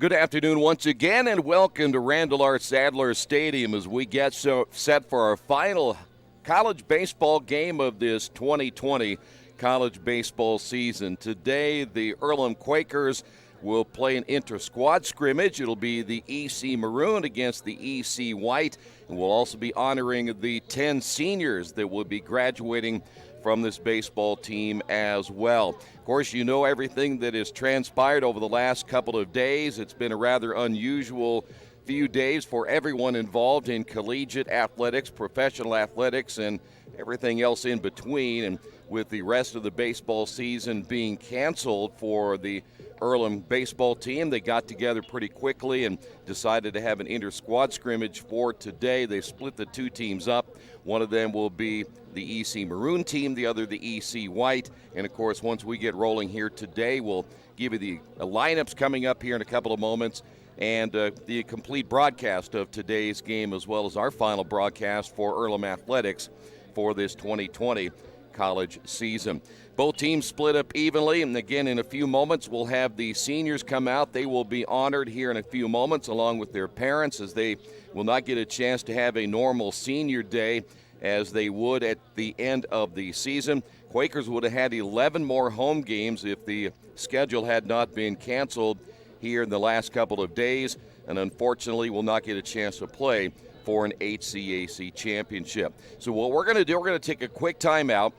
Good afternoon once again, and welcome to Randall R. Sadler Stadium as we get set for our final college baseball game of this 2020 college baseball season. Today, the Earlham Quakers will play an inter-squad scrimmage. It'll be the EC Maroon against the EC White, and we'll also be honoring the 10 seniors that will be graduating from this baseball team as well. Of course, you know everything that has transpired over the last couple of days. It's been a rather unusual few days for everyone involved in collegiate athletics, professional athletics, and everything else in between. And with the rest of the baseball season being canceled for the Earlham baseball team, they got together pretty quickly and decided to have an inter-squad scrimmage for today. They split the two teams up. One of them will be the EC Maroon team, the other the EC White. And, of course, once we get rolling here today, we'll give you the lineups coming up here in a couple of moments and the complete broadcast of today's game, as well as our final broadcast for Earlham Athletics for this 2020 college season. Both teams split up evenly, and again, in a few moments, we'll have the seniors come out. They will be honored here in a few moments, along with their parents, as they will not get a chance to have a normal senior day as they would at the end of the season. Quakers would have had 11 more home games if the schedule had not been canceled here in the last couple of days, and unfortunately will not get a chance to play for an HCAC championship. So what we're going to do, we're going to take a quick timeout.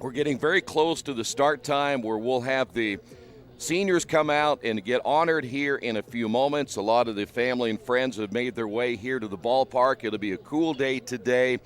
We're getting very close to the start time where we'll have the seniors come out and get honored here in a few moments. A lot of the family and friends have made their way here to the ballpark. It'll be a cool day today,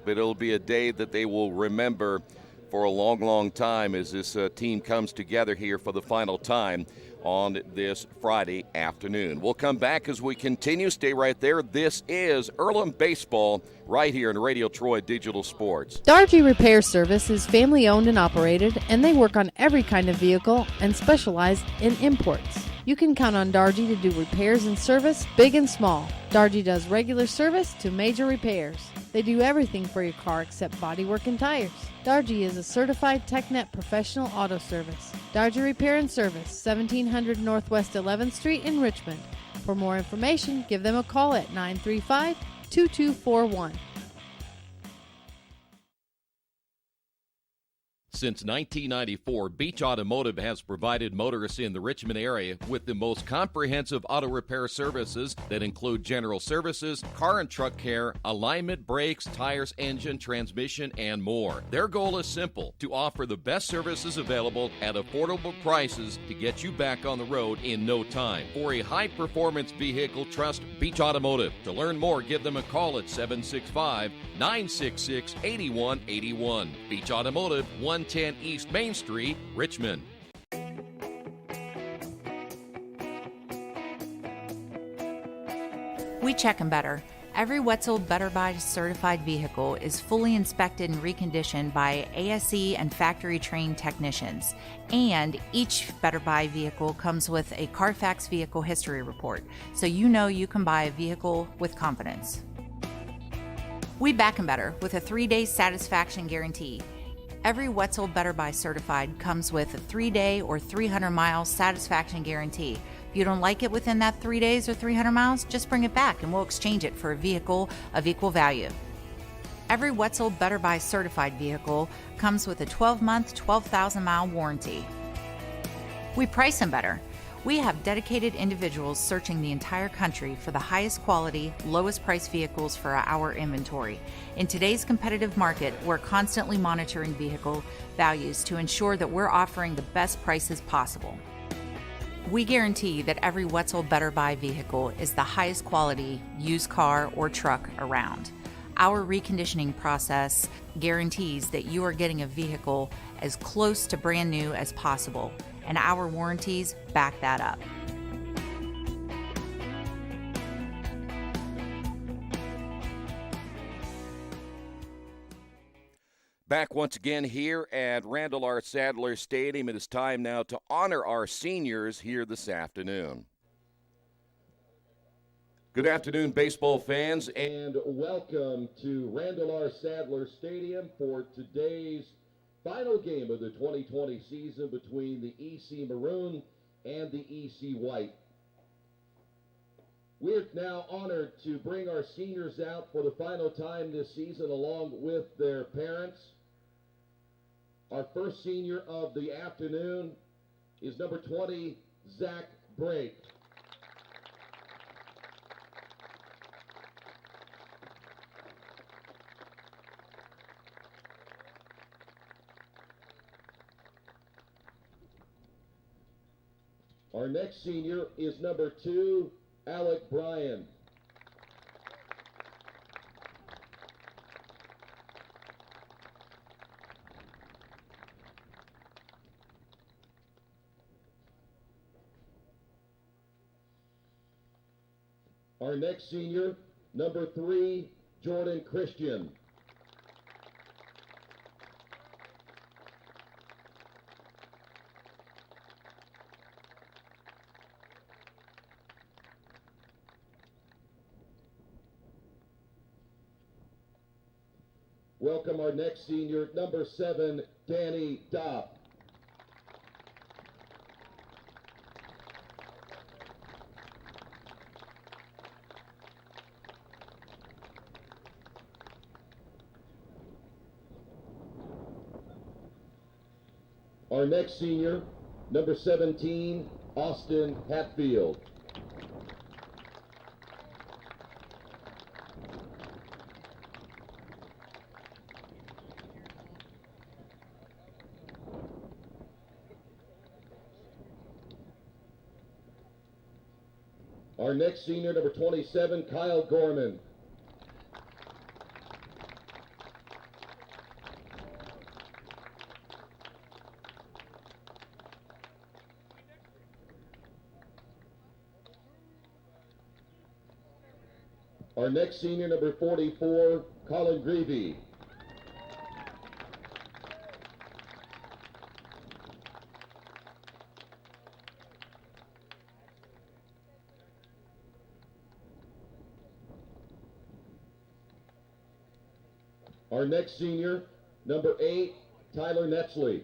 but it'll be a day that they will remember for a long, long time as this team comes together here for the final time on this Friday afternoon. We'll come back as we continue. Stay right there. This is Earlham Baseball right here in Radio Troy Digital Sports. Dargy Repair Service is family owned and operated, and they work on every kind of vehicle and specialize in imports. You can count on Dargy to do repairs and service, big and small. Dargy does regular service to major repairs. They do everything for your car except bodywork and tires. Dargy is a certified TechNet professional auto service. Dargy Repair and Service, 1700 Northwest 11th Street in Richmond. For more information, give them a call at 935-2241. Since 1994, Beach Automotive has provided motorists in the Richmond area with the most comprehensive auto repair services that include general services, car and truck care, alignment, brakes, tires, engine, transmission, and more. Their goal is simple: to offer the best services available at affordable prices to get you back on the road in no time. For a high-performance vehicle, trust Beach Automotive. To learn more, give them a call at 765-966-8181. Beach Automotive, 110 East Main Street, Richmond. We check them better. Every Wetzel Better Buy certified vehicle is fully inspected and reconditioned by ASE and factory-trained technicians. And each Better Buy vehicle comes with a Carfax vehicle history report, so you know you can buy a vehicle with confidence. We back them better with a 3-day satisfaction guarantee. Every Wetzel Better Buy certified comes with a 3-day or 300-mile satisfaction guarantee. If you don't like it within that 3 days or 300 miles, just bring it back and we'll exchange it for a vehicle of equal value. Every Wetzel Better Buy certified vehicle comes with a 12-month, 12,000-mile warranty. We price them better. We have dedicated individuals searching the entire country for the highest quality, lowest price vehicles for our inventory. In today's competitive market, we're constantly monitoring vehicle values to ensure that we're offering the best prices possible. We guarantee that every Wetzel Better Buy vehicle is the highest quality used car or truck around. Our reconditioning process guarantees that you are getting a vehicle as close to brand new as possible, and our warranties back that up. Back once again here at Randall R. Sadler Stadium. It is time now to honor our seniors here this afternoon. Good afternoon, baseball fans, and welcome to Randall R. Sadler Stadium for today's final game of the 2020 season between the EC Maroon and the EC White. We're now honored to bring our seniors out for the final time this season along with their parents. Our first senior of the afternoon is number 20, Zach Brake. Our next senior is number 2, Alec Bryan. Our next senior, number 3, Jordan Christian. Welcome our next senior, number 7, Danny Dopp. Our next senior, number 17, Austin Hatfield. Our next senior, number 27, Kyle Gorman. Our next senior, number 44, Colin Greavy. Our next senior, number 8, Tyler Netzley.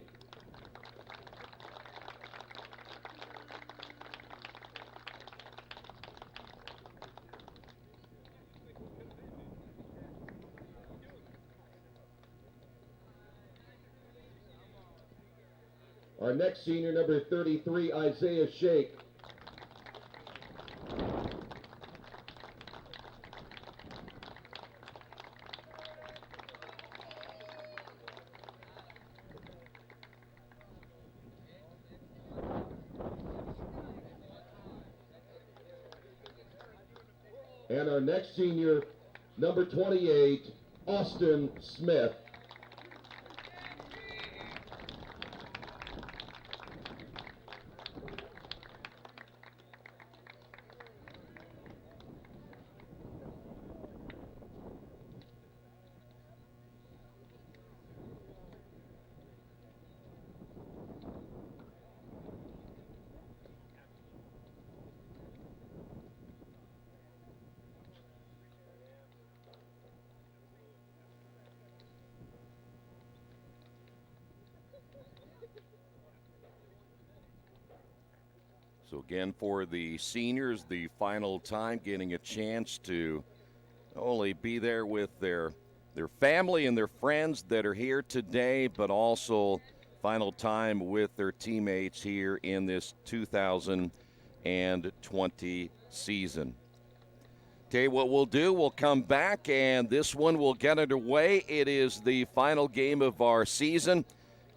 Our next senior, number 33, Isaiah Shake. And our next senior, number 28, Austin Smith. So again, for the seniors, the final time, getting a chance to not only be there with their family and their friends that are here today, but also final time with their teammates here in this 2020 season. Okay, what we'll do, we'll come back, and this one will get underway. It is the final game of our season.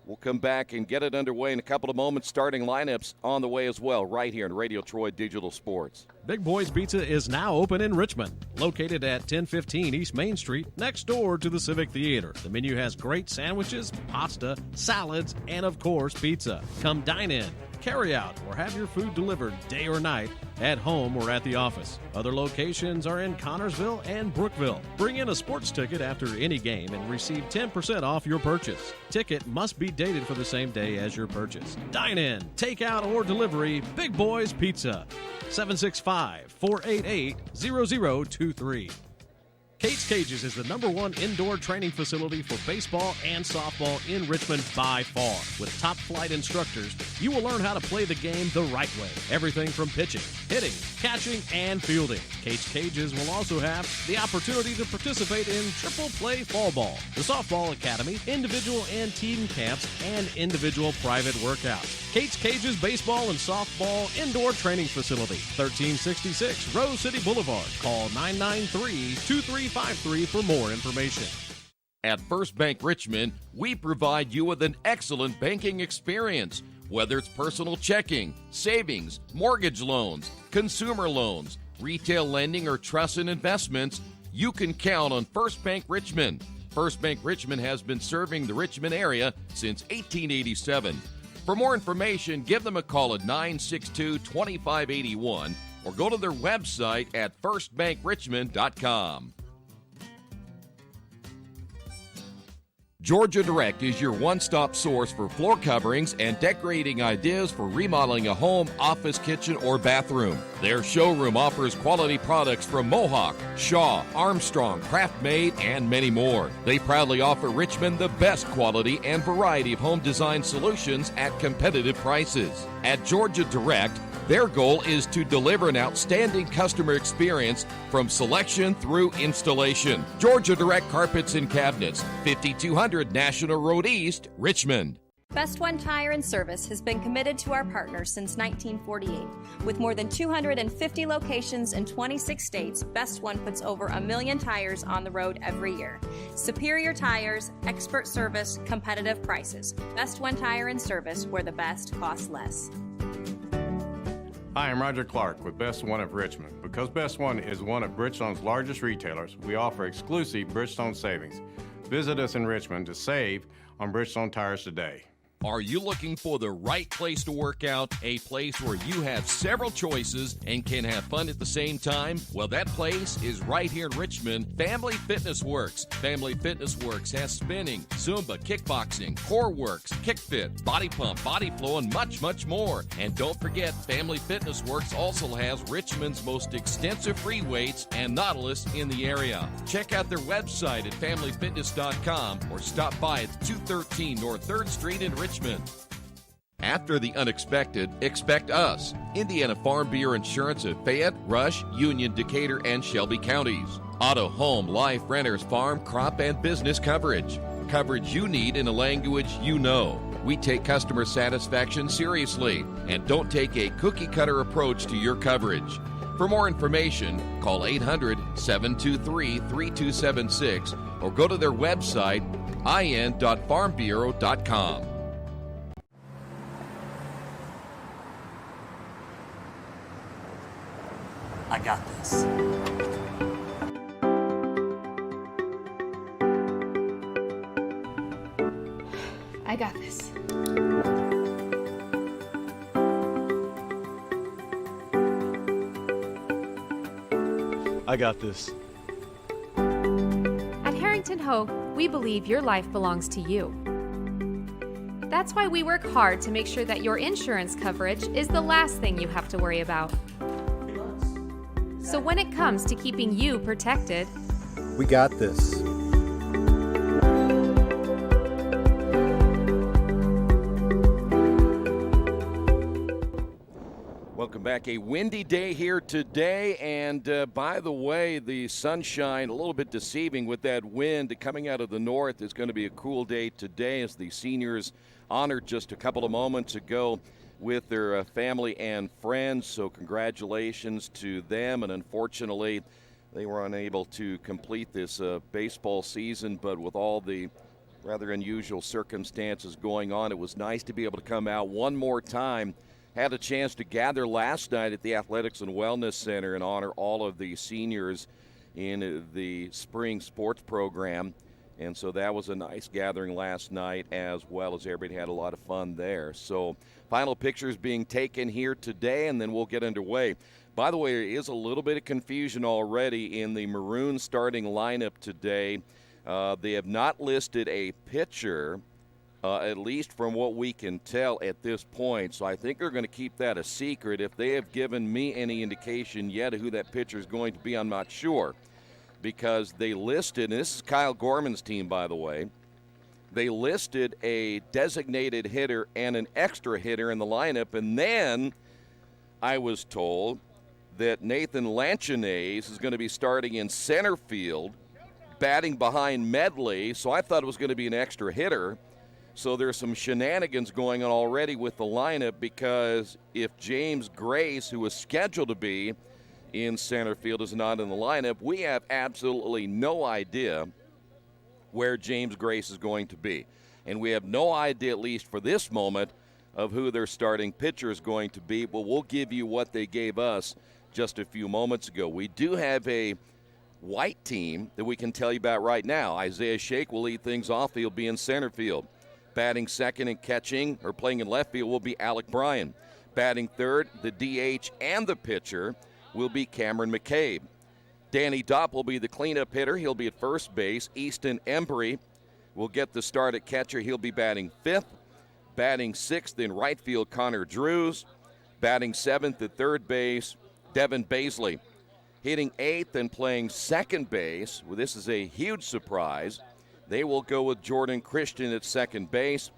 We'll come back and get it underway in a couple of moments. Starting lineups on the way as well, right here in Radio Troy Digital Sports. Big Boys Pizza is now open in Richmond, located at 1015 East Main Street, next door to the Civic Theater. The menu has great sandwiches, pasta, salads, and of course, pizza. Come dine in, carry out, or have your food delivered day or night, at home or at the office. Other locations are in Connorsville and Brookville. Bring in a sports ticket after any game and receive 10% off your purchase. Ticket must be dated for the same day as your purchase. Dine in, take out, or delivery, Big Boys Pizza. 765-488-0023. Kate's Cages is the #1 indoor training facility for baseball and softball in Richmond by far. With top-flight instructors, you will learn how to play the game the right way. Everything from pitching, hitting, catching, and fielding. Kate's Cages will also have the opportunity to participate in triple play fall ball, the softball academy, individual and team camps, and individual private workouts. Kate's Cages Baseball and Softball Indoor Training Facility, 1366 Rose City Boulevard. Call 993-2353 for more information. At First Bank Richmond, we provide you with an excellent banking experience. Whether it's personal checking, savings, mortgage loans, consumer loans, retail lending, or trust and investments, you can count on First Bank Richmond. First Bank Richmond has been serving the Richmond area since 1887. For more information, give them a call at 962-2581 or go to their website at firstbankrichmond.com. Georgia Direct is your one-stop source for floor coverings and decorating ideas for remodeling a home, office, kitchen, or bathroom. Their showroom offers quality products from Mohawk, Shaw, Armstrong, Craft Made, and many more. They proudly offer Richmond the best quality and variety of home design solutions at competitive prices. At Georgia Direct, their goal is to deliver an outstanding customer experience from selection through installation. Georgia Direct Carpets and Cabinets, 5200 National Road East, Richmond. Best One Tire and Service has been committed to our partners since 1948. With more than 250 locations in 26 states, Best One puts over 1 million tires on the road every year. Superior tires, expert service, competitive prices. Best One Tire and Service, where the best costs less. Hi, I'm Roger Clark with Best One of Richmond. Because Best One is one of Bridgestone's largest retailers, we offer exclusive Bridgestone savings. Visit us in Richmond to save on Bridgestone tires today. Are you looking for the right place to work out? A place where you have several choices and can have fun at the same time? Well, that place is right here in Richmond, Family Fitness Works. Family Fitness Works has spinning, Zumba, kickboxing, core works, kick fit, body pump, body flow, and much, much more. And don't forget, Family Fitness Works also has Richmond's most extensive free weights and Nautilus in the area. Check out their website at familyfitness.com or stop by at 213 North 3rd Street in Richmond. After the unexpected, expect us. Indiana Farm Bureau Insurance of Fayette, Rush, Union, Decatur, and Shelby counties. Auto, home, life, renters, farm, crop, and business coverage. Coverage you need in a language you know. We take customer satisfaction seriously and don't take a cookie-cutter approach to your coverage. For more information, call 800-723-3276 or go to their website, in.farmbureau.com. I got this. I got this. I got this. At Harrington Hogue, we believe your life belongs to you. That's why we work hard to make sure that your insurance coverage is the last thing you have to worry about. So when it comes to keeping you protected, We got this. Welcome back. A windy day here today, and by the way, the sunshine a little bit deceiving with that wind coming out of the north. It's going to be a cool day today as the seniors honored just a couple of moments ago with their family and friends, so congratulations to them. And unfortunately, they were unable to complete this baseball season, but with all the rather unusual circumstances going on, it was nice to be able to come out one more time. Had a chance to gather last night at the Athletics and Wellness Center and honor all of the seniors in the spring sports program. And so that was a nice gathering last night, as well as everybody had a lot of fun there. So final pictures being taken here today, and then we'll get underway. By the way, there is a little bit of confusion already in the Maroon starting lineup today. They have not listed a pitcher, at least from what we can tell at this point. So I think they're going to keep that a secret. If they have given me any indication yet of who that pitcher is going to be, I'm not sure. because they listed, and this is Kyle Gorman's team, by the way, they listed a designated hitter and an extra hitter in the lineup, and then I was told that Nathan Lanchinaise is going to be starting in center field, batting behind Medley, so I thought it was going to be an extra hitter. So there's some shenanigans going on already with the lineup, because if James Grace, who was scheduled to be in center field, is not in the lineup, we have absolutely no idea where James Grace is going to be. And we have no idea, at least for this moment, of who their starting pitcher is going to be, but we'll give you what they gave us just a few moments ago. We do have a white team that we can tell you about right now. Isaiah Shake will lead things off. He'll be in center field. Batting second and catching, or playing in left field, will be Alec Bryan. Batting third, the DH and the pitcher will be Cameron McCabe. Danny Dopp will be the cleanup hitter. He'll be at first base. Easton Embry will get the start at catcher. He'll be batting fifth. Batting sixth in right field, Connor Drews. Batting seventh at third base, Devin Baisley. Hitting eighth and playing second base, well, this is a huge surprise, they will go with Jordan Christian at second base.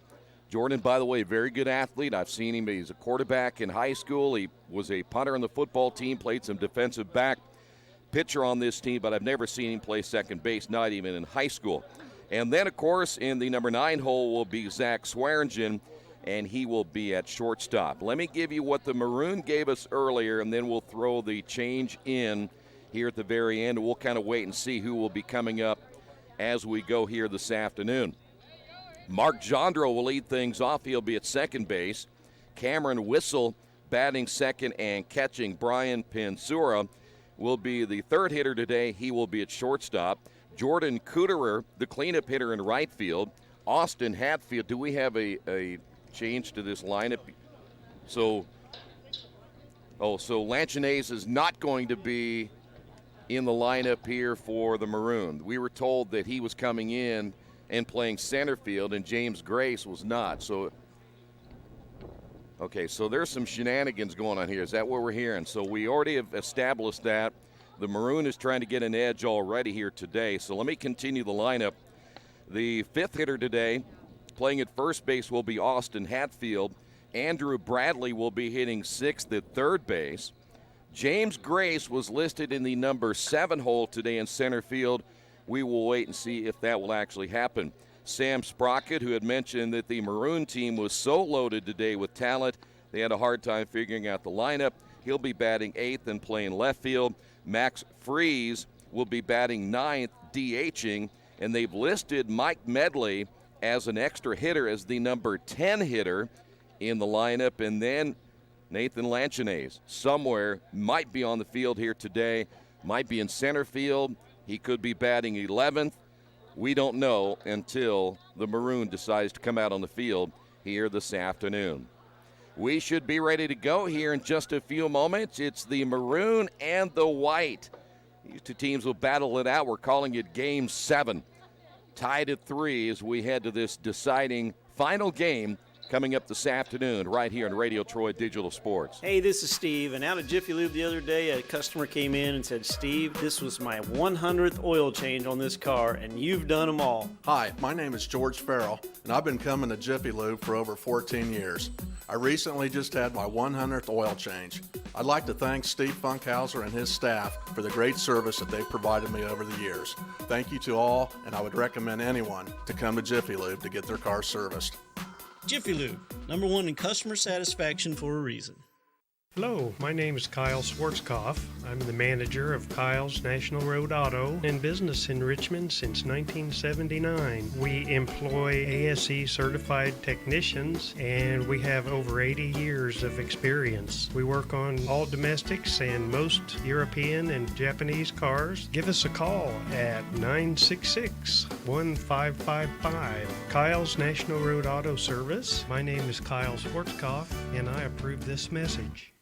Jordan, by the way, very good athlete. I've seen him. He's a quarterback in high school. He was a punter on the football team, played some defensive back, pitcher on this team, but I've never seen him play second base, not even in high school. And then, of course, in the number 9 hole will be Zach Swearingen, and he will be at shortstop. Let me give you what the Maroon gave us earlier, and then we'll throw the change in here at the very end. We'll kind of wait and see who will be coming up as we go here this afternoon. Mark Jandro will lead things off. He'll be at second base. Cameron Whistle batting second and catching. Brian Pansura will be the third hitter today. He will be at shortstop. Jordan Cooterer, the cleanup hitter in right field. Austin Hatfield. Do we have a change to this lineup? So Lanchinaise is not going to be in the lineup here for the Maroon. We were told that he was coming in and playing center field, and James Grace was not. So there's some shenanigans going on here. Is that what we're hearing? So we already have established that. The Maroon is trying to get an edge already here today. So let me continue the lineup. The fifth hitter today, playing at first base, will be Austin Hatfield. Andrew Bradley will be hitting sixth at third base. James Grace was listed in the number 7 hole today in center field. We will wait and see if that will actually happen. Sam Sprocket, who had mentioned that the Maroon team was so loaded today with talent, they had a hard time figuring out the lineup. He'll be batting 8th and playing left field. Max Freeze will be batting 9th, DHing, and they've listed Mike Medley as an extra hitter, as the number 10 hitter in the lineup. And then Nathan Lanchinaise somewhere might be on the field here today, might be in center field. He could be batting 11th. We don't know until the Maroon decides to come out on the field here this afternoon. We should be ready to go here in just a few moments. It's the Maroon and the White. These two teams will battle it out. We're calling it Game 7. Tied at 3 as we head to this deciding final game coming up this afternoon right here on Radio Troy Digital Sports. Hey, this is Steve, and out at Jiffy Lube the other day, a customer came in and said, Steve, this was my 100th oil change on this car, and you've done them all. Hi, my name is George Farrell, and I've been coming to Jiffy Lube for over 14 years. I recently just had my 100th oil change. I'd like to thank Steve Funkhauser and his staff for the great service that they've provided me over the years. Thank you to all, and I would recommend anyone to come to Jiffy Lube to get their car serviced. Jiffy Lube, #1 in customer satisfaction for a reason. Hello, my name is Kyle Schwarzkopf. I'm the manager of Kyle's National Road Auto, in business in Richmond since 1979. We employ ASE certified technicians, and we have over 80 years of experience. We work on all domestics and most European and Japanese cars. Give us a call at 966-1555. Kyle's National Road Auto Service. My name is Kyle Schwarzkopf, and I approve this message.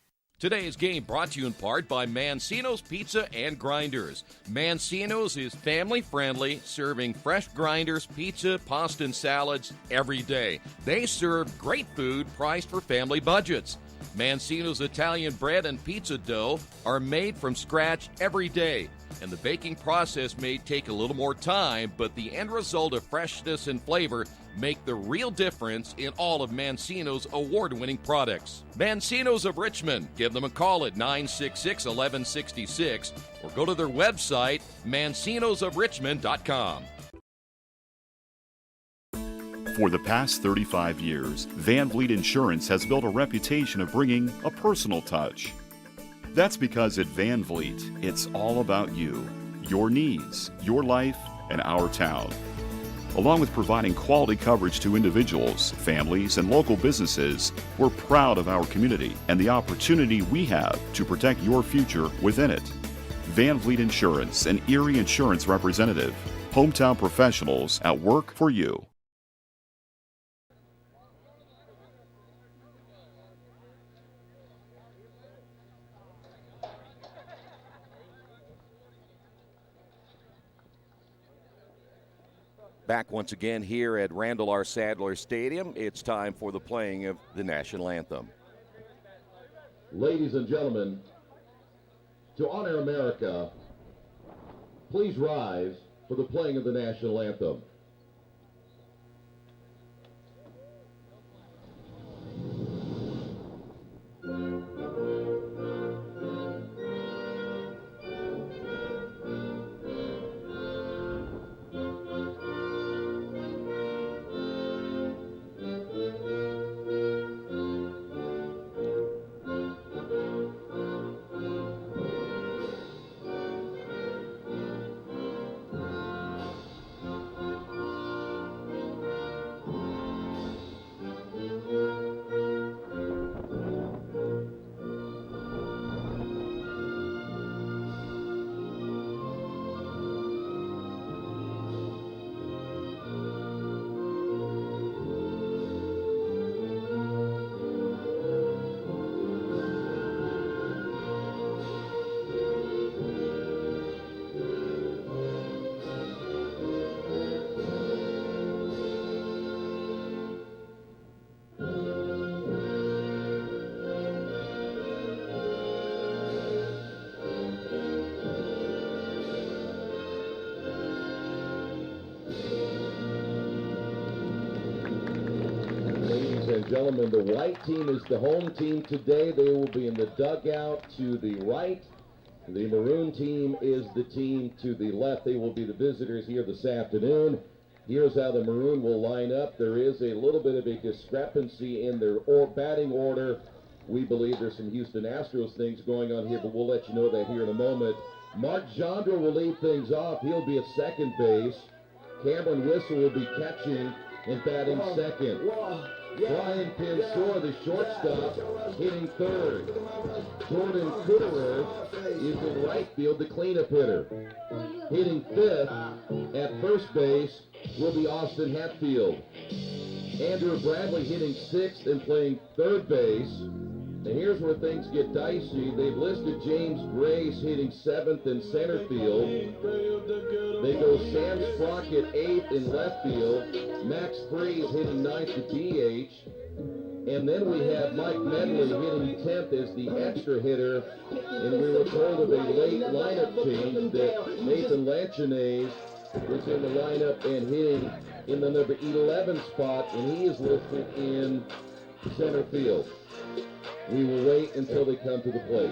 Today's game brought to you in part by Mancino's Pizza and Grinders. Mancino's is family-friendly, serving fresh grinders, pizza, pasta, and salads every day. They serve great food priced for family budgets. Mancino's Italian bread and pizza dough are made from scratch every day, and the baking process may take a little more time, but the end result of freshness and flavor make the real difference in all of Mancino's award-winning products. Mancino's of Richmond. Give them a call at 966-1166 or go to their website, mancinosofrichmond.com. For the past 35 years, Van Vliet Insurance has built a reputation of bringing a personal touch. That's because at Van Vliet, it's all about you, your needs, your life, and our town. Along with providing quality coverage to individuals, families, and local businesses, we're proud of our community and the opportunity we have to protect your future within it. Van Vliet Insurance, an Erie Insurance representative. Hometown professionals at work for you. Back once again here at Randall R. Sadler Stadium. It's time for the playing of the national anthem. Ladies and gentlemen, to honor America, please rise for the playing of the national anthem. Gentlemen, the white team is the home team today. They will be in the dugout to the right. The maroon team is the team to the left. They will be the visitors here this afternoon. Here's how the maroon will line up. There is a little bit of a discrepancy in their batting order. We believe there's some Houston Astros things going on here, but we'll let you know that here in a moment. Mark Jandra will lead things off. He'll be at second base. Cameron Whistle will be catching and batting second. Brian Pinsor, the shortstop, hitting third. Jordan Kuderer is in right field, the cleanup hitter. Hitting fifth at first base will be Austin Hatfield. Andrew Bradley hitting sixth and playing third base. And here's where things get dicey. They've listed James Grace hitting seventh in center field. They go Sam Sprocket eighth in left field. Max Freeze hitting ninth at DH. And then we have Mike Medley hitting 10th as the extra hitter. And we were told of a late lineup change that Nathan Lanchonnet was in the lineup and hitting in the number 11 spot, and he is listed in center field. We will wait until they come to the plate.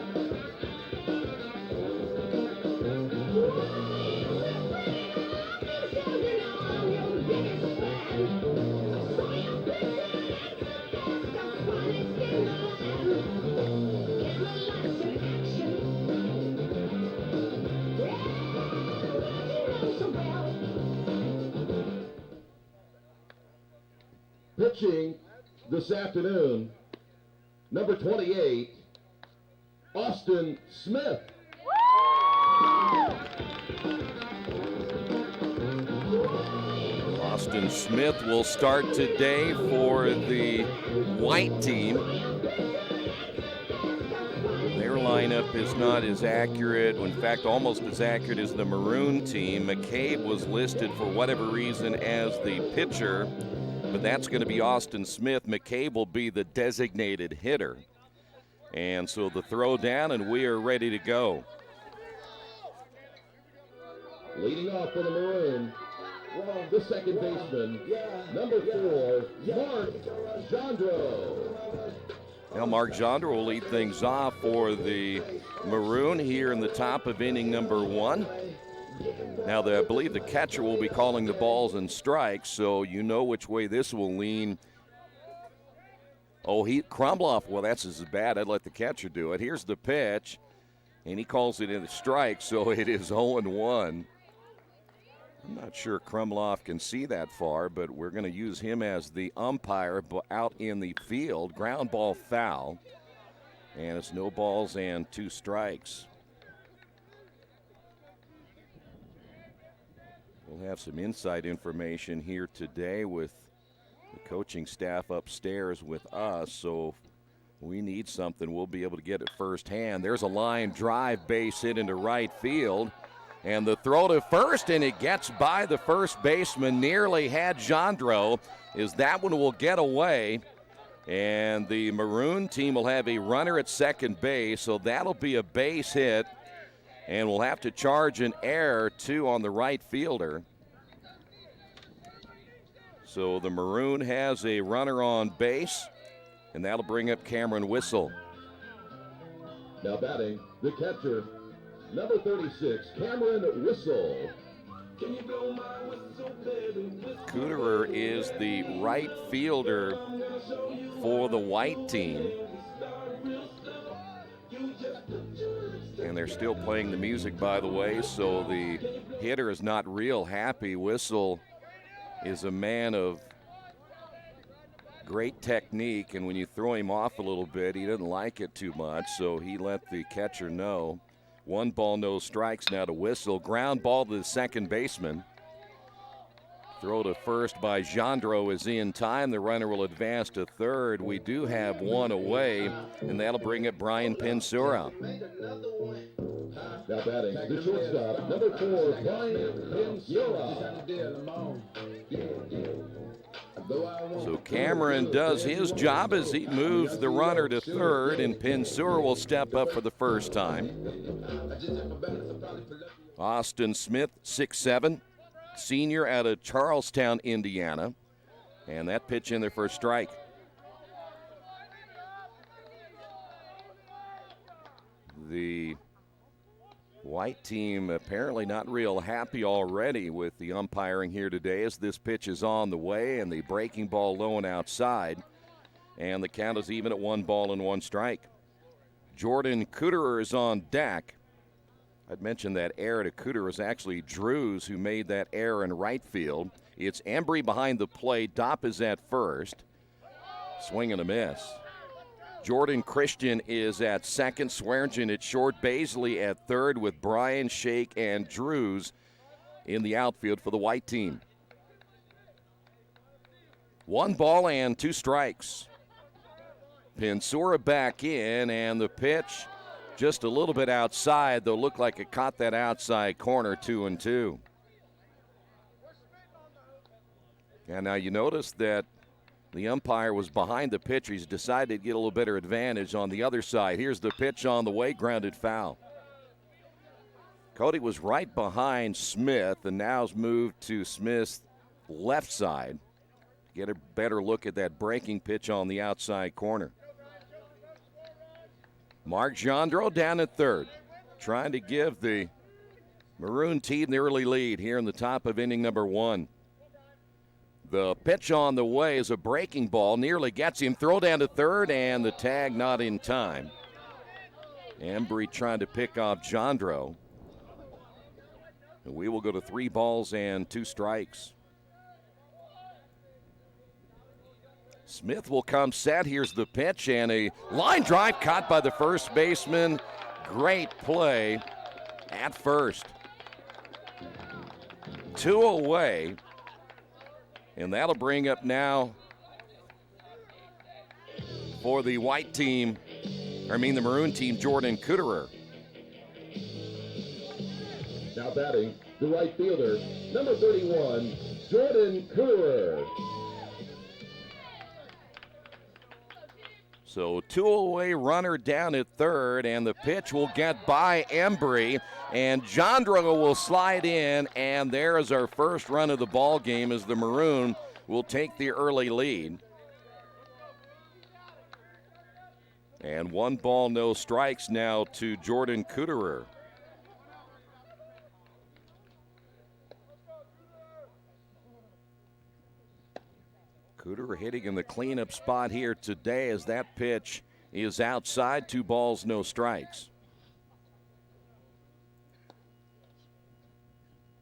Pitching this afternoon, number 28, Austin Smith. Austin Smith will start today for the white team. Their lineup is not as accurate, in fact, almost as accurate as the maroon team. McCabe was listed for whatever reason as the pitcher, but that's going to be Austin Smith. McCabe will be the designated hitter. And so the throw down, and we are ready to go. Leading off for the Maroon, the second baseman, number 4, Mark Jandro. Now Mark Jandro will lead things off for the Maroon here in the top of inning number 1. Now, I believe the catcher will be calling the balls and strikes, so you know which way this will lean. Oh, Krumloff, well, that's as bad. I'd let the catcher do it. Here's the pitch, and he calls it in a strike, so it is 0-1. I'm not sure Krumloff can see that far, but we're going to use him as the umpire out in the field. Ground ball foul, and it's no balls and 2 strikes. We'll have some inside information here today with the coaching staff upstairs with us, so if we need something, we'll be able to get it firsthand. There's a line drive, base hit into right field, and the throw to first, and it gets by the first baseman. Nearly had Jandro, as that one will get away, and the Maroon team will have a runner at second base, so that'll be a base hit. And we'll have to charge an error, too, on the right fielder. So the Maroon has a runner on base, and that'll bring up Cameron Whistle. Now batting, the catcher, number 36, Cameron Whistle. Can you blow my whistle, baby? Cooterer is the right fielder for the white team. And they're still playing the music, by the way, so the hitter is not real happy. Whistle is a man of great technique, and when you throw him off a little bit, he doesn't like it too much, so he let the catcher know. 1 ball, no strikes now to Whistle. Ground ball to the second baseman. Throw to first by Jandro is in time. The runner will advance to third. We do have 1 away, and that'll bring up Brian Pensura. Now batting, the shortstop, number 4, Brian Pensura. So Cameron does his job as he moves the runner to third, and Pensura will step up for the first time. Austin Smith, 6'7", senior out of Charlestown, Indiana. And that pitch in there for a strike. The white team apparently not real happy already with the umpiring here today, as this pitch is on the way and the breaking ball low and outside. And the count is even at 1 ball and 1 strike. Jordan Cooterer is on deck. I'd mentioned that error to Cooterer is actually Drews who made that error in right field. It's Embry behind the plate. Dopp is at first. Swing and a miss. Jordan Christian is at second. Swearingen at short. Baisley at third, with Brian, Shake, and Drews in the outfield for the white team. 1 ball and 2 strikes. Pensura back in, and the pitch just a little bit outside, though looked like it caught that outside corner. 2-2. And now you notice that the umpire was behind the pitcher. He's decided to get a little better advantage on the other side. Here's the pitch on the way, grounded foul. Cody was right behind Smith, and now's moved to Smith's left side. Get a better look at that breaking pitch on the outside corner. Mark Jandro down at third, trying to give the Maroon team the early lead here in the top of inning number 1. The pitch on the way is a breaking ball, nearly gets him. Throw down to third, and the tag not in time. Embry trying to pick off Jandro. And we will go to 3 balls and 2 strikes. Smith will come set. Here's the pitch, and a line drive caught by the first baseman. Great play at first. 2 away, and that'll bring up now for the white team, the Maroon team, Jordan Cooterer. Now batting, the right fielder, number 31, Jordan Cooterer. So two-away runner down at third, and the pitch will get by Embry, and Jandra will slide in, and there is our first run of the ball game as the Maroon will take the early lead. And 1 ball, no strikes now to Jordan Kuderer. Kuderer hitting in the cleanup spot here today as that pitch is outside. 2 balls, no strikes.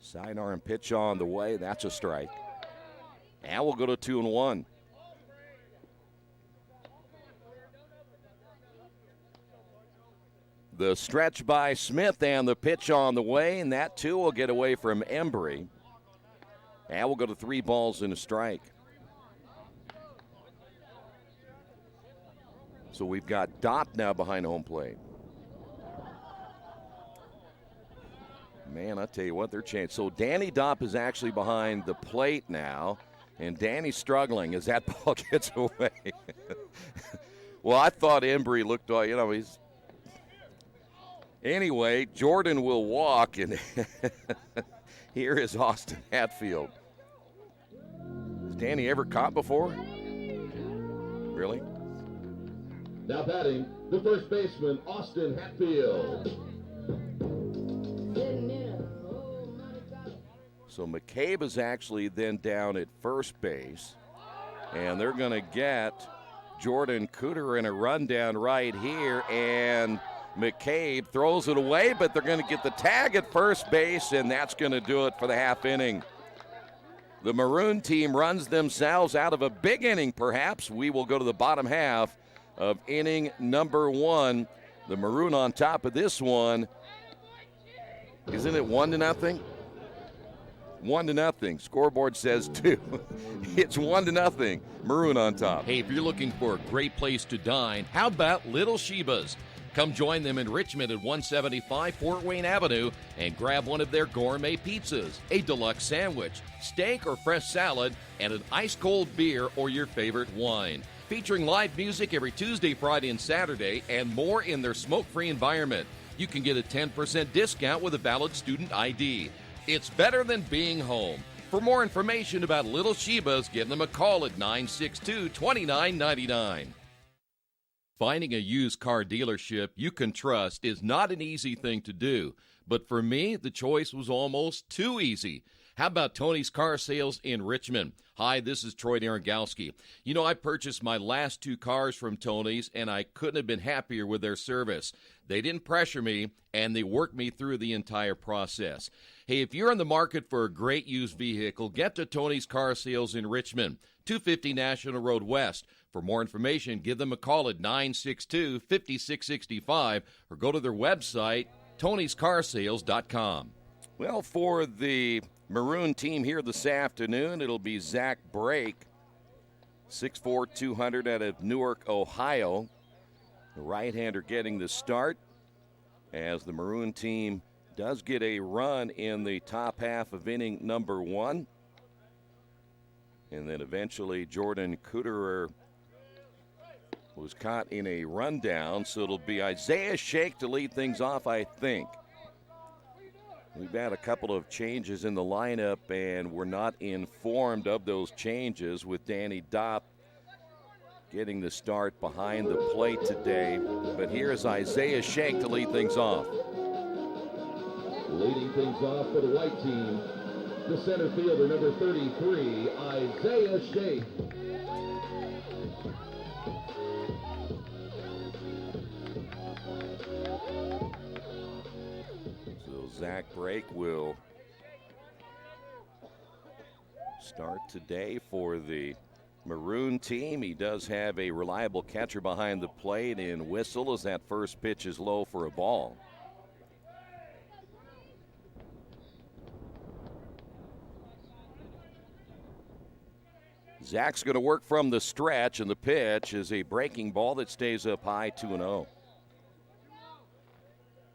Sidearm pitch on the way. That's a strike. And we'll go to 2-1. The stretch by Smith and the pitch on the way, and that too will get away from Embry. And we'll go to 3 balls and a strike. So we've got Dopp now behind home plate. Man, I tell you what, they're changed. So Danny Dopp is actually behind the plate now, and Danny's struggling as that ball gets away. Well, I thought Embry looked, he's. Anyway, Jordan will walk, and here is Austin Hatfield. Has Danny ever caught before? Really? Now batting, the first baseman, Austin Hatfield. So McCabe is actually then down at first base, and they're going to get Jordan Kuderer in a rundown right here, and McCabe throws it away, but they're going to get the tag at first base, and that's going to do it for the half inning. The Maroon team runs themselves out of a big inning, perhaps. We will go to the bottom half of inning number 1. The Maroon on top of this one. Isn't it 1-0? 1-0. Scoreboard says 2. It's 1-0. Maroon on top. Hey, if you're looking for a great place to dine, how about Little Sheba's? Come join them in Richmond at 175 Fort Wayne Avenue and grab one of their gourmet pizzas, a deluxe sandwich, steak or fresh salad, and an ice-cold beer or your favorite wine. Featuring live music every Tuesday, Friday, and Saturday, and more in their smoke-free environment. You can get a 10% discount with a valid student ID. It's better than being home. For more information about Little Sheba's, give them a call at 962-2999. Finding a used car dealership you can trust is not an easy thing to do, but for me, the choice was almost too easy. How about Tony's Car Sales in Richmond? Hi, this is Troy Narangowski. You know, I purchased my last 2 cars from Tony's, and I couldn't have been happier with their service. They didn't pressure me, and they worked me through the entire process. Hey, if you're in the market for a great used vehicle, get to Tony's Car Sales in Richmond, 250 National Road West. For more information, give them a call at 962-5665 or go to their website, tonyscarsales.com. Well, for the Maroon team here this afternoon, it'll be Zach Brake, 6'4", 200 out of Newark, Ohio. The right-hander getting the start as the Maroon team does get a run in the top half of inning number 1. And then eventually Jordan Kuderer was caught in a rundown, so it'll be Isaiah Shake to lead things off, I think. We've had a couple of changes in the lineup, and we're not informed of those changes with Danny Dopp getting the start behind the plate today. But here's Isaiah Shake to lead things off. Leading things off for the white team, the center fielder, number 33, Isaiah Shake. Zach Brake will start today for the Maroon team. He does have a reliable catcher behind the plate in Whistle as that first pitch is low for a ball. Zach's going to work from the stretch, and the pitch is a breaking ball that stays up high, 2-0.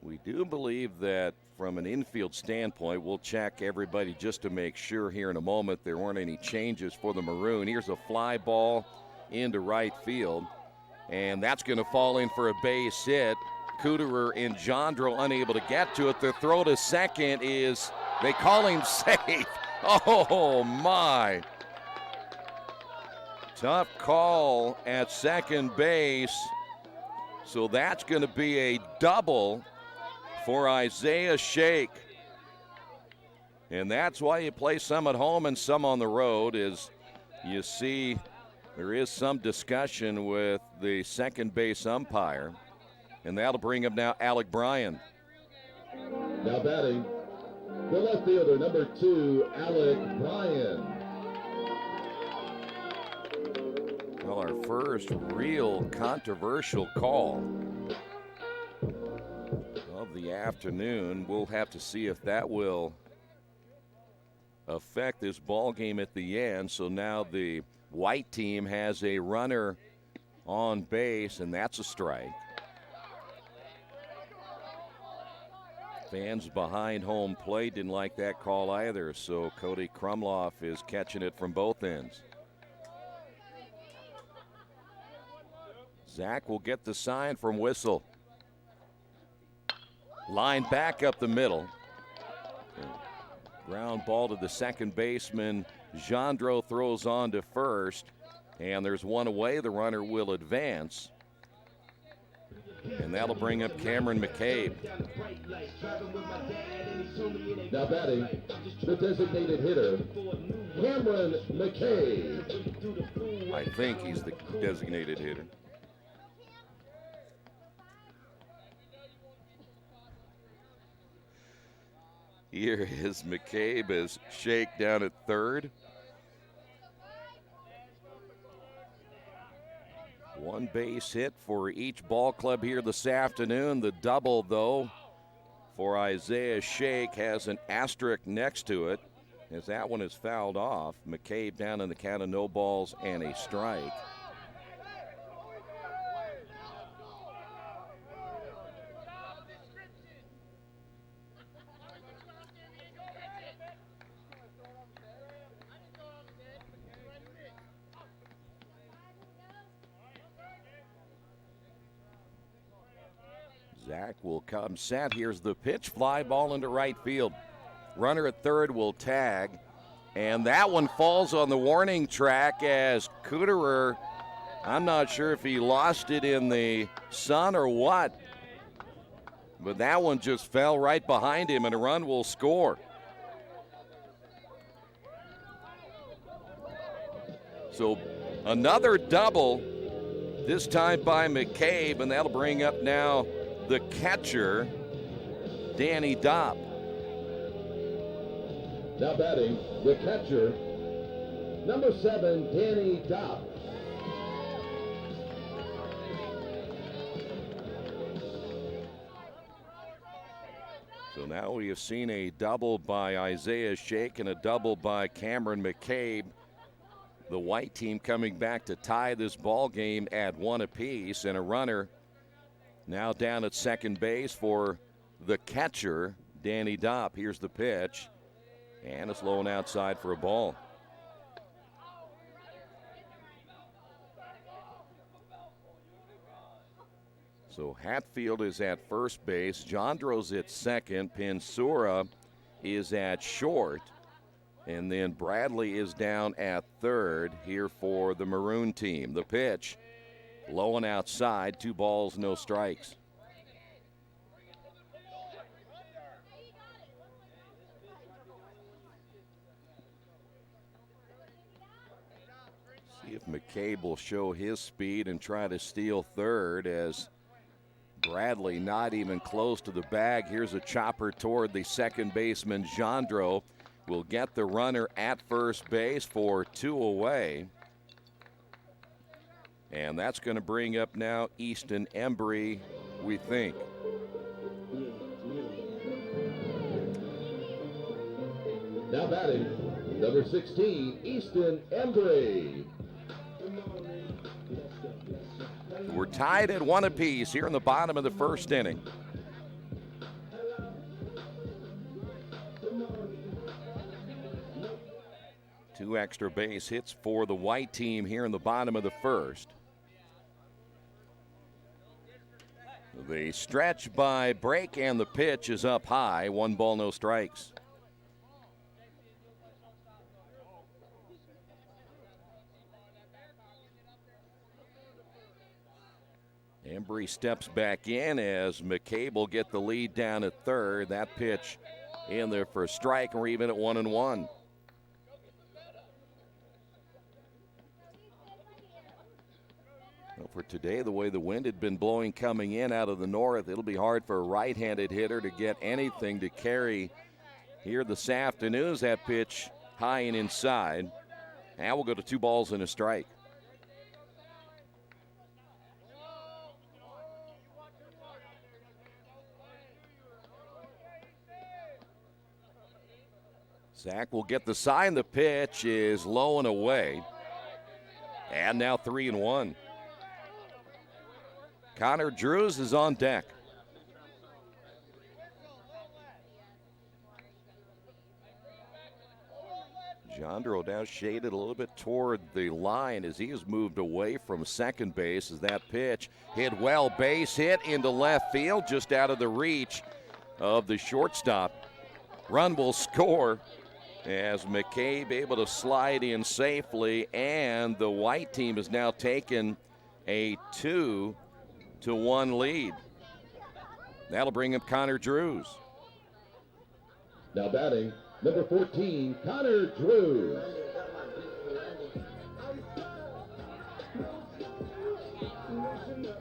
We do believe that from an infield standpoint, we'll check everybody just to make sure here in a moment there weren't any changes for the Maroon. Here's a fly ball into right field. And that's going to fall in for a base hit. Cooterer and Jandro unable to get to it. The throw to second is, they call him safe. Oh, my. Tough call at second base. So that's going to be a double for Isaiah Shake. And that's why you play some at home and some on the road, is you see there is some discussion with the second base umpire. And that'll bring up now Alec Bryan. Now batting, the left fielder, number 2, Alec Bryan. Well, our first real controversial call of the afternoon. We'll have to see if that will affect this ball game at the end. So now the white team has a runner on base, and that's a strike. Fans behind home plate didn't like that call either, so Cody Krumloff is catching it from both ends. Zach will get the sign from Whistle. Line back up the middle. Ground ball to the second baseman. Jandro throws on to first, and there's one away. The runner will advance. And that'll bring up Cameron McCabe. Now batting, the designated hitter, Cameron McCabe. I think he's the designated hitter. Here is McCabe as Shake down at third. One base hit for each ball club here this afternoon. The double, though, for Isaiah Shake has an asterisk next to it, as that one is fouled off. McCabe down in the count of no balls and a strike. Zach will come set. Here's the pitch. Fly ball into right field. Runner at third will tag. And that one falls on the warning track as Cooterer, I'm not sure if he lost it in the sun or what, but that one just fell right behind him, and a run will score. So another double, this time by McCabe, and that'll bring up now the catcher, Danny Dopp. Now batting, the catcher, number 7, Danny Dopp. So now we have seen a double by Isaiah Shake and a double by Cameron McCabe. The white team coming back to tie this ball game at 1 apiece, and a runner now down at second base for the catcher, Danny Dopp. Here's the pitch, and it's low and outside for a ball. So Hatfield is at first base, Jandro's at second, Pinsura is at short, and then Bradley is down at third here for the Maroon team. The pitch, low and outside, 2 balls, no strikes. See if McCabe will show his speed and try to steal third, as Bradley not even close to the bag. Here's a chopper toward the second baseman. Jandro will get the runner at first base for 2 away. And that's going to bring up now Easton Embry, we think. Now batting, number 16, Easton Embry. We're tied at 1 apiece here in the bottom of the first inning. Two extra base hits for the white team here in the bottom of the first. The stretch by Break, and the pitch is up high. 1 ball, no strikes. Embry steps back in as McCabe will get the lead down at third. That pitch in there for a strike, and we're even at 1-1. Well, for today, the way the wind had been blowing coming in out of the north, it'll be hard for a right-handed hitter to get anything to carry here this afternoon. As that pitch high and inside. Now we'll go to 2 balls and a strike. Zach will get the sign. The pitch is low and away. And now 3-1. Connor Drews is on deck. Jandro now shaded a little bit toward the line as he has moved away from second base as that pitch hit well. Base hit into left field, just out of the reach of the shortstop. Run will score as McCabe able to slide in safely, and the white team has now taken a 2-1 lead. That'll bring up Connor Drews. Now batting, number 14, Connor Drews.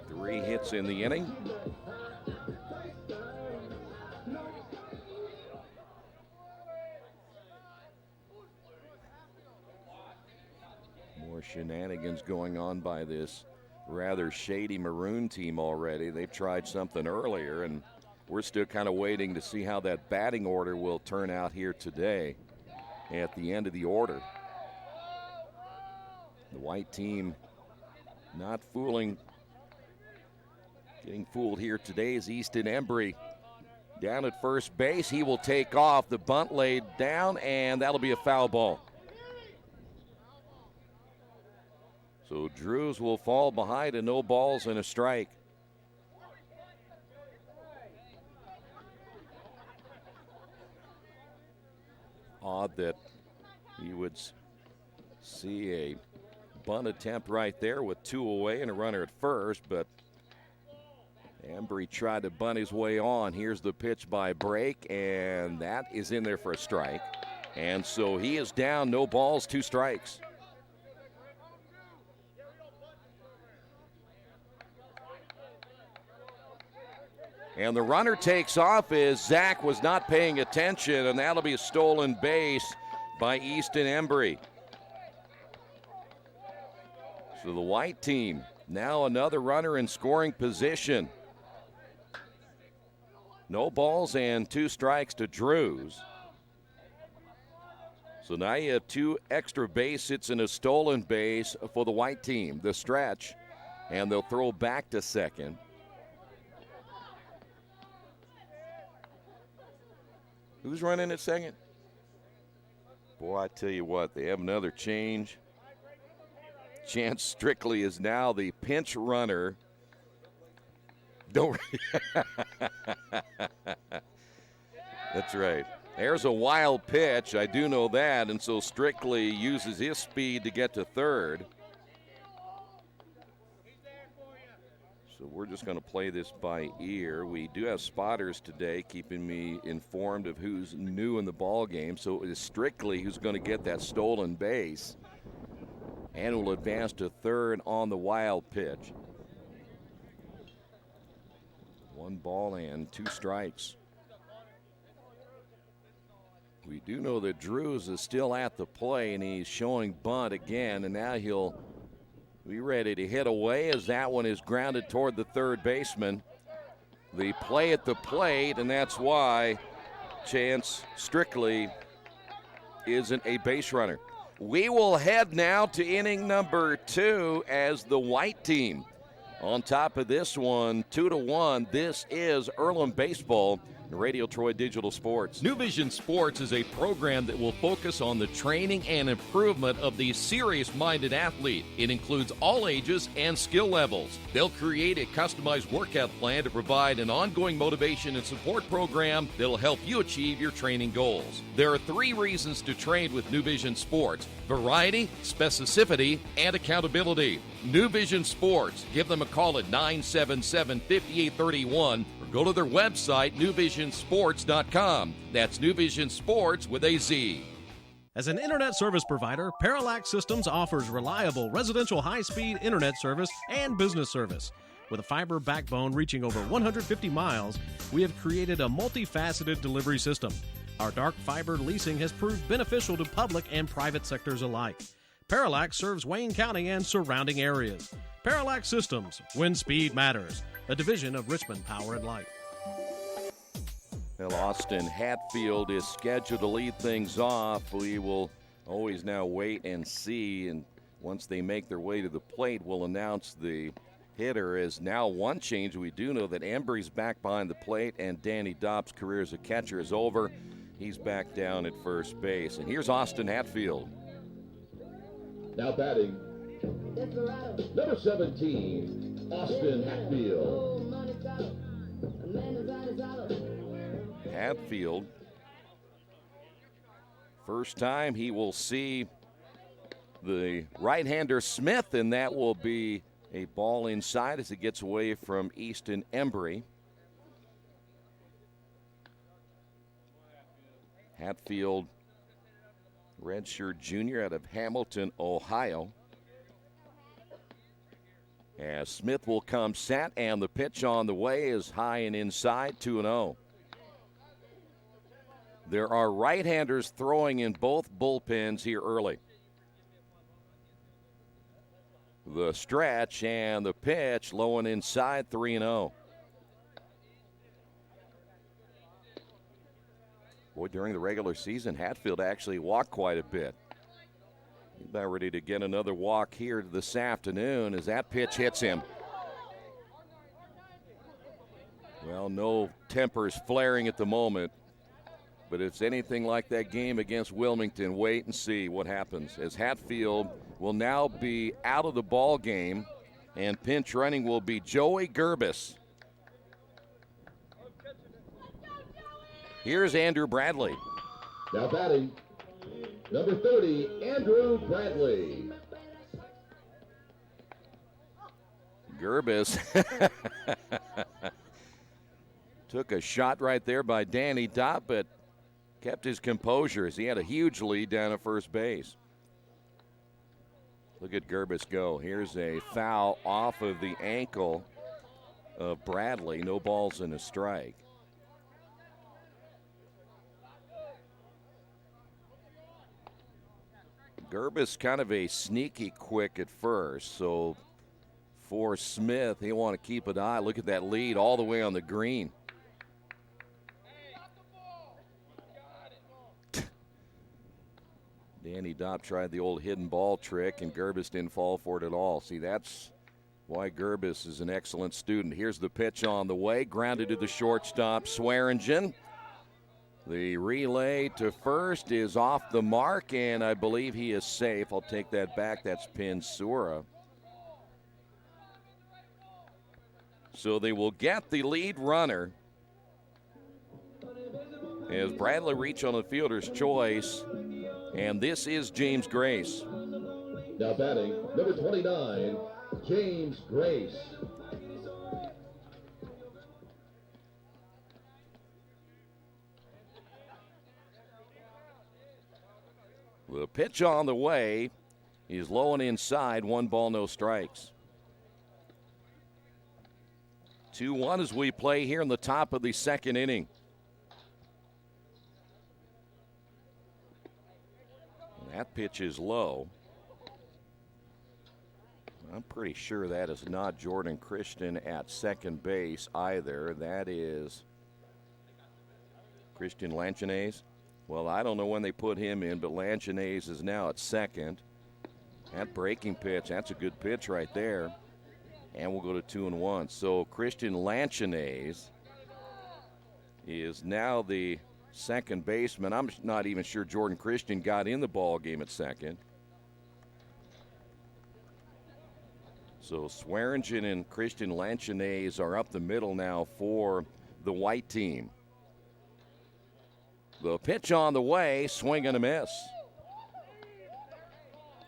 Three hits in the inning. More shenanigans going on by this rather shady Maroon team already. They've tried something earlier, and we're still kind of waiting to see how that batting order will turn out here today at the end of the order. The white team not fooling. Getting fooled here today is Easton Embry. Down at first base, he will take off. The bunt laid down, and that'll be a foul ball. So Drews will fall behind, and no balls and a strike. Odd that you would see a bunt attempt right there with 2 away and a runner at first, but Embry tried to bunt his way on. Here's the pitch by Break, and that is in there for a strike. And so he is down, no balls, 2 strikes. And the runner takes off as Zach was not paying attention, and that'll be a stolen base by Easton Embry. So the white team now another runner in scoring position. No balls and 2 strikes to Drews. So now you have 2 extra base hits and a stolen base for the white team. The stretch, and they'll throw back to second. Who's running at second? Boy, I tell you what, they have another change. Chance Strictly is now the pinch runner. Don't. That's right. There's a wild pitch. I do know that. And so Strictly uses his speed to get to third. So we're just going to play this by ear. We do have spotters today keeping me informed of who's new in the ball game. So it is Strictly who's going to get that stolen base and will advance to third on the wild pitch. 1 ball and 2 strikes. We do know that Drews is still at the play, and he's showing bunt again, and now he'll be ready to hit away as that one is grounded toward the third baseman. The play at the plate, and that's why Chance Strictly isn't a base runner. We will head now to inning number 2 as the white team on top of this one, 2-1. This is Earlham baseball. Radio Troy Digital Sports. New Vision Sports is a program that will focus on the training and improvement of the serious-minded athlete. It includes all ages and skill levels. They'll create a customized workout plan to provide an ongoing motivation and support program that'll help you achieve your training goals. There are 3 reasons to train with New Vision Sports: variety, specificity, and accountability. New Vision Sports. Give them a call at 977-5831 or go to their website, newvisionsports.com. That's New Vision Sports with a Z. As an internet service provider, Parallax Systems offers reliable residential high-speed internet service and business service. With a fiber backbone reaching over 150 miles, we have created a multifaceted delivery system. Our dark fiber leasing has proved beneficial to public and private sectors alike. Parallax serves Wayne County and surrounding areas. Parallax Systems, when speed matters. A division of Richmond Power and Light. Well, Austin Hatfield is scheduled to lead things off. We will always now wait and see, and once they make their way to the plate, we'll announce the hitter. As now one change. We do know that Embry's back behind the plate, and Danny Dobbs' career as a catcher is over. He's back down at first base. And here's Austin Hatfield. Now batting, number 17, Austin Hatfield. Hatfield, first time he will see the right-hander Smith, and that will be a ball inside as it gets away from Easton Embry. Hatfield, redshirt junior out of Hamilton, Ohio. As Smith will come set, and the pitch on the way is high and inside, 2-0. There are right-handers throwing in both bullpens here early. The stretch and the pitch, low and inside, 3-0. Boy, during the regular season, Hatfield actually walked quite a bit. He's about ready to get another walk here this afternoon as that pitch hits him. Well, no tempers flaring at the moment, but if it's anything like that game against Wilmington, wait and see what happens, as Hatfield will now be out of the ball game, and pinch running will be Joey Gerbis. Here's Andrew Bradley. Now batting, number 30, Andrew Bradley. Gerbis took a shot right there by Danny Dopp, but kept his composure as he had a huge lead down at first base. Look at Gerbis go. Here's a foul off of the ankle of Bradley. No balls and a strike. Gerbis kind of a sneaky quick at first, so for Smith, he'll want to keep an eye. Look at that lead all the way on the green. Danny Dopp tried the old hidden ball trick, and Gerbis didn't fall for it at all. See, that's why Gerbis is an excellent student. Here's the pitch on the way, grounded to the shortstop, Swearingen. The relay to first is off the mark, and I believe he is safe. I'll take that back. That's Pinsura. So they will get the lead runner as Bradley reach on the fielder's choice, and this is James Grace. Now batting, number 29, James Grace. The pitch on the way is low and inside, 1 ball, no strikes. 2-1 as we play here in the top of the second inning. That pitch is low. I'm pretty sure that is not Jordan Christian at second base either. That is Christian Lanchines. Well, I don't know when they put him in, but Lanchines is now at second. That breaking pitch, that's a good pitch right there. And we'll go to 2-1. So Christian Lanchines is now the second baseman. I'm not even sure Jordan Christian got in the ball game at second. So Swearingen and Christian Lanchinaise are up the middle now for the white team. The pitch on the way, swing and a miss.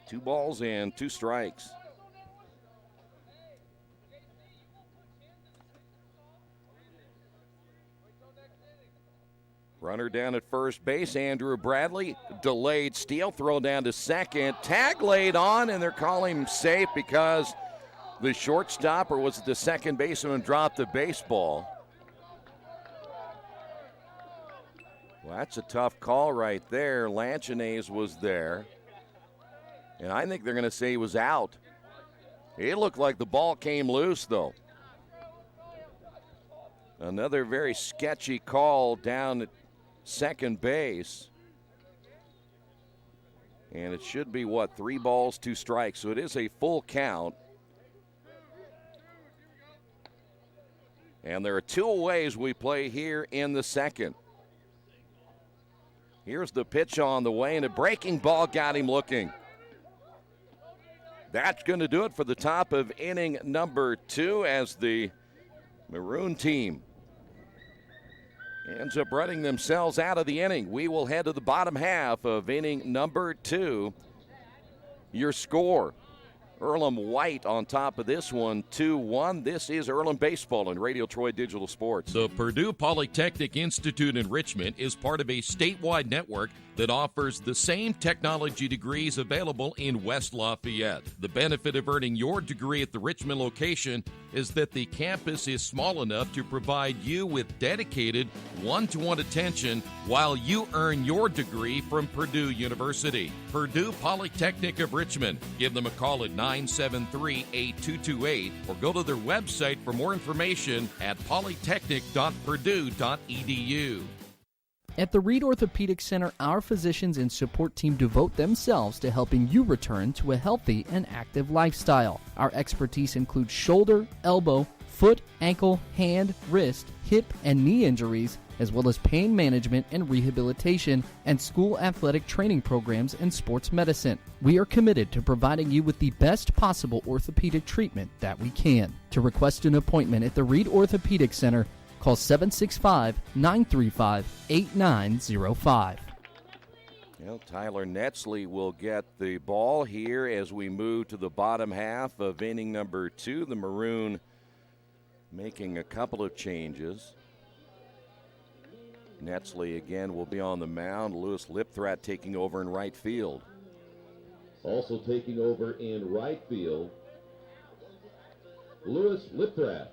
2 balls and 2 strikes. Runner down at first base, Andrew Bradley. Delayed steal, throw down to second. Tag laid on, and they're calling him safe because the shortstop, or was it the second baseman, dropped the baseball. Well, that's a tough call right there. Lanchinaise was there. And I think they're going to say he was out. It looked like the ball came loose, though. Another very sketchy call down at second base. And it should be, 3 balls, 2 strikes. So it is a full count. And there are 2 ways we play here in the second. Here's the pitch on the way, and a breaking ball got him looking. That's going to do it for the top of inning number 2 as the Maroon team ends up running themselves out of the inning. We will head to the bottom half of inning number 2. Your score: Earlham White on top of this one, 2-1. This is Earlham Baseball and Radio Troy Digital Sports. The Purdue Polytechnic Institute in Richmond is part of a statewide network that offers the same technology degrees available in West Lafayette. The benefit of earning your degree at the Richmond location is that the campus is small enough to provide you with dedicated one-to-one attention while you earn your degree from Purdue University. Purdue Polytechnic of Richmond. Give them a call at 973-8228 or go to their website for more information at polytechnic.purdue.edu. At the Reed Orthopedic Center, our physicians and support team devote themselves to helping you return to a healthy and active lifestyle. Our expertise includes shoulder, elbow, foot, ankle, hand, wrist, hip, and knee injuries, as well as pain management and rehabilitation and school athletic training programs and sports medicine. We are committed to providing you with the best possible orthopedic treatment that we can. To request an appointment at the Reed Orthopedic Center, call 765-935-8905. Well, Tyler Netzley will get the ball here as we move to the bottom half of inning number 2. The Maroon making a couple of changes. Netzley again will be on the mound. Lewis Lipthrat taking over in right field. Also taking over in right field, Lewis Lipthrat.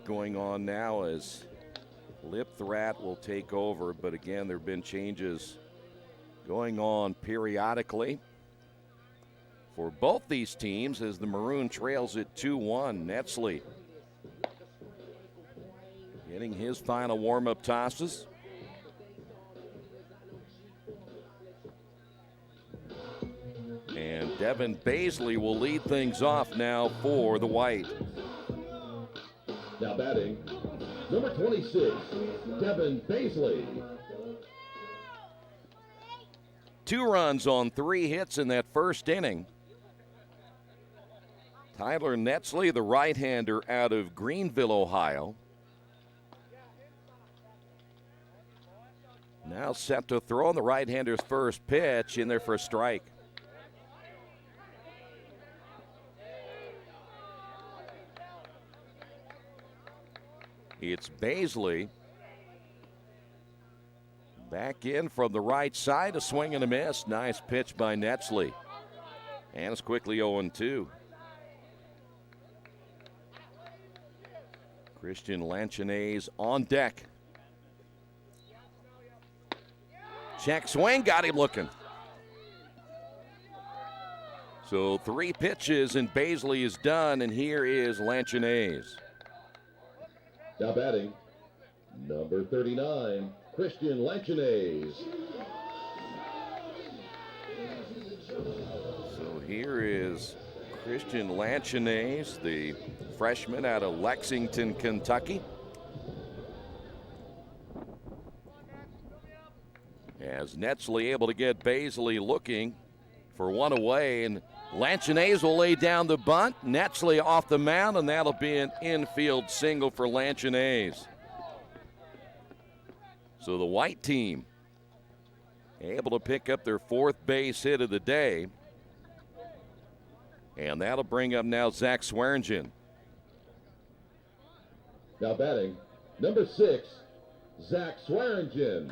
Going on now as Lipthrat will take over, but again, there have been changes going on periodically for both these teams as the Maroon trails at 2-1. Netzley getting his final warm-up tosses. And Devin Baisley will lead things off now for the White. Now batting, number 26, Devin Baisley. 2 runs on 3 hits in that first inning. Tyler Netzley, the right-hander out of Greenville, Ohio. Now set to throw on the right-hander's first pitch, in there for a strike. It's Baisley. Back in from the right side, a swing and a miss. Nice pitch by Netzley. And it's quickly 0-2. Christian Lanchinaise on deck. Check swing, got him looking. So 3 pitches and Baisley is done, and here is Lanchinaise. Now batting, number 39, Christian Lanchinaise. So here is Christian Lanchines, the freshman out of Lexington, Kentucky. As Netzley able to get Baisley looking for one away, and Lanchines will lay down the bunt. Netzley off the mound, and that'll be an infield single for Lanchines. So the white team able to pick up their 4th base hit of the day. And that'll bring up now Zach Swearingen. Now batting, number 6, Zach Swearingen.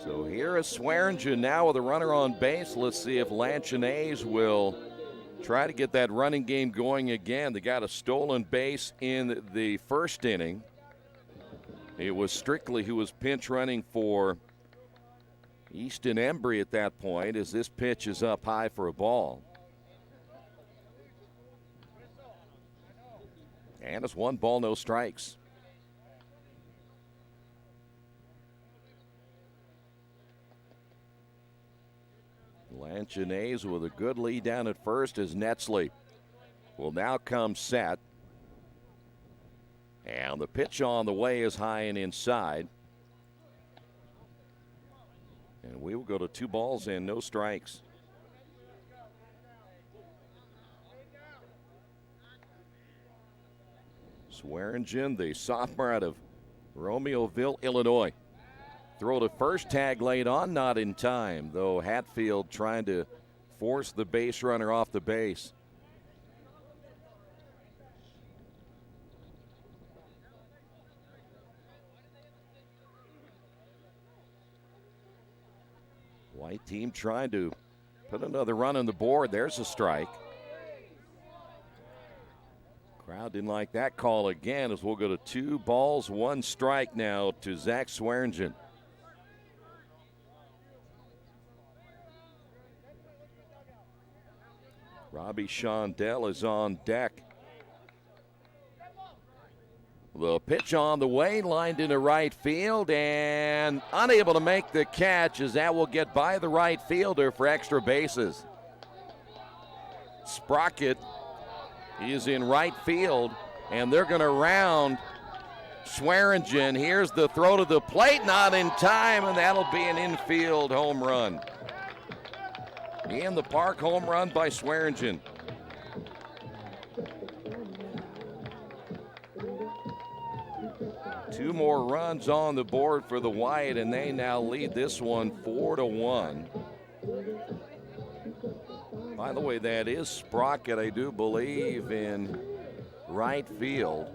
So here is Swearingen now with a runner on base. Let's see if Lanchines will try to get that running game going again. They got a stolen base in the first inning. It was Strictly who was pinch running for Easton Embry at that point, as this pitch is up high for a ball. And it's 1 ball, no strikes. Lanchines with a good lead down at first as Netzley will now come set. And the pitch on the way is high and inside. And we will go to 2 balls and no strikes. Swearingen, the sophomore out of Romeoville, Illinois. Throw to first, tag laid on, not in time, though Hatfield trying to force the base runner off the base. White team trying to put another run on the board. There's a strike. Crowd didn't like that call again, as we'll go to 2 balls, 1 strike now to Zach Swearingen. Robbie Shondell is on deck. The pitch on the way, lined into right field, and unable to make the catch, as that will get by the right fielder for extra bases. Sprocket is in right field, and they're going to round Swearingen. Here's the throw to the plate, not in time, and that'll be an infield home run. In the park, home run by Swearingen. Two more runs on the board for the White, and they now lead this one 4-1. By the way, that is Sprocket, I do believe, in right field.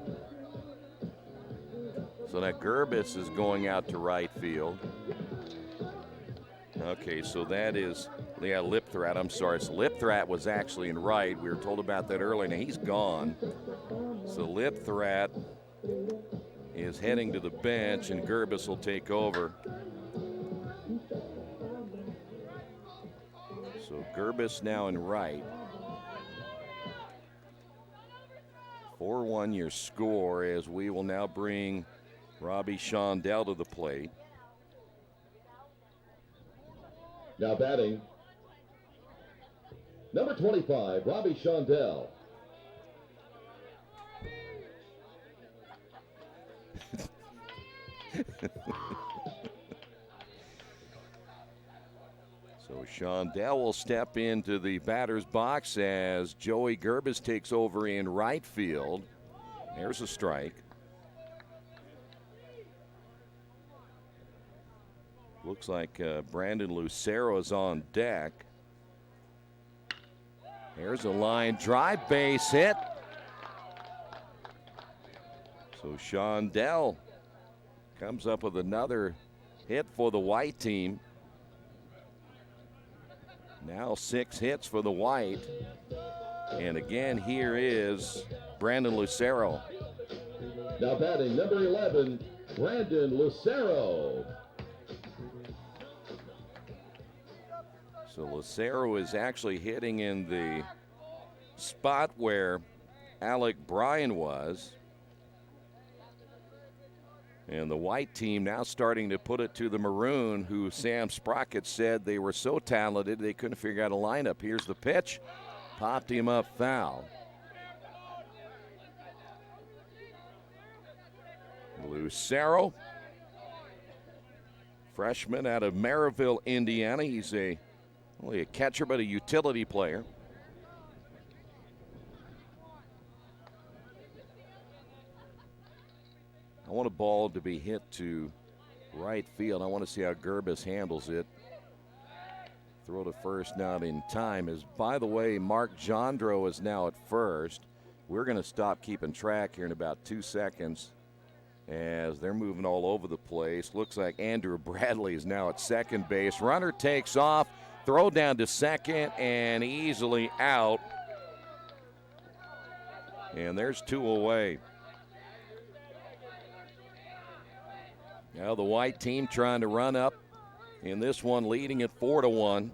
So that Gerbis is going out to right field. Okay, so that is, Lipthrat, I'm sorry. So Lipthrat was actually in right. We were told about that earlier. Now he's gone. So Lipthrat is heading to the bench, and Gerbis will take over. So Gerbis now in right. 4-1 your score, as we will now bring Robbie Shondell to the plate. Now batting, number 25, Robbie Shondell. So Shondell will step into the batter's box as Joey Gerbis takes over in right field. There's a strike. Looks like Brandon Lucero is on deck. There's a line drive, base hit. So Shondell comes up with another hit for the White team. Now 6 hits for the White. And again, here is Brandon Lucero. Now batting, number 11, Brandon Lucero. So Lucero is actually hitting in the spot where Alec Bryan was. And the white team now starting to put it to the Maroon, who Sam Sprocket said they were so talented they couldn't figure out a lineup. Here's the pitch. Popped him up, foul. Lucero, freshman out of Maryville, Indiana. He's only a catcher, but a utility player. I want a ball to be hit to right field. I want to see how Gerbis handles it. Throw to first, not in time. As by the way, Mark Jandro is now at first. We're going to stop keeping track here in about 2 seconds as they're moving all over the place. Looks like Andrew Bradley is now at second base. Runner takes off, throw down to second, and easily out. And there's 2 away. Now the white team trying to run up in this one, leading at 4-1.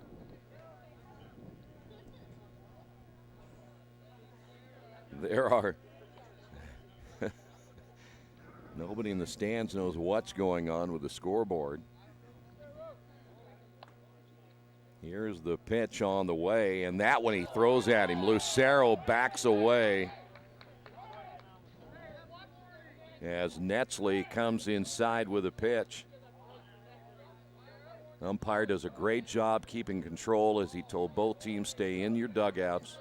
There are nobody in the stands knows what's going on with the scoreboard. Here's the pitch on the way, and that one he throws at him. Lucero backs away as Netzley comes inside with a pitch. Umpire does a great job keeping control as he told both teams stay in your dugouts.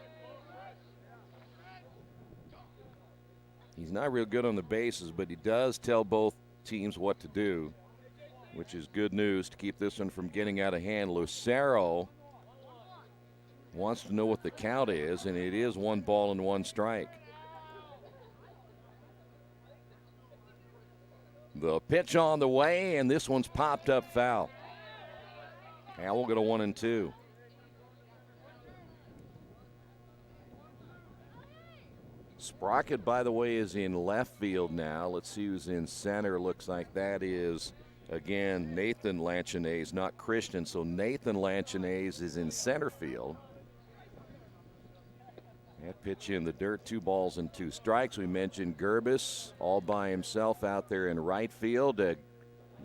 He's not real good on the bases, but he does tell both teams what to do, which is good news to keep this one from getting out of hand. Lucero wants to know what the count is, and it is 1 ball and 1 strike. The pitch on the way, and this one's popped up foul. Now we'll go to 1-2. Sprocket, by the way, is in left field now. Let's see who's in center. Looks like that is, again, Nathan Lanchinaise, not Christian. So Nathan Lanchinaise is in center field. That pitch in the dirt, 2 balls and 2 strikes. We mentioned Gerbis all by himself out there in right field.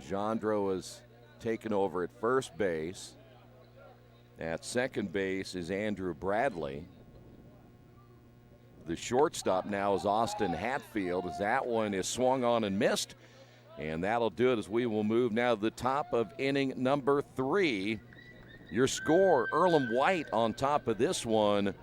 Jandro has taken over at first base. At second base is Andrew Bradley. The shortstop now is Austin Hatfield, as that one is swung on and missed. And that'll do it as we will move now to the top of inning number 3. Your score, Earlham White on top of this one,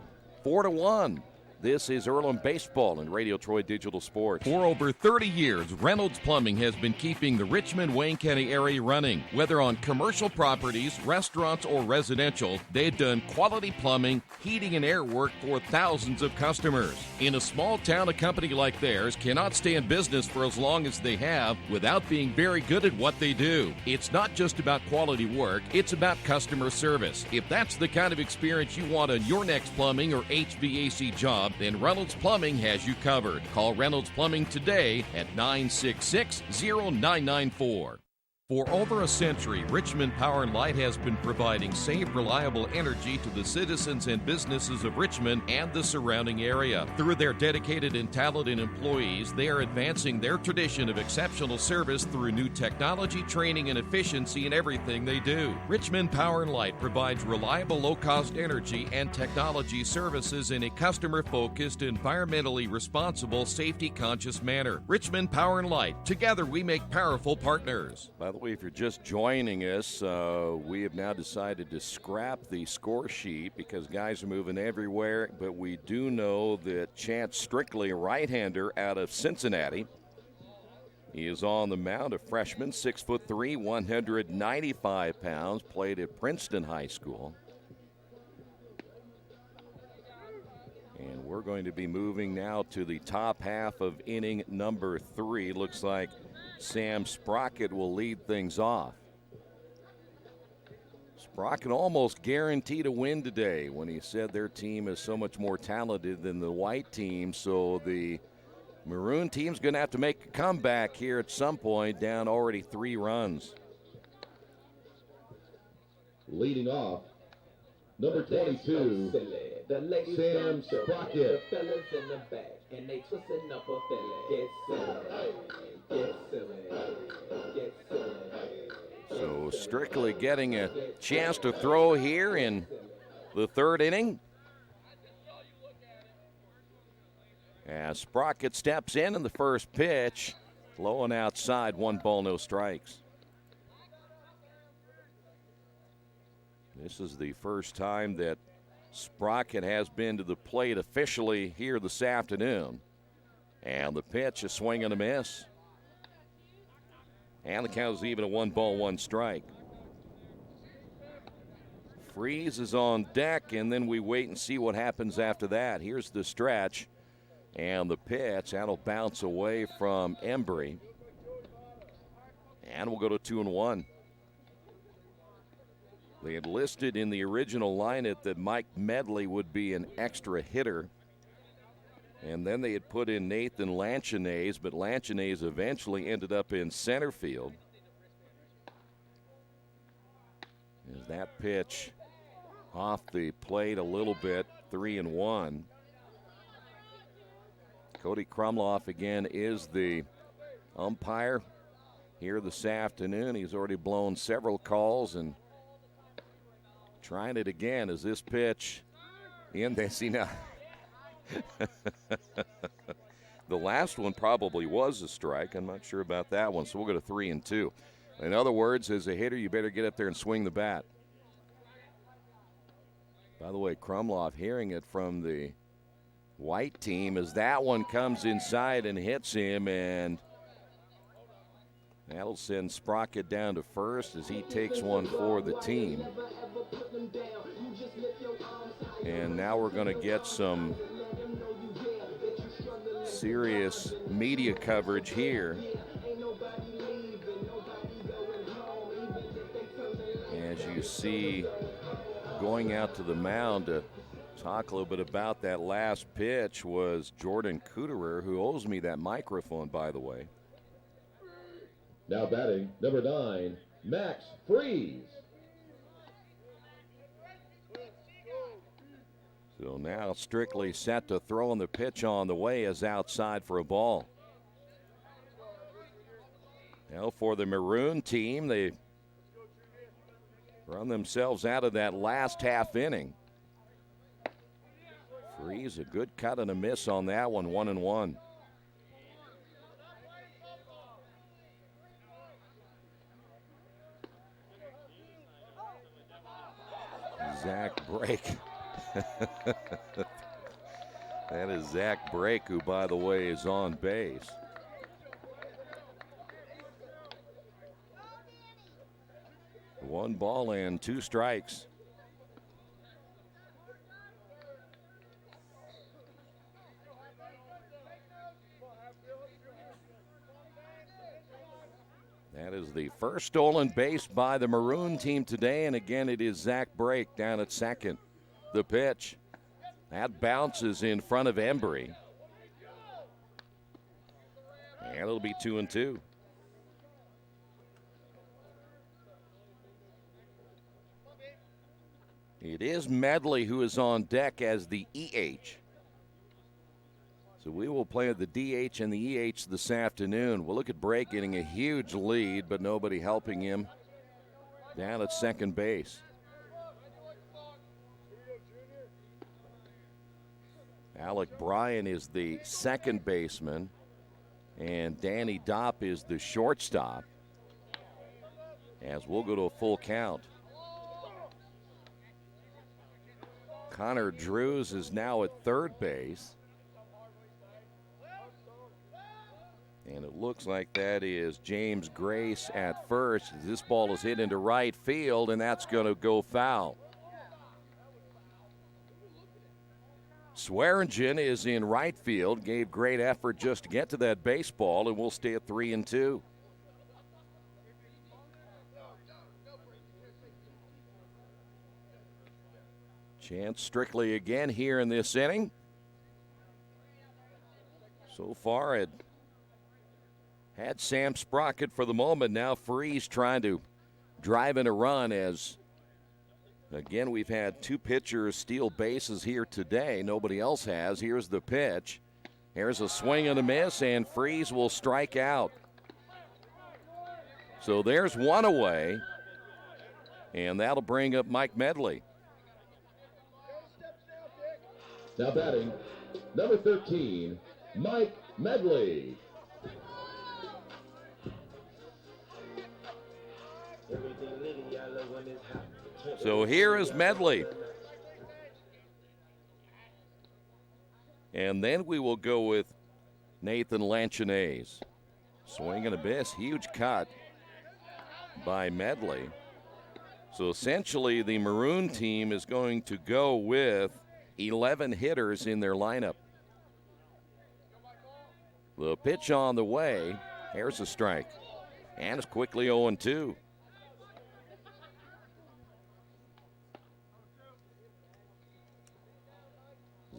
4-1. This is Earlham Baseball and Radio Troy Digital Sports. For over 30 years, Reynolds Plumbing has been keeping the Richmond-Wayne County area running. Whether on commercial properties, restaurants, or residential, they've done quality plumbing, heating, and air work for thousands of customers. In a small town, a company like theirs cannot stay in business for as long as they have without being very good at what they do. It's not just about quality work, it's about customer service. If that's the kind of experience you want on your next plumbing or HVAC job, then Reynolds Plumbing has you covered. Call Reynolds Plumbing today at 966-0994. For over a century, Richmond Power and Light has been providing safe, reliable energy to the citizens and businesses of Richmond and the surrounding area. Through their dedicated and talented employees, they are advancing their tradition of exceptional service through new technology, training, and efficiency in everything they do. Richmond Power and Light provides reliable, low-cost energy and technology services in a customer-focused, environmentally responsible, safety-conscious manner. Richmond Power and Light. Together, we make powerful partners. By the way, if you're just joining us, we have now decided to scrap the score sheet because guys are moving everywhere, but we do know that Chance Strictly, a right-hander out of Cincinnati, he is on the mound, a freshman, 6'3", 195 pounds, played at Princeton High School. And we're going to be moving now to the top half of inning number 3. Looks like Sam Sprocket will lead things off. Sprocket almost guaranteed a win today when he said their team is so much more talented than the white team. So the Maroon team's going to have to make a comeback here at some point, down already 3 runs. Leading off, number 22, Sam Sprocket. The fellas in the back, and they twisting up a fella. Get silly, get silly. So Strictly getting a chance to throw here in the third inning. As Sprocket steps in the first pitch, low and outside, 1 ball, no strikes. This is the first time that Sprocket has been to the plate officially here this afternoon. And the pitch, a swing and a miss. And the count is even at 1 ball, 1 strike. Freeze is on deck, and then we wait and see what happens after that. Here's the stretch. And the pitch, that'll bounce away from Embry. And we'll go to 2-1. They had listed in the original lineup that Mike Medley would be an extra hitter. And then they had put in Nathan Lanchinaise, but Lanchinaise eventually ended up in center field. As that pitch off the plate a little bit, 3-1. Cody Krumloff again is the umpire here this afternoon. He's already blown several calls and trying it again as this pitch in there. See now, the last one probably was a strike. I'm not sure about that one, so we'll go to 3-2. In other words, as a hitter, you better get up there and swing the bat. By the way, Krumloff hearing it from the white team as that one comes inside and hits him, and that'll send Sprocket down to first as he takes one for the team. And now we're going to get some serious media coverage here as you see going out to the mound to talk a little bit about that last pitch was Jordan Kuderer, who owes me that microphone, by the way. Now batting, number 9, Max Freeze. So now Strictly set to throw, and the pitch on the way is outside for a ball. Now for the Maroon team, they run themselves out of that last half inning. Freeze, a good cut and a miss on that one, 1-1. Zach Brake. That is Zach Brake, who, by the way, is on base. One ball and 2 strikes. That is the first stolen base by the Maroon team today, and again it is Zach Brake down at second. The pitch. That bounces in front of Embry. And it'll be 2-2. It is Medley who is on deck as the EH. So we will play the DH and the EH this afternoon. We'll look at Brake getting a huge lead, but nobody helping him down at second base. Alec Bryan is the second baseman, and Danny Dopp is the shortstop, as we'll go to a full count. Connor Drews is now at third base. And it looks like that is James Grace at first. This ball is hit into right field, and that's going to go foul. Swearingen is in right field, gave great effort just to get to that baseball, and we'll stay at 3-2. Chance Strictly again here in this inning. So far it had Sam Sprocket for the moment. Now Freeze trying to drive in a run as, again, we've had 2 pitchers steal bases here today. Nobody else has. Here's the pitch. Here's a swing and a miss, and Freeze will strike out. So there's one away. And that'll bring up Mike Medley. Now batting, number 13, Mike Medley. So here is Medley. And then we will go with Nathan Lanchinaise. Swing and a miss, huge cut by Medley. So essentially the Maroon team is going to go with 11 hitters in their lineup. The pitch on the way. Here's a strike. And it's quickly 0-2.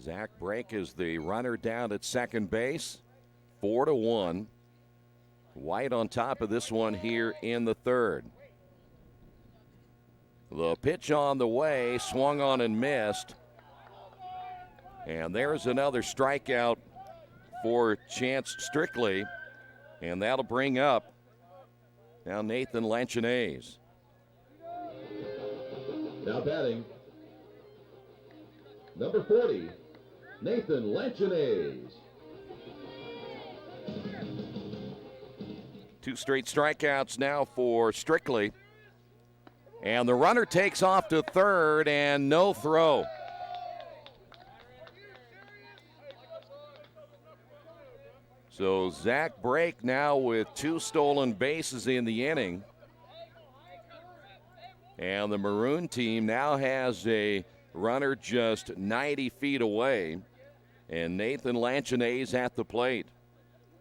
Zach Brake is the runner down at second base. 4-1. White on top of this one here in the third. The pitch on the way, swung on and missed. And there's another strikeout for Chance Strictly. And that'll bring up now Nathan Lanchinaise. Now batting, number 40, Nathan Lanchinaise. 2 straight strikeouts now for Strictly. And the runner takes off to third and no throw. So Zach Brake now with 2 stolen bases in the inning. And the Maroon team now has a runner just 90 feet away. And Nathan Lanchinaise at the plate.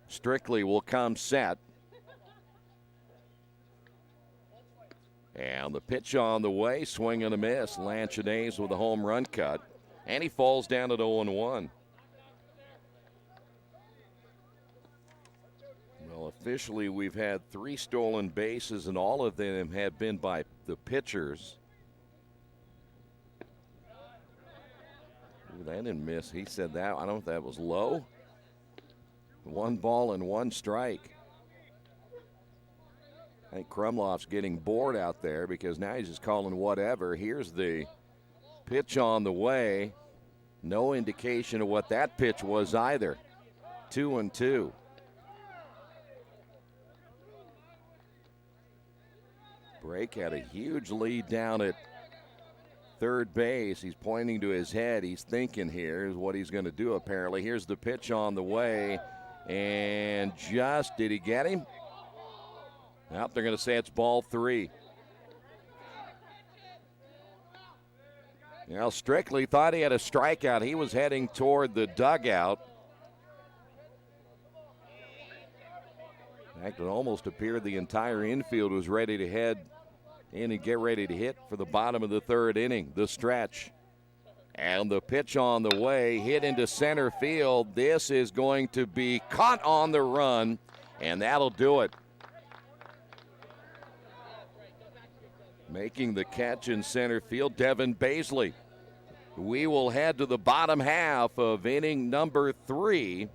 Strictly will come set. And the pitch on the way, swing and a miss. Lanchinaise with a home run cut. And he falls down at 0-1. Well, officially we've had 3 stolen bases, and all of them have been by the pitchers. Ooh, that didn't miss. He said that. I don't know if that was low. 1 ball and 1 strike. I think Krumloff's getting bored out there because now he's just calling whatever. Here's the pitch on the way. No indication of what that pitch was either. 2-2. Brake had a huge lead down at third base. He's pointing to his head. He's thinking here is what he's going to do apparently. Here's the pitch on the way. And just, did he get him? Nope, they're going to say it's ball 3. Now, Strictly thought he had a strikeout. He was heading toward the dugout. In fact, it almost appeared the entire infield was ready to head in and get ready to hit for the bottom of the third inning, the stretch. And the pitch on the way, hit into center field. This is going to be caught on the run, and that'll do it. Making the catch in center field, Devin Baisley. We will head to the bottom half of inning number 3.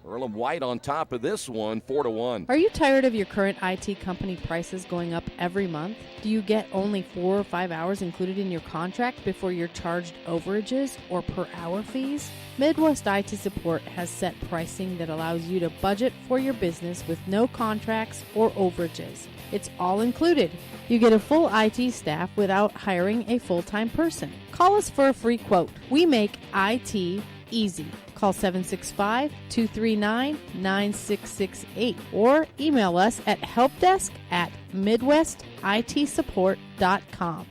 Earlham White on top of this one, 4-1. Are you tired of your current IT company prices going up every month? Do you get only 4 or 5 hours included in your contract before you're charged overages or per hour fees? Midwest IT Support has set pricing that allows you to budget for your business with no contracts or overages. It's all included. You get a full IT staff without hiring a full-time person. Call us for a free quote. We make IT easy. Call 765-239-9668 or email us at helpdesk@midwestitsupport.com.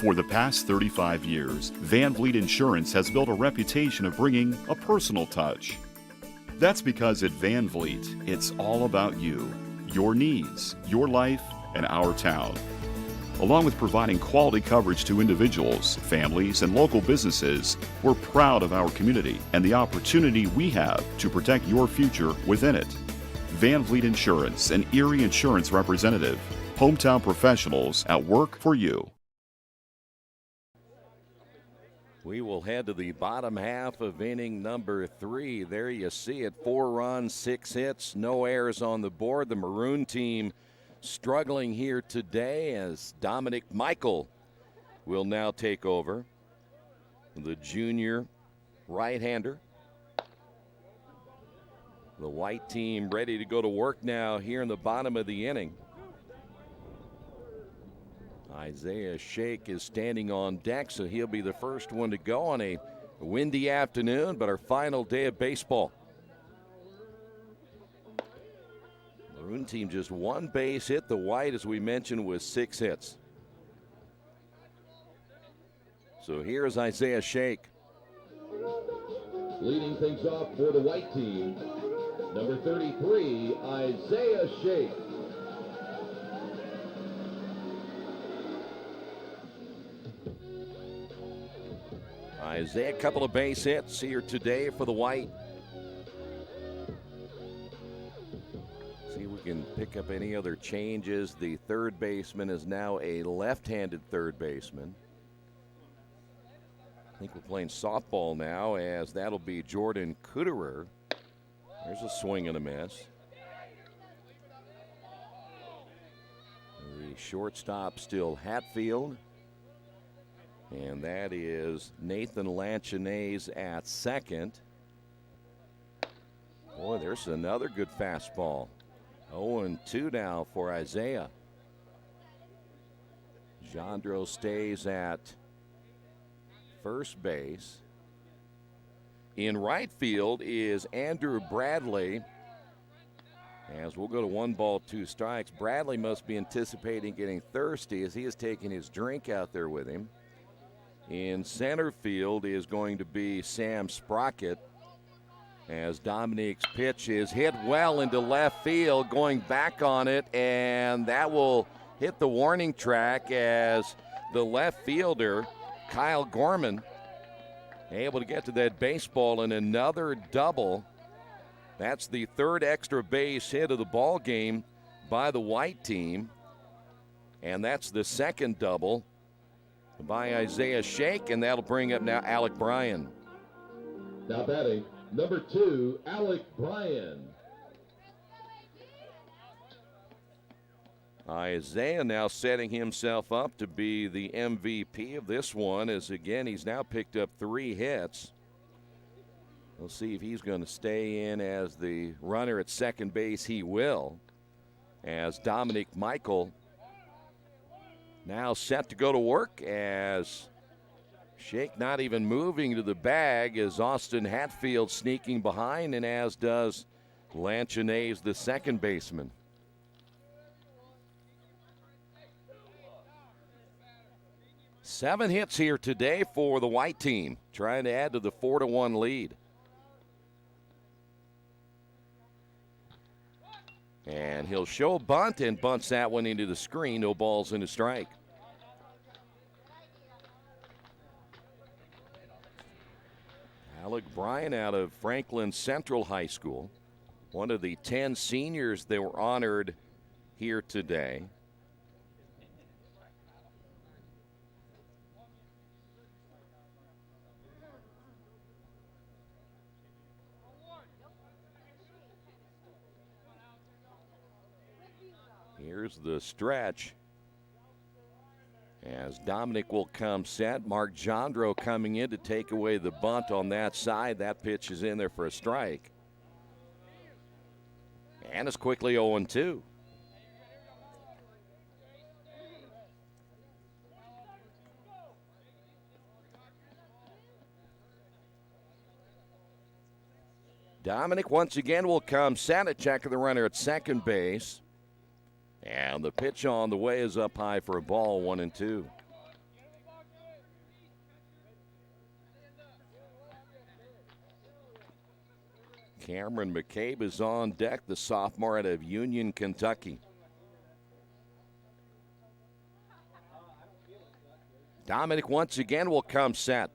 For the past 35 years, Van Vliet Insurance has built a reputation of bringing a personal touch. That's because at Van Vliet, it's all about you, your needs, your life, and our town. Along with providing quality coverage to individuals, families, and local businesses, we're proud of our community and the opportunity we have to protect your future within it. Van Vliet Insurance, an Erie Insurance representative. Hometown professionals at work for you. We will head to the bottom half of inning number 3. There you see it, 4 runs, 6 hits, no errors on the board. The Maroon team struggling here today as Dominic Michael will now take over. The junior right-hander. The white team ready to go to work now here in the bottom of the inning. Isaiah Shake is standing on deck, so he'll be the first one to go on a windy afternoon, but our final day of baseball. Maroon team just one base hit. The white, as we mentioned, was 6 hits. So here's Isaiah Shake. Leading things off for the white team, number 33, Isaiah Shake. Isaiah, a couple of base hits here today for the white. See if we can pick up any other changes. The third baseman is now a left-handed third baseman. I think we're playing softball now, as that'll be Jordan Kuderer. There's a swing and a miss. The shortstop still Hatfield. And that is Nathan Lanchinaise at second. Boy, there's another good fastball. 0-2 now for Isaiah. Jandro stays at first base. In right field is Andrew Bradley. As we'll go to 1 ball, 2 strikes. Bradley must be anticipating getting thirsty as he is taking his drink out there with him. In center field is going to be Sam Sprocket, as Dominique's pitch is hit well into left field, going back on it, and that will hit the warning track as the left fielder, Kyle Gorman, able to get to that baseball in another double. That's the third extra base hit of the ball game by the white team, and that's the second double by Isaiah Shake, and that'll bring up now Alec Bryan. Now batting, number 2, Alec Bryan. Isaiah now setting himself up to be the MVP of this one, as again he's now picked up 3 hits. We'll see if he's going to stay in as the runner at second base. He will, as Dominic Michael now set to go to work, as Shake not even moving to the bag, as Austin Hatfield sneaking behind, and as does Lanchinaise, the second baseman. Seven hits here today for the white team, trying to add to the 4-1 lead. And he'll show a bunt and bunts that one into the screen. No balls and a strike. Alec Bryan out of Franklin Central High School, one of the 10 seniors that were honored here today. Here's the stretch, as Dominic will come set. Mark Jandro coming in to take away the bunt on that side. That pitch is in there for a strike. And it's quickly 0-2. Dominic once again will come set at check of the runner at second base. And the pitch on the way is up high for a ball, 1-2. Cameron McCabe is on deck, the sophomore out of Union, Kentucky. Dominic once again will come set.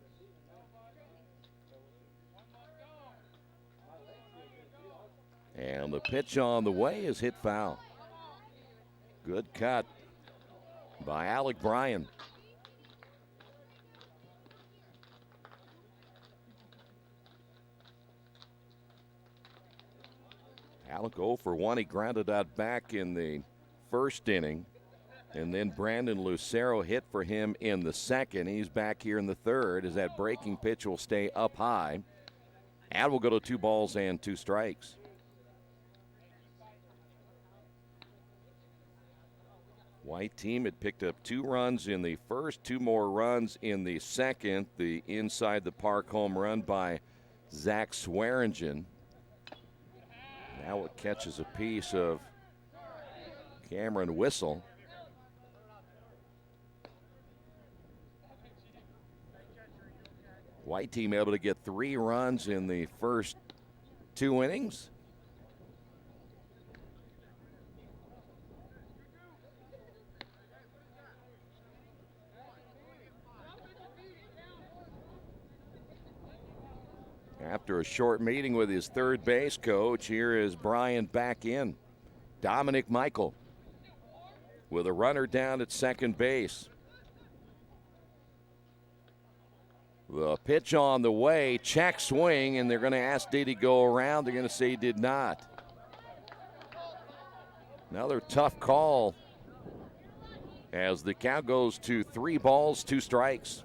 And the pitch on the way is hit foul. Good cut by Alec Bryan. Alec 0 for 1. He grounded out back in the first inning. And then Brandon Lucero hit for him in the second. He's back here in the third as that breaking pitch will stay up high. And we'll go to 2 balls and 2 strikes. White team had picked up 2 runs in the first, 2 more runs in the second. The inside the park home run by Zach Swearingen. Now it catches a piece of Cameron Whistle. White team able to get 3 runs in the first 2 innings. After a short meeting with his third base coach, here is Brian back in. Dominic Michael with a runner down at second base. The pitch on the way, check swing, and they're going to ask did he go around. They're going to say he did not. Another tough call as the count goes to 3 balls, 2 strikes.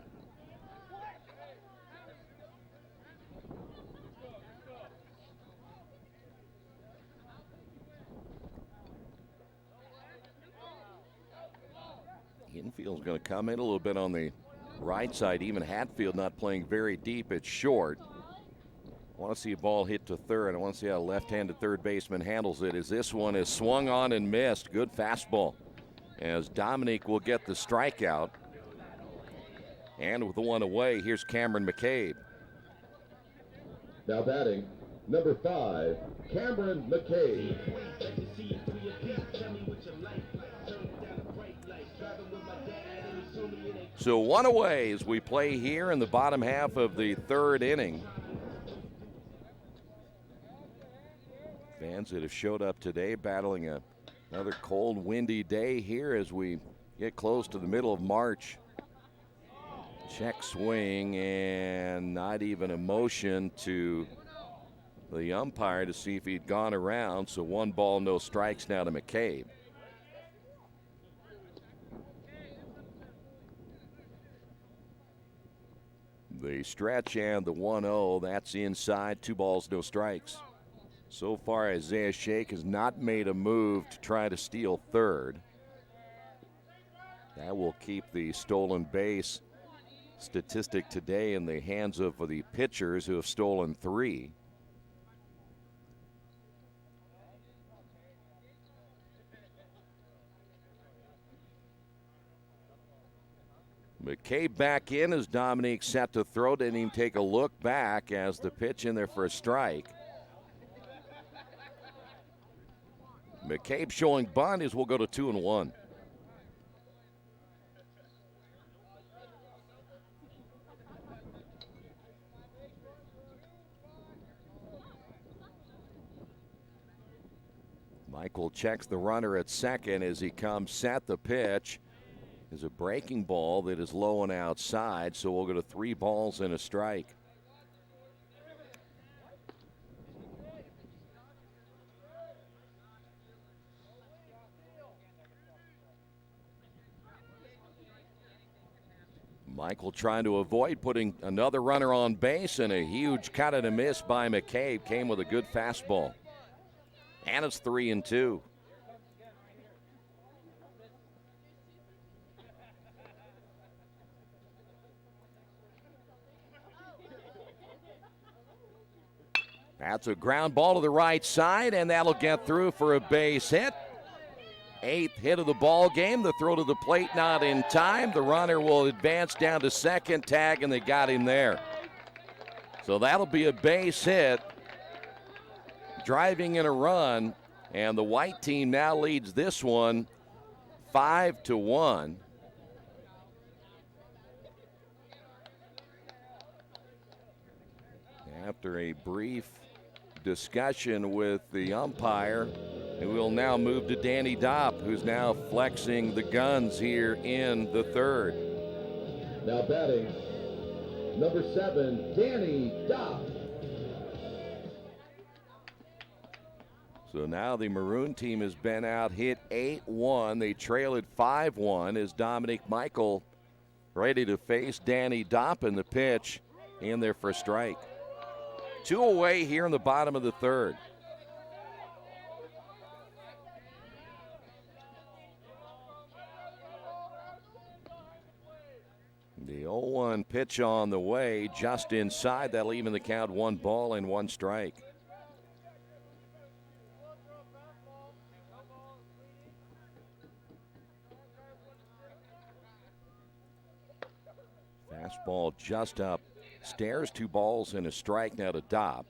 Infield's going to come in a little bit on the right side. Even Hatfield not playing very deep at short. I want to see a ball hit to third. I want to see how a left-handed third baseman handles it as this one is swung on and missed. Good fastball as Dominic will get the strikeout. And with the one away, here's Cameron McCabe. Now batting, number 5, Cameron McCabe. So one away as we play here in the bottom half of the third inning. Fans that have showed up today battling another cold, windy day here as we get close to the middle of March. Check swing and not even a motion to the umpire to see if he'd gone around. So 1 ball, no strikes now to McCabe. The stretch and the 1-0, that's inside. 2 balls, no strikes. So far, Isaiah Shake has not made a move to try to steal third. That will keep the stolen base statistic today in the hands of the pitchers who have stolen 3. McCabe back in as Dominique set to throw. Didn't even take a look back as the pitch in there for a strike. McCabe showing bunt as we'll go to 2-1. Michael checks the runner at second as he comes set. The pitch is a breaking ball that is low and outside, so we'll go to 3 balls and a strike. Michael trying to avoid putting another runner on base, and a huge cut and a miss by McCabe came with a good fastball. And it's 3-2. That's a ground ball to the right side, and that'll get through for a base hit. 8th hit of the ball game. The throw to the plate not in time. The runner will advance down to second, tag, and they got him there. So that'll be a base hit. Driving in a run, and the white team now leads this one 5-1. After a brief discussion with the umpire, and we'll now move to Danny Dopp, who's now flexing the guns here in the third. Now batting, number 7, Danny Dopp. So now the Maroon team has been out, hit 8-1. They trail it 5-1 as Dominic Michael ready to face Danny Doppin. The pitch in there for a strike. 2 away here in the bottom of the third. The 0-1 pitch on the way, just inside. That'll even the count, 1 ball and 1 strike. Fastball just up stairs, 2 balls and a strike now to Dopp.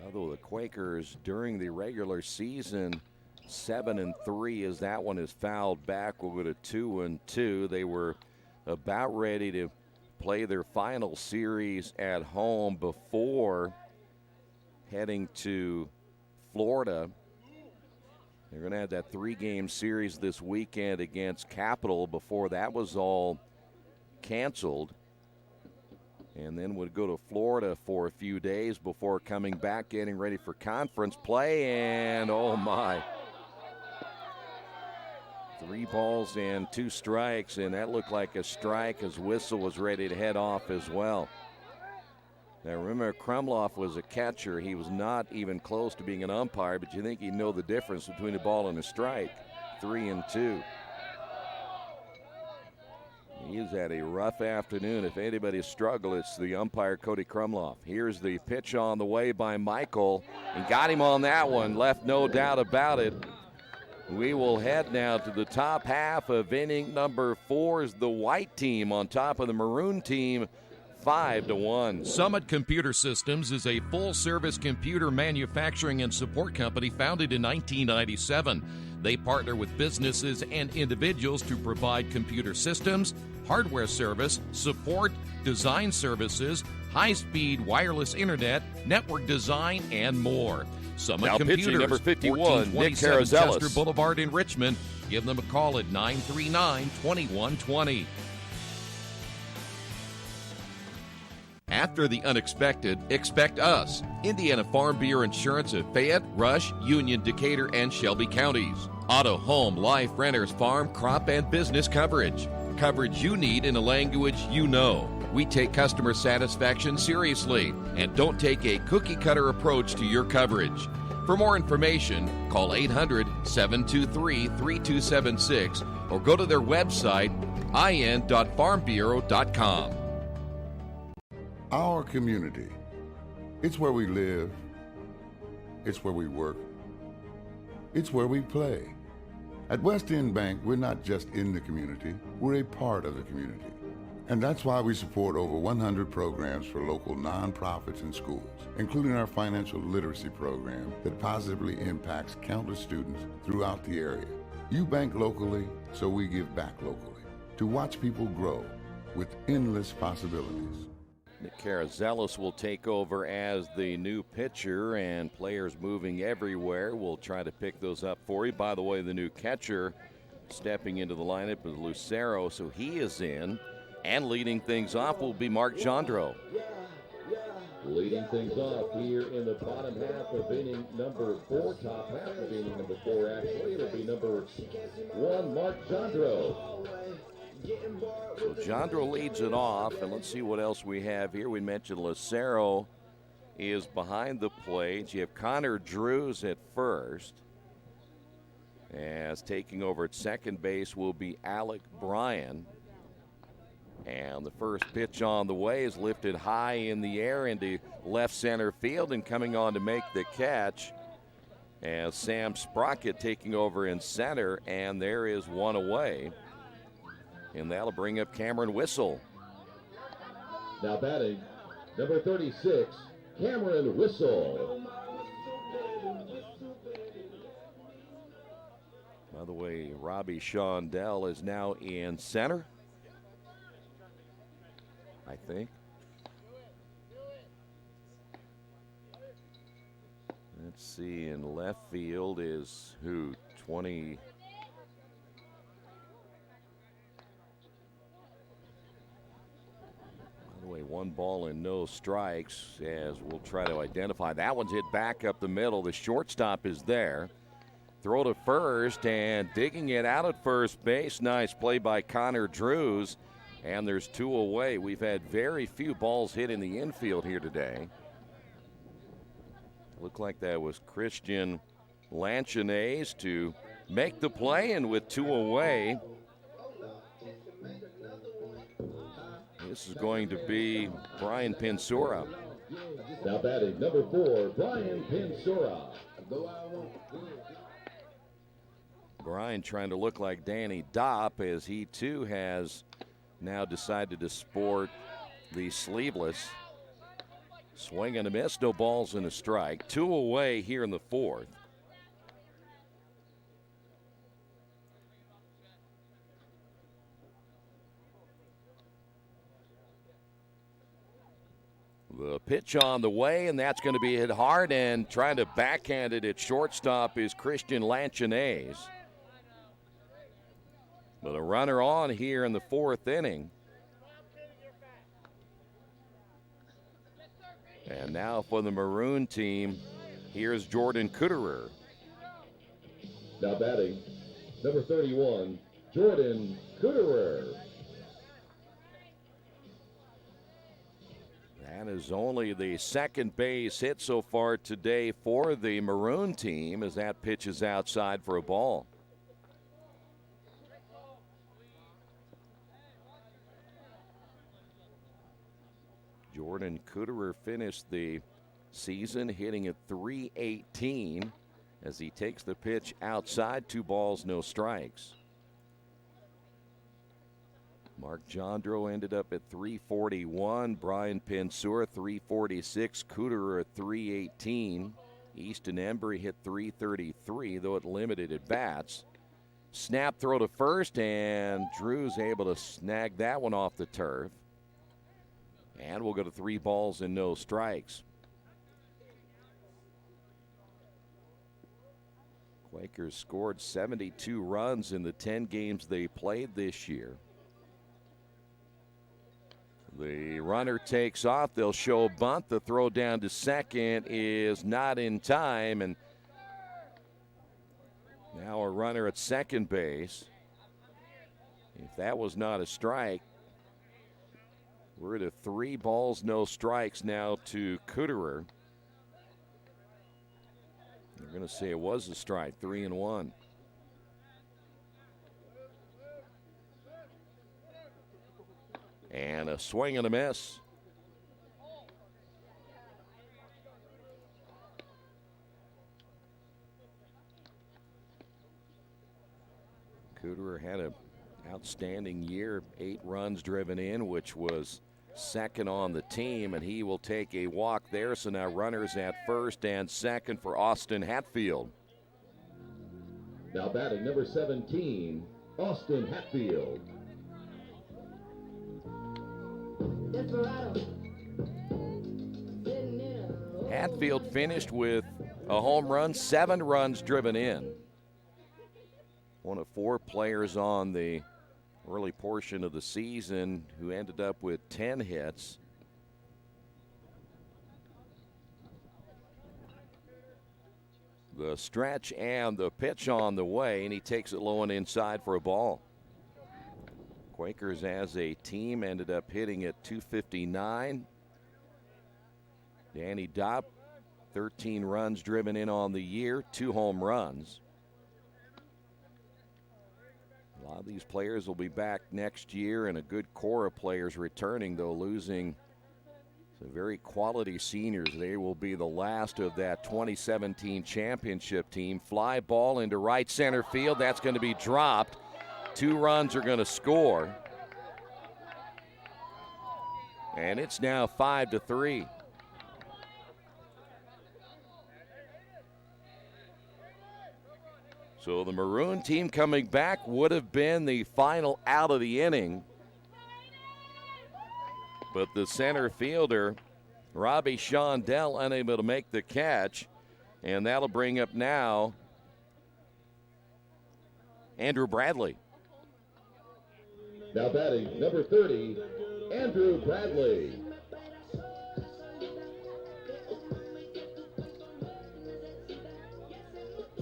Although the Quakers during the regular season 7-3 as that one is fouled back. We'll go to 2-2. They were about ready to play their final series at home before heading to Florida. They're going to have that 3-game series this weekend against Capital before that was all canceled. And then would go to Florida for a few days before coming back, getting ready for conference play. And, oh, my. 3 balls and 2 strikes, and that looked like a strike as Whistle was ready to head off as well. Now, remember, Krumloff was a catcher. He was not even close to being an umpire, but you think he'd know the difference between a ball and a strike. 3-2. He has had a rough afternoon. If anybody's struggled, it's the umpire, Cody Krumloff. Here's the pitch on the way by Michael, and got him on that one. Left no doubt about it. We will head now to the top half of inning number 4 as the white team on top of the Maroon team, 5-1. Summit Computer Systems is a full-service computer manufacturing and support company founded in 1997. They partner with businesses and individuals to provide computer systems, hardware service, support, design services, high-speed wireless internet, network design, and more. Summit Now Computers, pitching number 51, Nick 1427 Carazellis. Chester Boulevard in Richmond. Give them a call at 939-2120. After the unexpected, expect us. Indiana Farm Bureau Insurance of Fayette, Rush, Union, Decatur, and Shelby counties. Auto, home, life, renters, farm, crop, and business coverage. Coverage you need in a language you know. We take customer satisfaction seriously and don't take a cookie-cutter approach to your coverage. For more information, call 800-723-3276 or go to their website, in.farmbureau.com. Our community. It's where we live. It's where we work. It's where we play. At West End Bank, we're not just in the community, we're a part of the community. And that's why we support over 100 programs for local nonprofits and schools, including our financial literacy program that positively impacts countless students throughout the area. You bank locally, so we give back locally to watch people grow with endless possibilities. Nick Carazellis will take over as the new pitcher, and players moving everywhere. We'll try to pick those up for you. By the way, the new catcher stepping into the lineup is Lucero, so he is in. And leading things off will be Mark Jandro. Leading things off here in the bottom half of inning number 4, top half of inning number 4, actually. It'll be number 1, Mark Jandro. So Jandro leads it off, and let's see what else we have here. We mentioned Lucero is behind the plate. You have Connor Drews at first. As taking over at second base will be Alec Bryan. And the first pitch on the way is lifted high in the air into left center field, and coming on to make the catch as Sam Sprocket taking over in center, and there is one away. And that'll bring up Cameron Whistle. Now batting, number 36, Cameron Whistle. By the way, Robbie Shondell is now in center, I think. Let's see, in left field is who? 20. 1 ball and no strikes as we'll try to identify. That one's hit back up the middle. The shortstop is there. Throw to first and digging it out at first base. Nice play by Connor Drews. And there's 2 away. We've had very few balls hit in the infield here today. Looked like that was Christian Lanchinaise to make the play, and with 2 away, this is going to be Brian Pinsura. Now batting number 4, Brian Pinsura. Brian trying to look like Danny Dopp as he too has now decided to sport the sleeveless. Swing and a miss, no balls and a strike. 2 away here in the 4th. The pitch on the way, and that's going to be hit hard, and trying to backhand it at shortstop is Christian Lanchinaise. But a runner on here in the 4th inning. And now for the Maroon team, here's Jordan Kuderer. Now batting number 31, Jordan Kuderer. That is only the 2nd base hit so far today for the Maroon team as that pitch is outside for a ball. Jordan Kuderer finished the season hitting at .318 as he takes the pitch outside. 2 balls, no strikes. Mark Jandro ended up at .341. Brian Pinsura, .346. Kuderer at .318. Easton Embry hit .333, though it limited at bats. Snap throw to first, and Drew's able to snag that one off the turf. And we'll go to 3 balls and no strikes. Quakers scored 72 runs in the 10 games they played this year. The runner takes off. They'll show a bunt. The throw down to second is not in time. And now a runner at second base. If that was not a strike, we're at a 3 balls, no strikes now to Kuderer. They're going to say it was a strike, 3-1. And a swing and a miss. Kuderer had an outstanding year, 8 runs driven in, which was second on the team, and he will take a walk there. So now runners at first and second for Austin Hatfield. Now batting number 17, Austin Hatfield. Hatfield finished with a home run, 7 runs driven in. One of 4 players on the early portion of the season who ended up with 10 hits. The stretch and the pitch on the way, and he takes it low and inside for a ball. Quakers as a team ended up hitting at .259. Danny Dopp, 13 runs driven in on the year, 2 home runs. A lot of these players will be back next year, and a good core of players returning, though losing some very quality seniors. They will be the last of that 2017 championship team. Fly ball into right center field. That's going to be dropped. 2 runs are going to score. And it's now 5-3. So the Maroon team coming back would have been the final out of the inning. But the center fielder, Robbie Shondell, unable to make the catch. And that'll bring up now Andrew Bradley. Now batting number 30, Andrew Bradley.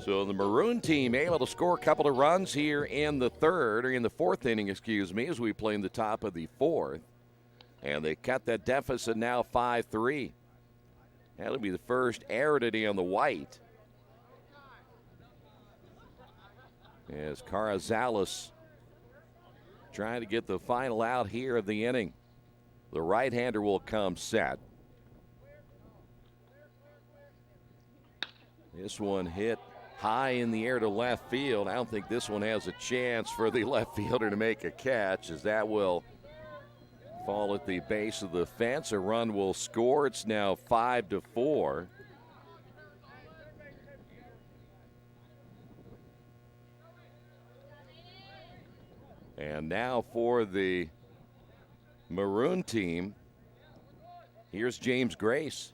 So the Maroon team able to score a couple of runs here in the fourth inning, as we play in the top of the fourth. And they cut that deficit now 5-3. That'll be the first error today on the white. As Carrizales trying to get the final out here of the inning. The right-hander will come set. This one hit high in the air to left field. I don't think this one has a chance for the left fielder to make a catch, as that will fall at the base of the fence. A run will score. It's now 5-4. And now for the Maroon team, here's James Grace.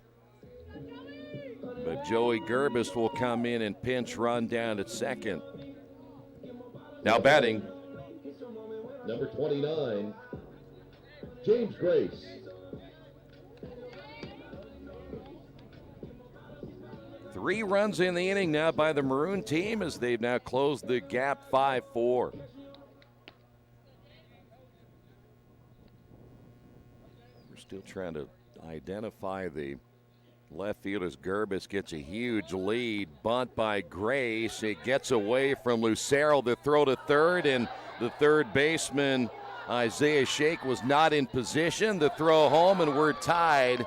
But Joey Gerbis will come in and pinch run down at second. Now batting, number 29, James Grace. Three runs in the inning now by the Maroon team, as they've now closed the gap 5-4. Still trying to identify the left fielder's. Gerbis gets a huge lead. Bunt by Grace. It gets away from Lucero. The throw to third, and the third baseman, Isaiah Shake, was not in position. The throw home, and we're tied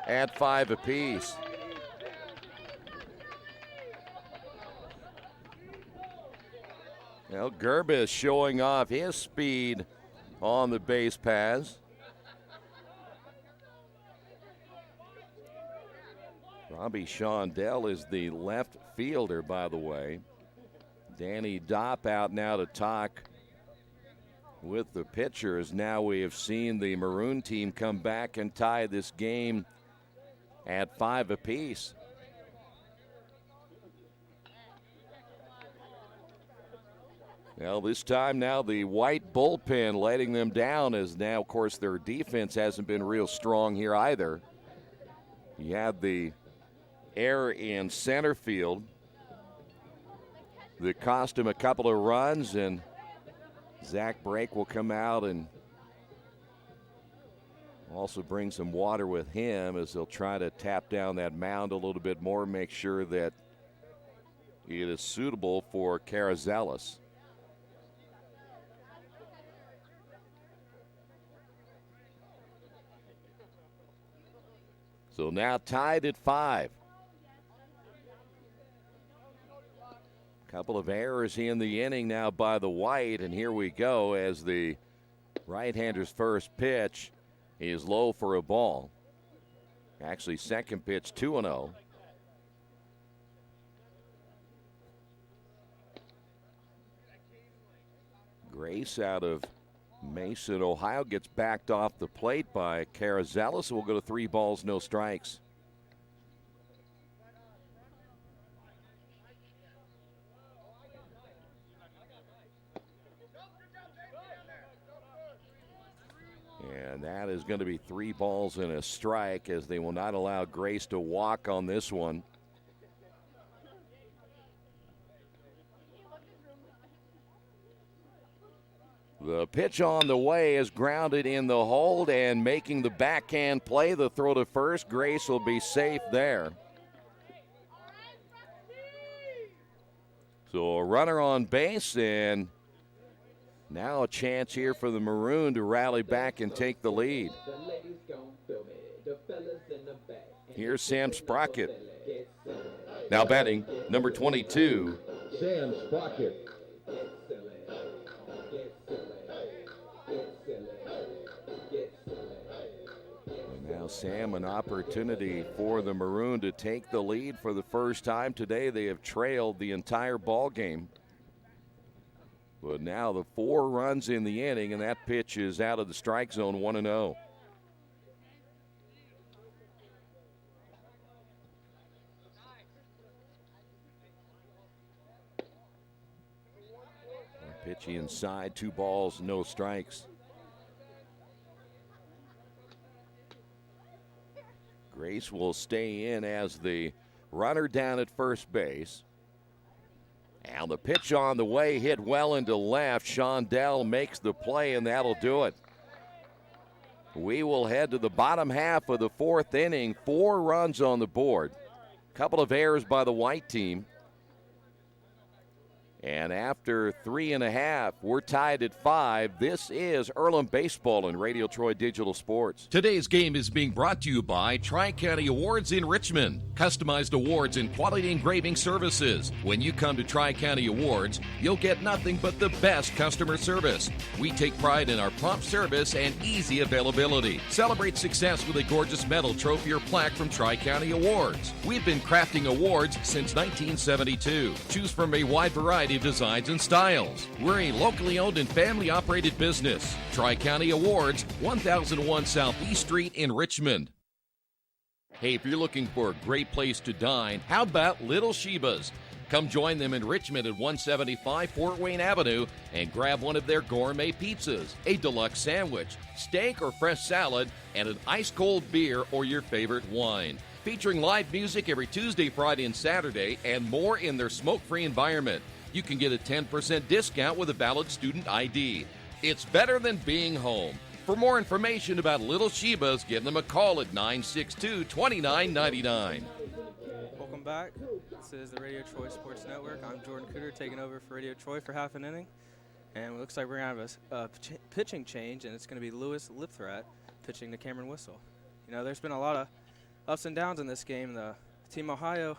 at 5 apiece. Well, Gerbis showing off his speed on the base paths. Robbie Shondell is the left fielder, by the way. Danny Dopp out now to talk with the pitchers. Now we have seen the Maroon team come back and tie this game at 5 apiece. Well, this time now the white bullpen letting them down, as now, of course, their defense hasn't been real strong here either. You had the error in center field that cost him a couple of runs, and Zach Brake will come out and also bring some water with him, as they'll try to tap down that mound a little bit more, make sure that it is suitable for Carrizales. So now tied at 5. Couple of errors in the inning now by the white, and here we go as the right-hander's first pitch is low for a ball. Actually, second pitch 2-0. Grace out of Mason, Ohio, gets backed off the plate by Carrizales. We'll go to 3 balls, no strikes. And that is going to be 3 balls and a strike, as they will not allow Grace to walk on this one. The pitch on the way is grounded in the hold, and making the backhand play, the throw to first. Grace will be safe there. So a runner on base, and now a chance here for the Maroon to rally back and take the lead. Here's Sam Sprocket. Now batting, number 22, Sam Sprocket. And now Sam, an opportunity for the Maroon to take the lead for the first time today. They have trailed the entire ball game. But now the 4 runs in the inning, and that pitch is out of the strike zone, 1-0. Pitch inside, 2 balls, no strikes. Grace will stay in as the runner down at first base. Now the pitch on the way, hit well into left. Shondell makes the play, and that'll do it. We will head to the bottom half of the fourth inning. 4 runs on the board. Couple of errors by the white team. And after 3.5, we're tied at 5. This is Earlham Baseball and Radio Troy Digital Sports. Today's game is being brought to you by Tri-County Awards in Richmond. Customized awards and quality engraving services. When you come to Tri-County Awards, you'll get nothing but the best customer service. We take pride in our prompt service and easy availability. Celebrate success with a gorgeous medal, trophy, or plaque from Tri-County Awards. We've been crafting awards since 1972. Choose from a wide variety of designs and styles. We're a locally owned and family operated business. Tri-County Awards, 1001 Southeast Street in Richmond. Hey, if you're looking for a great place to dine, how about Little Sheba's? Come join them in Richmond at 175 Fort Wayne Avenue and grab one of their gourmet pizzas, a deluxe sandwich, steak or fresh salad, and an ice-cold beer or your favorite wine. Featuring live music every Tuesday, Friday, and Saturday, and more in their smoke-free environment. You can get a 10% discount with a valid student ID. It's better than being home. For more information about Little Sheba's, give them a call at 962-2999. Welcome back. This is the Radio Troy Sports Network. I'm Jordan Cooter taking over for Radio Troy for half an inning. And it looks like we're going to have a pitching change, and it's going to be Lewis Lipthrat pitching to Cameron Whistle. You know, there's been a lot of ups and downs in this game. The Team Ohio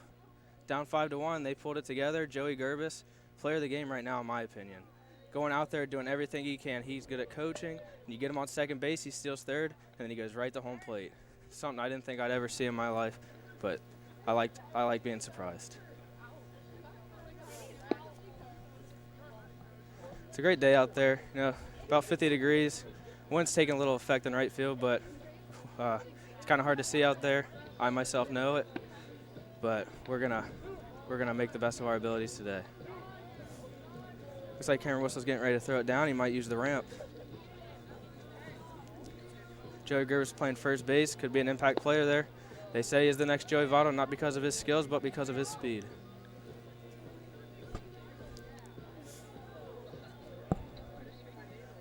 down 5-1. They pulled it together. Joey Gerbis, player of the game right now, in my opinion. Going out there doing everything he can. He's good at coaching. And you get him on second base, he steals third, and then he goes right to home plate. Something I didn't think I'd ever see in my life, but I like being surprised. It's a great day out there. You know, about 50 degrees. Wind's taking a little effect in right field, but it's kind of hard to see out there. I myself know it, but we're gonna make the best of our abilities today. Looks like Cameron Whistle's getting ready to throw it down. He might use the ramp. Joey Gervis playing first base. Could be an impact player there. They say he's the next Joey Votto, not because of his skills, but because of his speed. A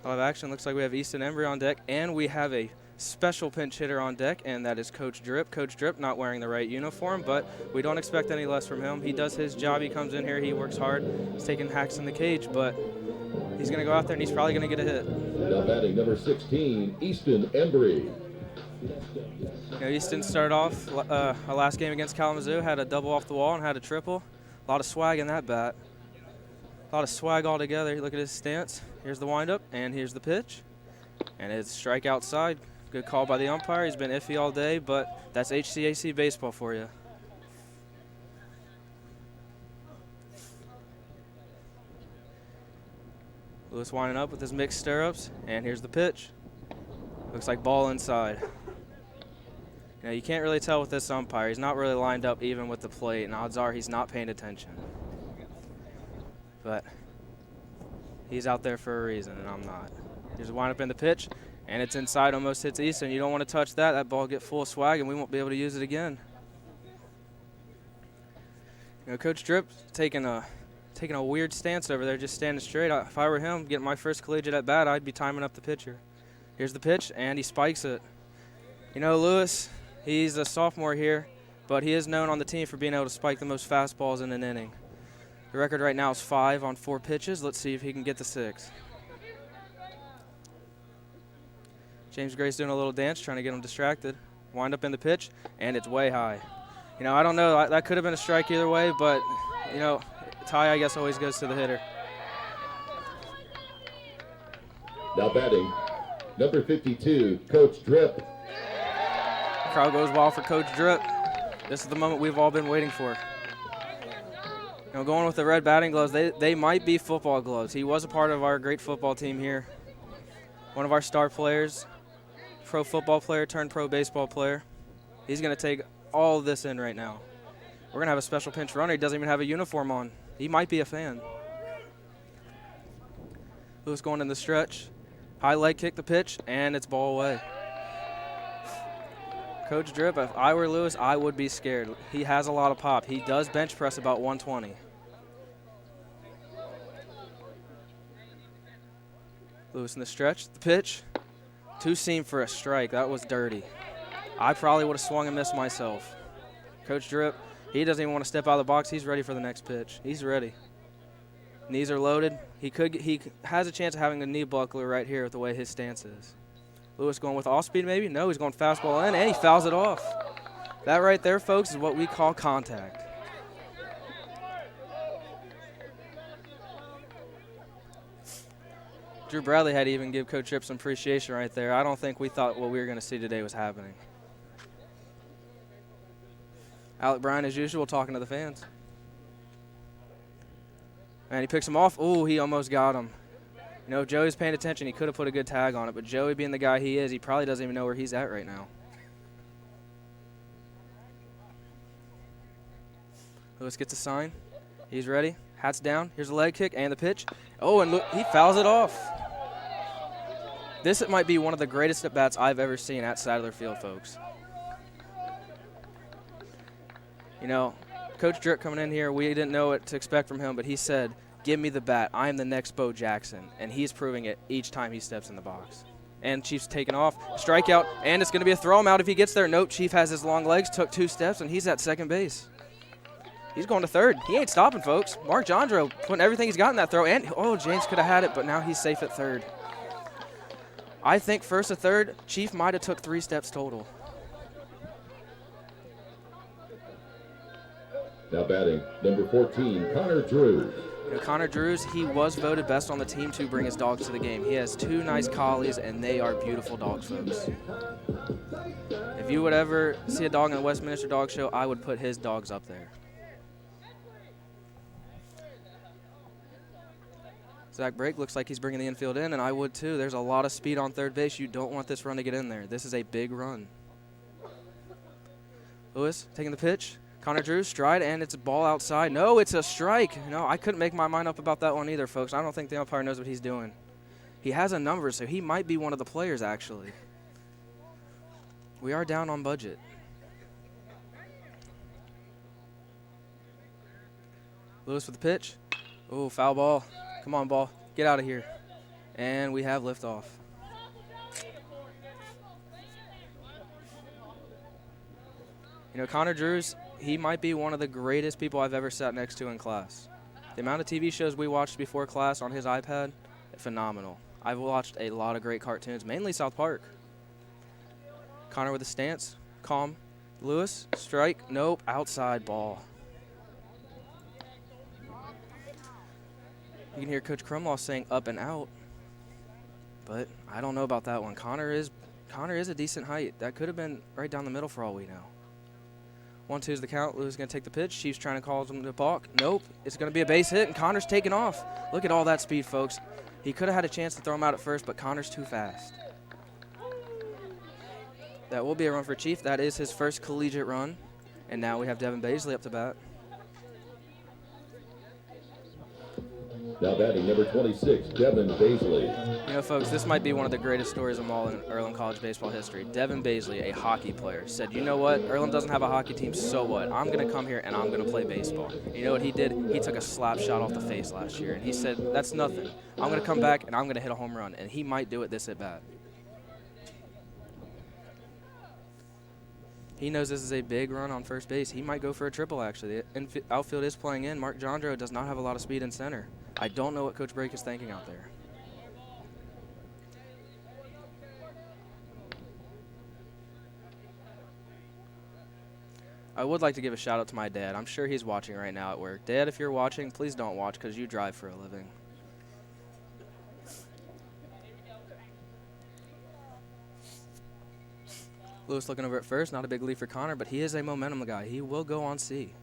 lot of action. Looks like we have Easton Embry on deck, and we have a special pinch hitter on deck, and that is Coach Drip. Coach Drip not wearing the right uniform, but we don't expect any less from him. He does his job. He comes in here. He works hard. He's taking hacks in the cage, but he's going to go out there, and he's probably going to get a hit. Now batting number 16, Easton Embry. You know, Easton started off our last game against Kalamazoo, had a double off the wall and had a triple. A lot of swag in that bat. A lot of swag altogether. Look at his stance. Here's the windup, and here's the pitch. And it's strike outside. Good call by the umpire. He's been iffy all day, but that's HCAC baseball for you. Lewis winding up with his mixed stirrups, and here's the pitch. Looks like ball inside. You know, you can't really tell with this umpire. He's not really lined up even with the plate, and odds are he's not paying attention. But he's out there for a reason, and I'm not. Here's a windup in the pitch. And it's inside, almost hits Easton. You don't want to touch that. That ball will get full of swag, and we won't be able to use it again. You know, Coach Drip taking a weird stance over there, just standing straight. If I were him, getting my first collegiate at bat, I'd be timing up the pitcher. Here's the pitch, and he spikes it. You know, Lewis, he's a sophomore here, but he is known on the team for being able to spike the most fastballs in an inning. The record right now is 5 on 4 pitches. Let's see if he can get the 6. James Gray's doing a little dance, trying to get him distracted. Wind up in the pitch, and it's way high. You know, I don't know. That could have been a strike either way, but, you know, tie, I guess, always goes to the hitter. Now batting, number 52, Coach Drip. Crowd goes wild for Coach Drip. This is the moment we've all been waiting for. You know, going with the red batting gloves, they might be football gloves. He was a part of our great football team here. One of our star players. Pro football player turned pro baseball player. He's going to take all of this in right now. We're going to have a special pinch runner. He doesn't even have a uniform on. He might be a fan. Lewis going in the stretch. High leg kick the pitch, and it's ball away. Coach Drip, if I were Lewis, I would be scared. He has a lot of pop. He does bench press about 120. Lewis in the stretch. The pitch. Two-seam for a strike. That was dirty. I probably would have swung and missed myself. Coach Drip, he doesn't even want to step out of the box. He's ready for the next pitch. He's ready. Knees are loaded. He has a chance of having a knee buckler right here with the way his stance is. Lewis going with off speed maybe? No, he's going fastball in, and he fouls it off. That right there, folks, is what we call contact. Drew Bradley had to even give Coach Drip some appreciation right there. I don't think we thought what we were going to see today was happening. Alec Bryan, as usual, talking to the fans. And he picks him off. Ooh, he almost got him. You know, if Joey's paying attention, he could have put a good tag on it. But Joey being the guy he is, he probably doesn't even know where he's at right now. Lewis gets a sign. He's ready. Hats down. Here's a leg kick and the pitch. Oh, and look, he fouls it off. This might be one of the greatest at-bats I've ever seen at Sadler Field, folks. You know, Coach Drip coming in here, we didn't know what to expect from him, but he said, give me the bat. I am the next Bo Jackson. And he's proving it each time he steps in the box. And Chief's taking off. Strikeout, and it's going to be a throw him out if he gets there. Nope, Chief has his long legs, took 2 steps, and he's at second base. He's going to third. He ain't stopping, folks. Mark Jondro putting everything he's got in that throw. And, oh, James could have had it, but now he's safe at third. I think first to third, Chief might have took 3 steps total. Now batting, number 14, Connor Drew. You know, Connor Drews, he was voted best on the team to bring his dogs to the game. He has 2 nice collies, and they are beautiful dogs, folks. If you would ever see a dog in the Westminster Dog Show, I would put his dogs up there. Zach Brake looks like he's bringing the infield in, and I would too. There's a lot of speed on third base. You don't want this run to get in there. This is a big run. Lewis taking the pitch. Connor Drew, stride, and it's a ball outside. No, it's a strike. No, I couldn't make my mind up about that one either, folks. I don't think the umpire knows what he's doing. He has a number, so he might be one of the players, actually. We are down on budget. Lewis with the pitch. Oh, foul ball. Come on, ball. Get out of here. And we have liftoff. You know, Connor Drews, he might be one of the greatest people I've ever sat next to in class. The amount of TV shows we watched before class on his iPad, phenomenal. I've watched a lot of great cartoons, mainly South Park. Connor with a stance, calm. Lewis, strike, nope, outside ball. You can hear Coach Crumlaw saying up and out, but I don't know about that one. Connor is a decent height. That could have been right down the middle for all we know. 1-2 is the count. Lewis is going to take the pitch. Chief's trying to call him to balk. Nope. It's going to be a base hit, and Connor's taking off. Look at all that speed, folks. He could have had a chance to throw him out at first, but Connor's too fast. That will be a run for Chief. That is his first collegiate run. And now we have Devin Baisley up to bat. Now batting, number 26, Devin Baisley. You know, folks, this might be one of the greatest stories of them all in Earlham College baseball history. Devin Baisley, a hockey player, said, you know what? Earlham doesn't have a hockey team, so what? I'm going to come here and I'm going to play baseball. You know what he did? He took a slap shot off the face last year, and he said, that's nothing. I'm going to come back and I'm going to hit a home run, and he might do it this at bat. He knows this is a big run on first base. He might go for a triple, actually. The outfield is playing in. Mark Jondro does not have a lot of speed in center. I don't know what Coach Brake is thinking out there. I would like to give a shout out to my dad. I'm sure he's watching right now at work. Dad, if you're watching, please don't watch because you drive for a living. Lewis looking over at first. Not a big lead for Connor, but he is a momentum guy. He will go on C.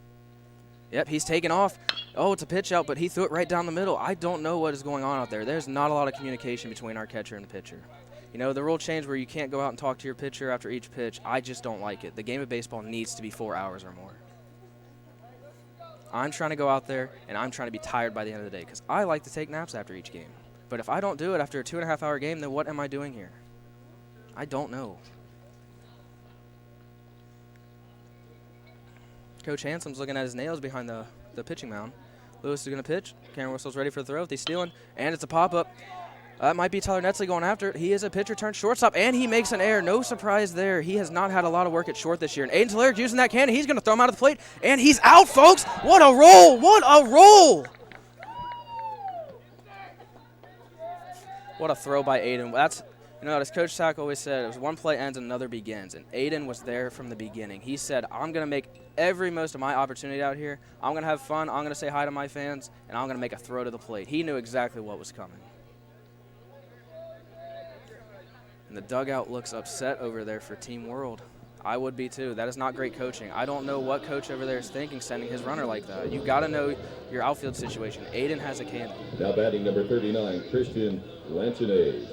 Yep, he's taking off. Oh, it's a pitch out, but he threw it right down the middle. I don't know what is going on out there. There's not a lot of communication between our catcher and the pitcher. You know, the rule changed where you can't go out and talk to your pitcher after each pitch. I just don't like it. The game of baseball needs to be 4 hours or more. I'm trying to go out there, and I'm trying to be tired by the end of the day because I like to take naps after each game. But if I don't do it after a 2.5-hour game, then what am I doing here? I don't know. Coach Hansom's looking at his nails behind the pitching mound. Lewis is going to pitch. Cameron Whistle's ready for the throw. He's stealing, and it's a pop-up. That might be Tyler Netzley going after it. He is a pitcher turned shortstop, and he makes an error. No surprise there. He has not had a lot of work at short this year. And Aiden Tillerick using that cannon. He's going to throw him out of the plate, and he's out, folks. What a roll. What a roll. What a throw by Aiden. That's, as Coach Sack always said, it was one play ends and another begins. And Aiden was there from the beginning. He said, I'm going to make every most of my opportunity out here. I'm going to have fun. I'm going to say hi to my fans, and I'm going to make a throw to the plate. He knew exactly what was coming. And the dugout looks upset over there for Team World. I would be too. That is not great coaching. I don't know what coach over there is thinking sending his runner like that. You got to know your outfield situation. Aiden has a cannon. Now batting number 39, Christian Lanchonnet.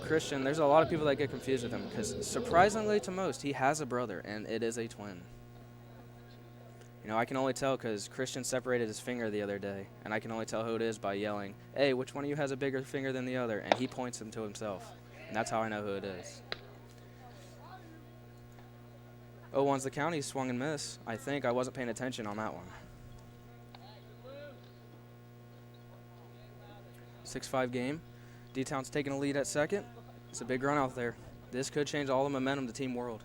Christian, there's a lot of people that get confused with him because surprisingly to most, he has a brother, and it is a twin. I can only tell because Christian separated his finger the other day, and I can only tell who it is by yelling, hey, which one of you has a bigger finger than the other? And he points him to himself, and that's how I know who it is. 0-1's the count. He swung and missed. I think I wasn't paying attention on that one. 6-5 game. D-Town's taking a lead at second. It's a big run out there. This could change all the momentum to Team World.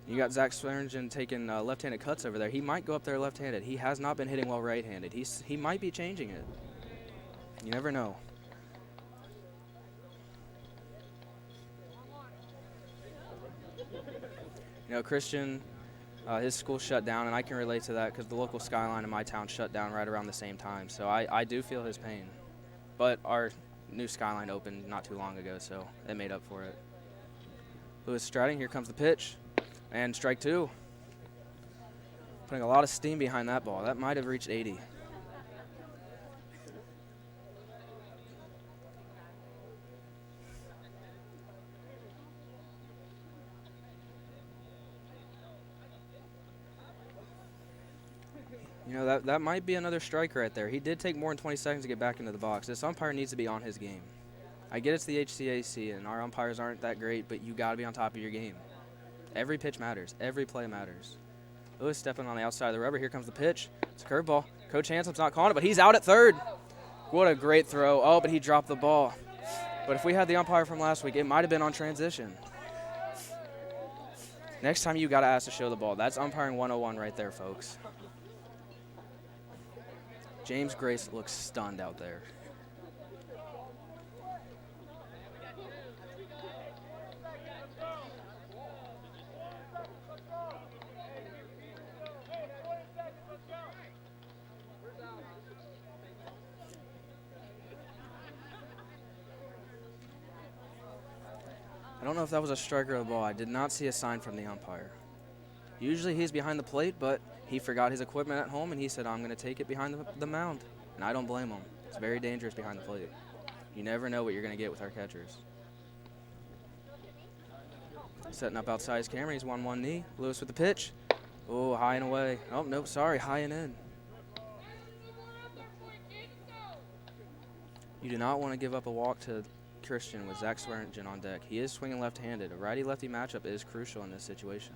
You got Zach Swearingen taking left-handed cuts over there. He might go up there left-handed. He has not been hitting well right-handed. He might be changing it. You never know. Christian, his school shut down, and I can relate to that because the local Skyline in my town shut down right around the same time. So I do feel his pain. But our new Skyline opened not too long ago, so it made up for it. Lewis striding. Here comes the pitch. And strike two. Putting a lot of steam behind that ball. That might have reached 80. That might be another strike right there. He did take more than 20 seconds to get back into the box. This umpire needs to be on his game. I get it's the HCAC, and our umpires aren't that great, but you got to be on top of your game. Every pitch matters. Every play matters. Lewis stepping on the outside of the rubber. Here comes the pitch. It's a curveball. Coach Hansom's not calling it, but he's out at third. What a great throw. Oh, but he dropped the ball. But if we had the umpire from last week, it might have been on transition. Next time you got to ask to show the ball. That's umpiring 101 right there, folks. James Grace looks stunned out there. I don't know if that was a strike or a ball. I did not see a sign from the umpire. Usually he's behind the plate, but he forgot his equipment at home, and he said, I'm going to take it behind the mound. And I don't blame him. It's very dangerous behind the plate. You never know what you're going to get with our catchers. Setting up outside his camera. He's 1-1 knee. Lewis with the pitch. Oh, high and away. Oh, nope, sorry, high and in. You do not want to give up a walk to Christian with Zach Swearingen on deck. He is swinging left-handed. A righty-lefty matchup is crucial in this situation.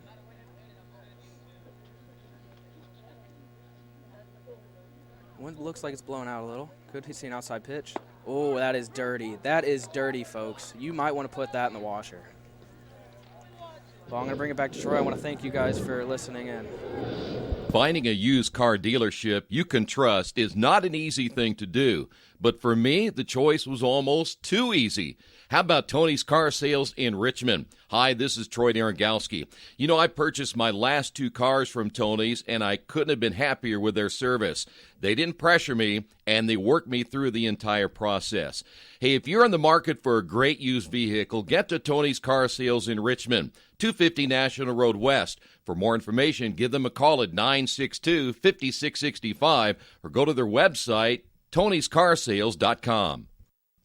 Wind looks like it's blowing out a little. Could see an outside pitch. Oh, that is dirty. That is dirty, folks. You might want to put that in the washer. Well, I'm going to bring it back to Troy. I want to thank you guys for listening in. Finding a used car dealership you can trust is not an easy thing to do. But for me, the choice was almost too easy. How about Tony's Car Sales in Richmond? Hi, this is Troy Narangowski. I purchased my last two cars from Tony's, and I couldn't have been happier with their service. They didn't pressure me, and they worked me through the entire process. Hey, if you're in the market for a great used vehicle, get to Tony's Car Sales in Richmond, 250 National Road West. For more information, give them a call at 962-5665 or go to their website, tonyscarsales.com.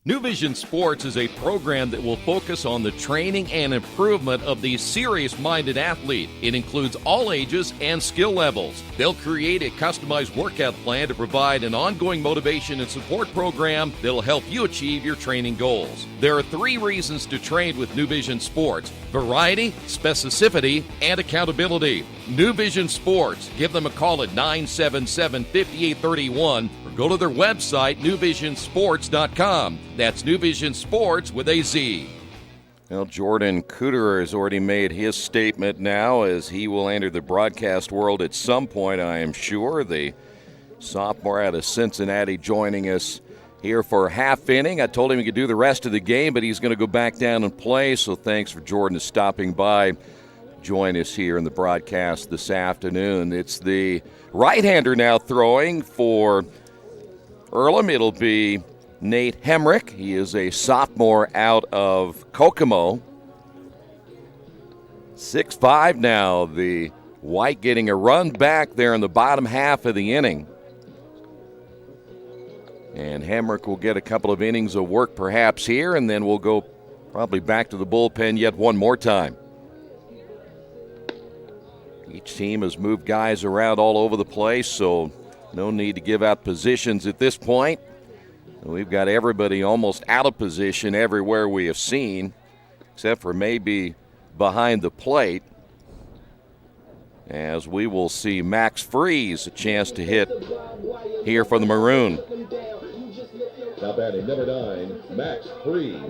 New Vision Sports is a program that will focus on the training and improvement of the serious-minded athlete. It includes all ages and skill levels. They'll create a customized workout plan to provide an ongoing motivation and support program that'll help you achieve your training goals. There are 3 reasons to train with New Vision Sports: variety, specificity, and accountability. New Vision Sports. Give them a call at 977-5831 or or go to their website, newvisionsports.com. That's New Vision Sports with a Z. Well, Jordan Cooterer has already made his statement now as he will enter the broadcast world at some point, I am sure. The sophomore out of Cincinnati joining us here for a half inning. I told him he could do the rest of the game, but he's going to go back down and play, so thanks for Jordan stopping by. Join us here in the broadcast this afternoon. It's the right-hander now throwing for Earlham. It'll be Nate Hemrick. He is a sophomore out of Kokomo. 6-5 now. The White getting a run back there in the bottom half of the inning. And Hemrick will get a couple of innings of work perhaps here, and then we'll go probably back to the bullpen yet one more time. Each team has moved guys around all over the place, so no need to give out positions at this point. We've got everybody almost out of position everywhere we have seen, except for maybe behind the plate, as we will see Max Freeze a chance to hit here for the Maroon. Now batting number 9, Max Freeze.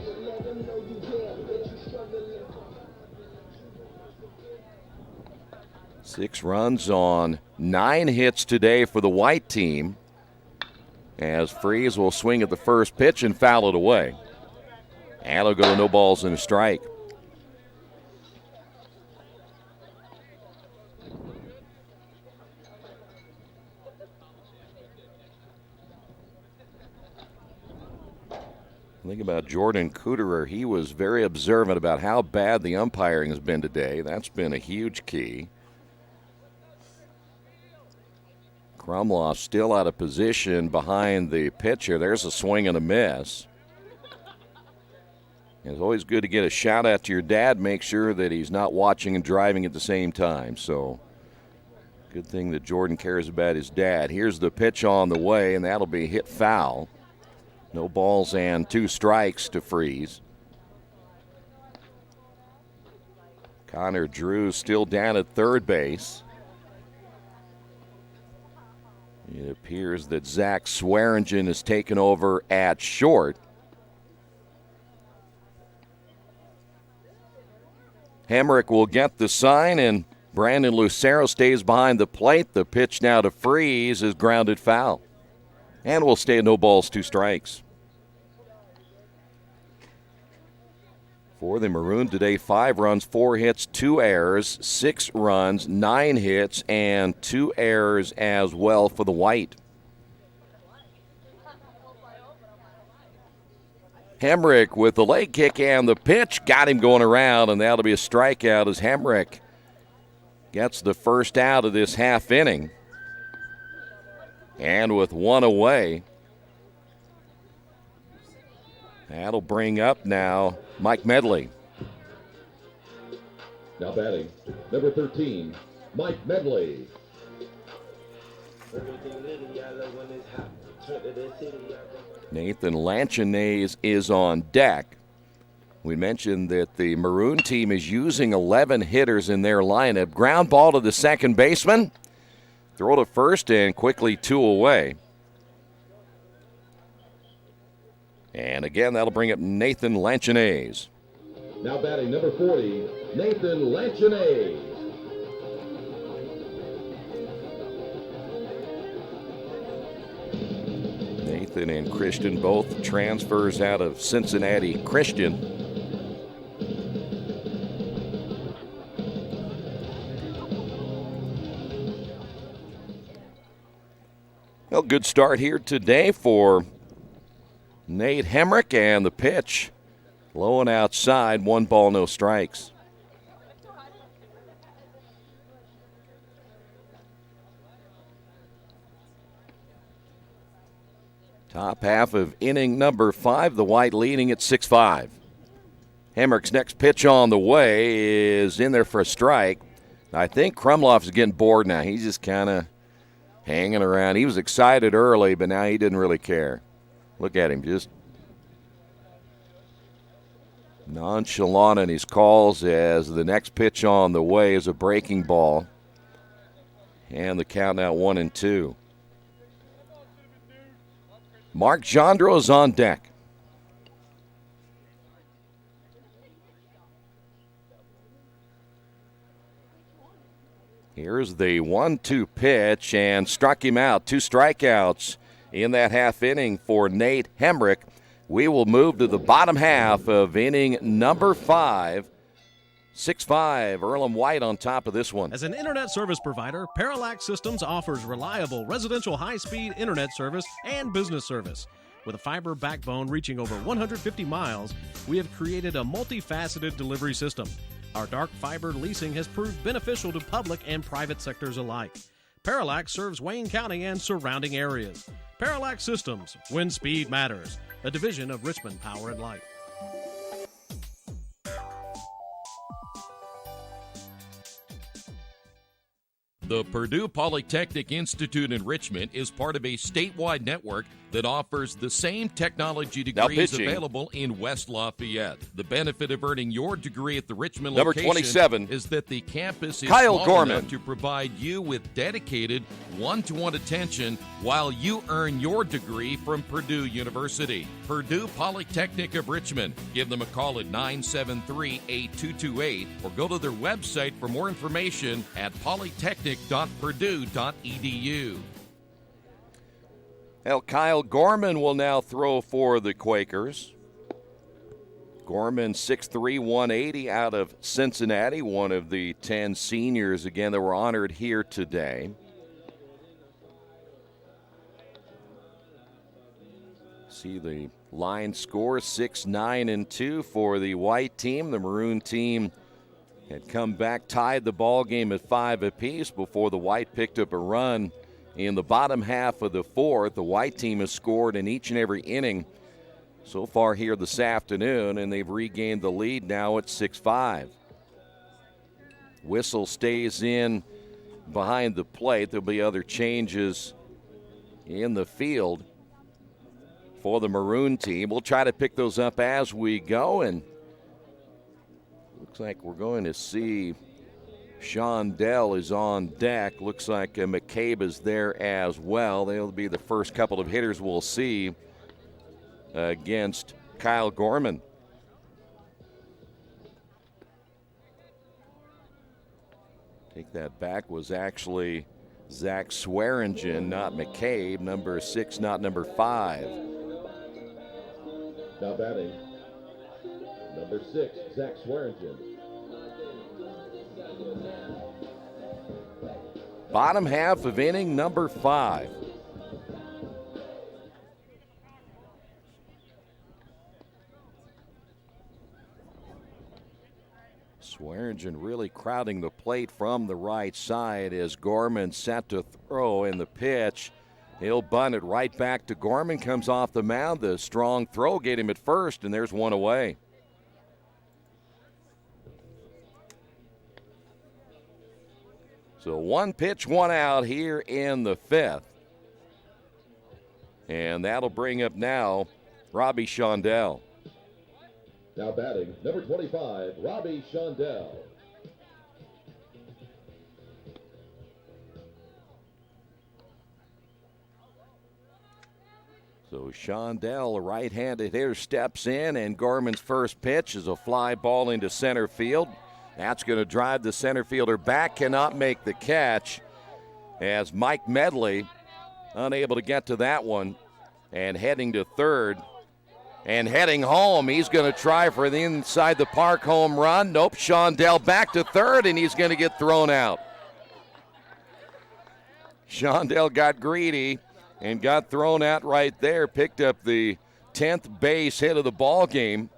Six runs on 9 hits today for the White team, as Freeze will swing at the first pitch and foul it away. And it'll go to no balls and a strike. Think about Jordan Cooterer. He was very observant about how bad the umpiring has been today. That's been a huge key. Krumloff still out of position behind the pitcher. There's a swing and a miss. It's always good to get a shout out to your dad. Make sure that he's not watching and driving at the same time. So good thing that Jordan cares about his dad. Here's the pitch on the way, and that'll be hit foul. No balls and 2 strikes to Freeze. Connor Drew still down at third base. It appears that Zach Swearingen has taken over at short. Hemrick will get the sign, and Brandon Lucero stays behind the plate. The pitch now to Freeze is grounded foul. And will stay at no balls, 2 strikes. For the Maroon today, 5 runs, 4 hits, 2 errors, 6 runs, 9 hits, and 2 errors as well for the White. Hemrick with the leg kick and the pitch got him going around, and that'll be a strikeout as Hemrick gets the first out of this half inning. And with 1 away, that'll bring up now Mike Medley. Now batting, number 13, Mike Medley. Nathan Lanchinaise is on deck. We mentioned that the Maroon team is using 11 hitters in their lineup. Ground ball to the second baseman. Throw to first and quickly 2 away. And again, that'll bring up Nathan Lanchinaise. Now batting number 40, Nathan Lanchinaise. Nathan and Christian both transfers out of Cincinnati Christian. Well, good start here today for Nate Hemrick, and the pitch low and outside, 1 ball, no strikes. Top half of inning number 5, the White leading at 6-5. Hemrick's next pitch on the way is in there for a strike. I think Krumloff is getting bored now. He's just kind of hanging around. He was excited early, but now he didn't really care. Look at him, just nonchalant in his calls as the next pitch on the way is a breaking ball. And the count now 1-2. Mark Jandro is on deck. Here's the 1-2 pitch, and struck him out. 2 strikeouts in that half inning for Nate Hemrick. We will move to the bottom half of inning number 5. 6-5, Earlham White on top of this one. As an internet service provider, Parallax Systems offers reliable residential high-speed internet service and business service. With a fiber backbone reaching over 150 miles, we have created a multifaceted delivery system. Our dark fiber leasing has proved beneficial to public and private sectors alike. Parallax serves Wayne County and surrounding areas. Parallax Systems, when speed matters, a division of Richmond Power and Light. The Purdue Polytechnic Institute in Richmond is part of a statewide network that offers the same technology degrees available in West Lafayette. The benefit of earning your degree at the Richmond Number location 27, is that the campus is Kyle small Gorman, enough to provide you with dedicated one-to-one attention while you earn your degree from Purdue University. Purdue Polytechnic of Richmond. Give them a call at 973-8228 or go to their website for more information at polytechnic.purdue.edu. Well, Kyle Gorman will now throw for the Quakers. Gorman, 6'3", 180 out of Cincinnati, one of the 10 seniors, again, that were honored here today. See the line score, 6-9-2 for the white team. The maroon team had come back, tied the ball game at 5 apiece before the white picked up a run. In the bottom half of the 4th, the white team has scored in each and every inning so far here this afternoon, and they've regained the lead now at 6-5. Whistle stays in behind the plate. There'll be other changes in the field for the maroon team. We'll try to pick those up as we go, and looks like we're going to see Sean Dell is on deck. Looks like McCabe is there as well. They'll be the first couple of hitters we'll see against Kyle Gorman. Take that back, was actually Zach Swearingen, not McCabe. Number 6, not number 5. Now batting, number 6, Zach Swearingen. Bottom half of inning number 5. Swearingen really crowding the plate from the right side as Gorman set to throw in the pitch. He'll bunt it right back to Gorman, comes off the mound. The strong throw get him at first, and there's one away. So 1 pitch, 1 out here in the 5th. And that'll bring up now Robbie Shondell. Now batting, number 25, Robbie Shondell. So Shondell, a right-handed hitter, steps in, and Gorman's first pitch is a fly ball into center field. That's going to drive the center fielder back, cannot make the catch as Mike Medley unable to get to that one, and heading to third and heading home. He's going to try for the inside the park home run. Nope, Shondell back to third, and he's going to get thrown out. Shondell got greedy and got thrown out right there, picked up the 10th base hit of the ball game.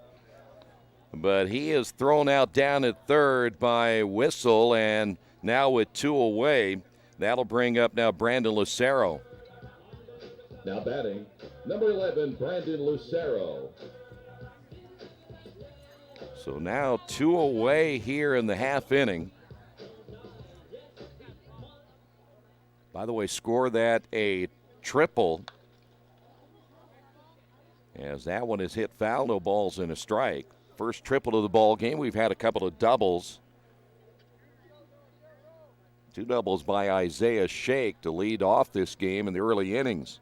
But he is thrown out down at third by Whistle, and now with 2 away, that'll bring up now Brandon Lucero. Now batting, number 11, Brandon Lucero. So now 2 away here in the half inning. By the way, score that a triple, as that one is hit foul, no balls and a strike. First triple of the ball game. We've had a couple of doubles. 2 doubles by Isaiah Shake to lead off this game in the early innings.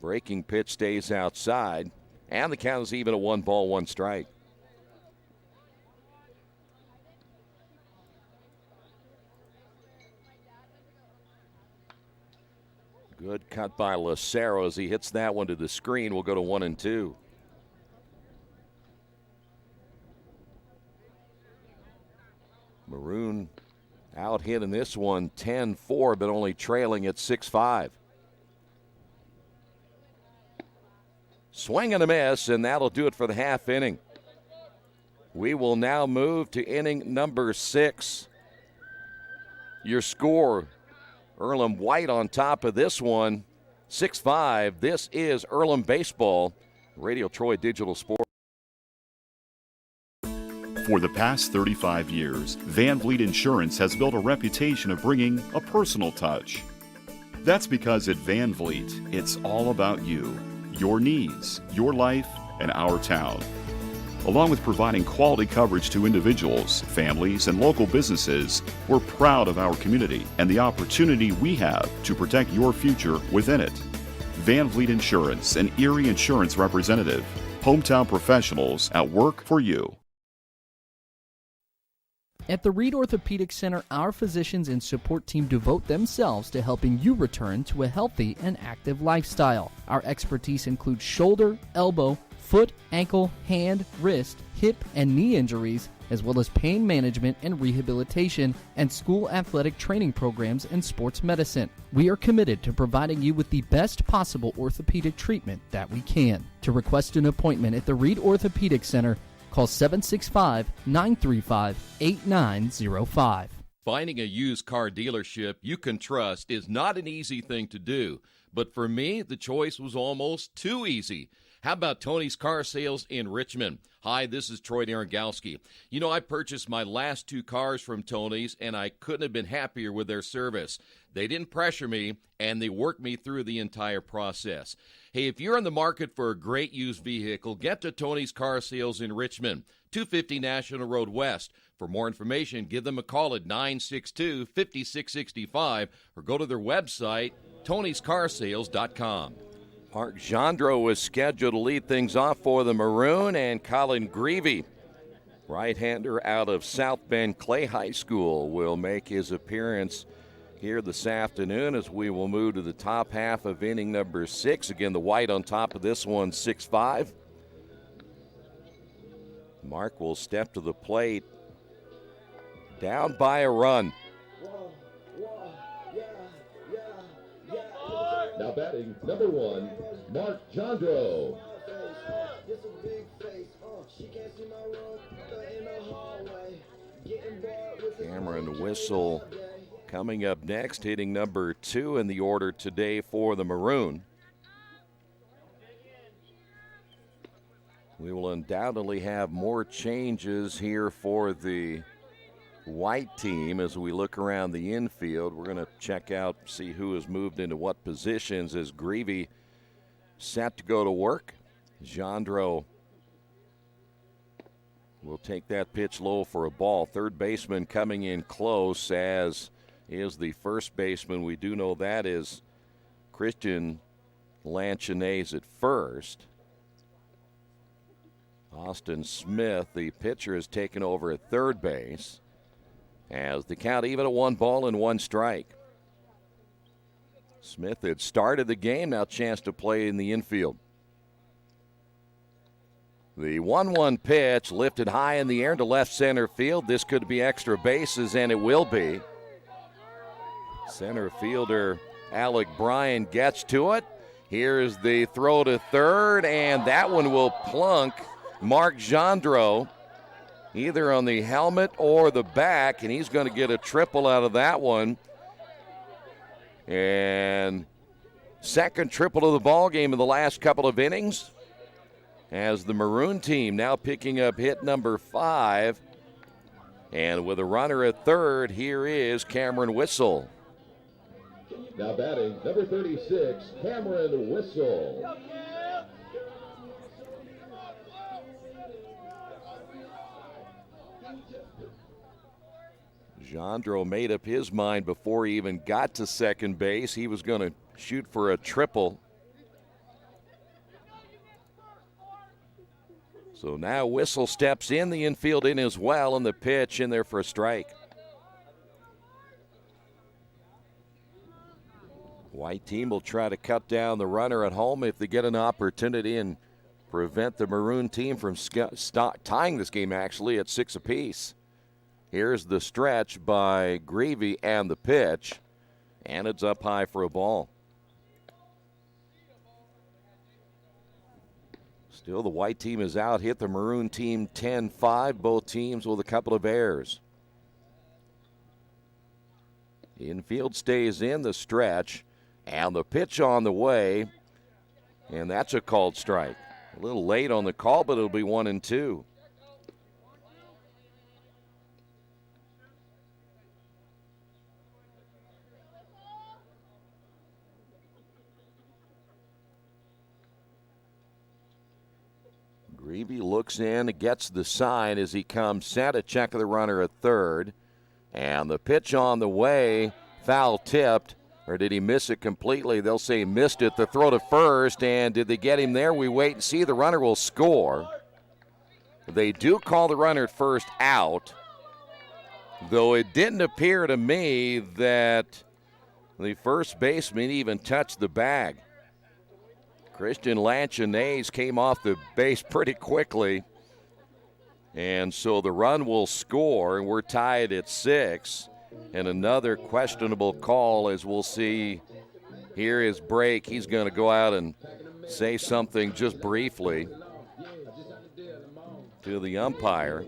Breaking pitch stays outside, and the count is even at 1 ball, 1 strike. Good cut by Lucero as he hits that one to the screen. We'll go to 1-2. Maroon out hit in this one 10-4, but only trailing at 6-5. Swing and a miss, and that'll do it for the half inning. We will now move to inning number 6. Your score, Earlham White on top of this one, 6-5. This is Earlham Baseball, Radio Troy Digital Sports. For the past 35 years, Van Vliet Insurance has built a reputation of bringing a personal touch. That's because at Van Vliet, it's all about you, your needs, your life, and our town. Along with providing quality coverage to individuals, families, and local businesses, we're proud of our community and the opportunity we have to protect your future within it. Van Vliet Insurance, an Erie Insurance representative. Hometown professionals at work for you. At the Reed Orthopedic Center, our physicians and support team devote themselves to helping you return to a healthy and active lifestyle. Our expertise includes shoulder, elbow, foot, ankle, hand, wrist, hip, and knee injuries, as well as pain management and rehabilitation, and school athletic training programs and sports medicine. We are committed to providing you with the best possible orthopedic treatment that we can. To request an appointment at the Reed Orthopedic Center, call 765-935-8905. Finding a used car dealership you can trust is not an easy thing to do, but for me, the choice was almost too easy. How about Tony's Car Sales in Richmond? Hi, this is Troy Narangowski. You know, I purchased my last 2 cars from Tony's, and I couldn't have been happier with their service. They didn't pressure me, and they worked me through the entire process. Hey, if you're in the market for a great used vehicle, get to Tony's Car Sales in Richmond, 250 National Road West. For more information, give them a call at 962-5665 or go to their website, tonyscarsales.com. Mark Gendro was scheduled to lead things off for the Maroon, and Colin Greavy, right-hander out of South Bend Clay High School, will make his appearance here this afternoon as we will move to the top half of inning number 6. Again, the White on top of this one, 6-5. Mark will step to the plate, down by a run. Now batting number 1, Mark Gendro. Cameron Whistle coming up next, hitting number 2 in the order today for the Maroon. We will undoubtedly have more changes here for the White team as we look around the infield. We're going to check out, see who has moved into what positions as Greavy set to go to work. Gendro will take that pitch low for a ball. Third baseman coming in close, as is the first baseman. We do know that is Christian Lanchonets at first. Austin Smith, the pitcher, has taken over at third base, as the count even at 1 ball and 1 strike. Smith had started the game, now chance to play in the infield. The 1-1 pitch lifted high in the air to left center field. This could be extra bases, and it will be. Center fielder Alec Bryan gets to it. Here's the throw to third, and that one will plunk Mark Gendro either on the helmet or the back, and he's going to get a triple out of that one. And second triple of the ball game in the last couple of innings, as the Maroon team now picking up hit number 5. And with a runner at third, here is Cameron Whistle. Now batting number 36, Cameron Whistle. Gendro made up his mind before he even got to second base. He was going to shoot for a triple. So now Whistle steps in, the infield in as well, and the pitch in there for a strike. White team will try to cut down the runner at home if they get an opportunity and prevent the Maroon team from tying this game actually at 6 apiece. Here's the stretch by Greavy and the pitch, and it's up high for a ball. Still, the white team is out, hit the Maroon team 10-5, both teams with a couple of errors. Infield stays in the stretch, and the pitch on the way, and that's a called strike. A little late on the call, but it'll be 1-2. Greavy looks in, gets the sign as he comes set, a check of the runner at third. And the pitch on the way, foul tipped, or did he miss it completely? They'll say he missed it. The throw to first, and did they get him there? We wait and see. The runner will score. They do call the runner at first out, though it didn't appear to me that the first baseman even touched the bag. Christian Lanchonnaise came off the base pretty quickly. And so the run will score, and we're tied at 6. And another questionable call, as we'll see here is break. He's going to go out and say something just briefly to the umpire.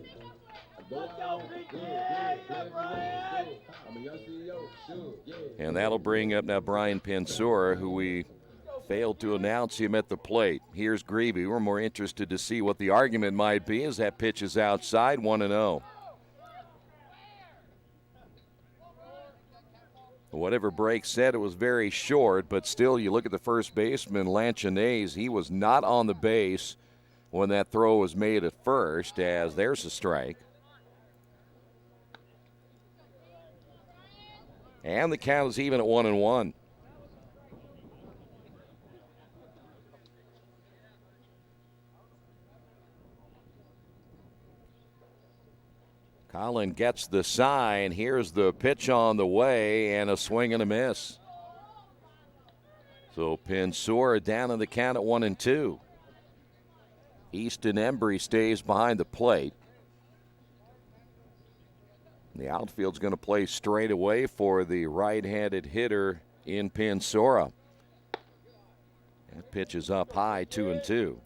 And that'll bring up now Brian Pensora, who we failed to announce him at the plate. Here's Greavy. We're more interested to see what the argument might be as that pitch is outside, 1-0. Whatever Brake said, it was very short, but still you look at the first baseman, Lanchonnaise, he was not on the base when that throw was made at first, as there's a strike. And the count is even at 1-1. Colin gets the sign. Here's the pitch on the way, and a swing and a miss. So Pensora down in the count at 1-2. Easton Embry stays behind the plate. The outfield's going to play straight away for the right-handed hitter in Pensora. That pitch is up high, 2-2.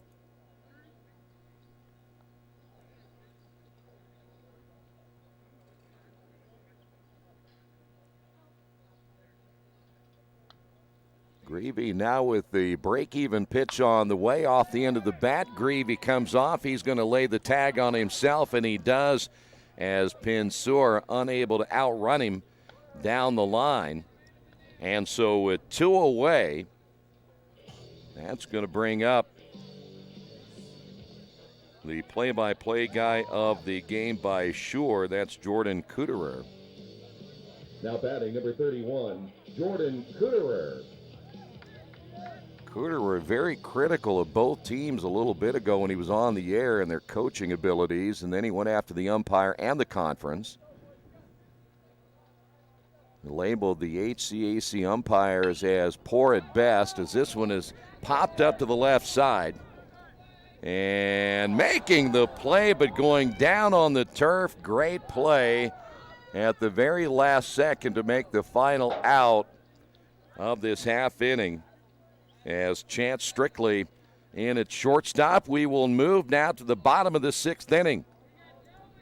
Greavy now with the break-even pitch on the way off the end of the bat. Greavy comes off. He's going to lay the tag on himself, and he does, as Pensora unable to outrun him down the line. And so with 2 away, that's going to bring up the play-by-play guy of the game by Shure. That's Jordan Kuderer. Now batting number 31, Jordan Kuderer. Cooter were very critical of both teams a little bit ago when he was on the air and their coaching abilities, and then he went after the umpire and the conference. He labeled the HCAC umpires as poor at best, as this one is popped up to the left side. And making the play, but going down on the turf. Great play at the very last second to make the final out of this half inning. As Chance Strictly in at shortstop, we will move now to the bottom of the 6th inning.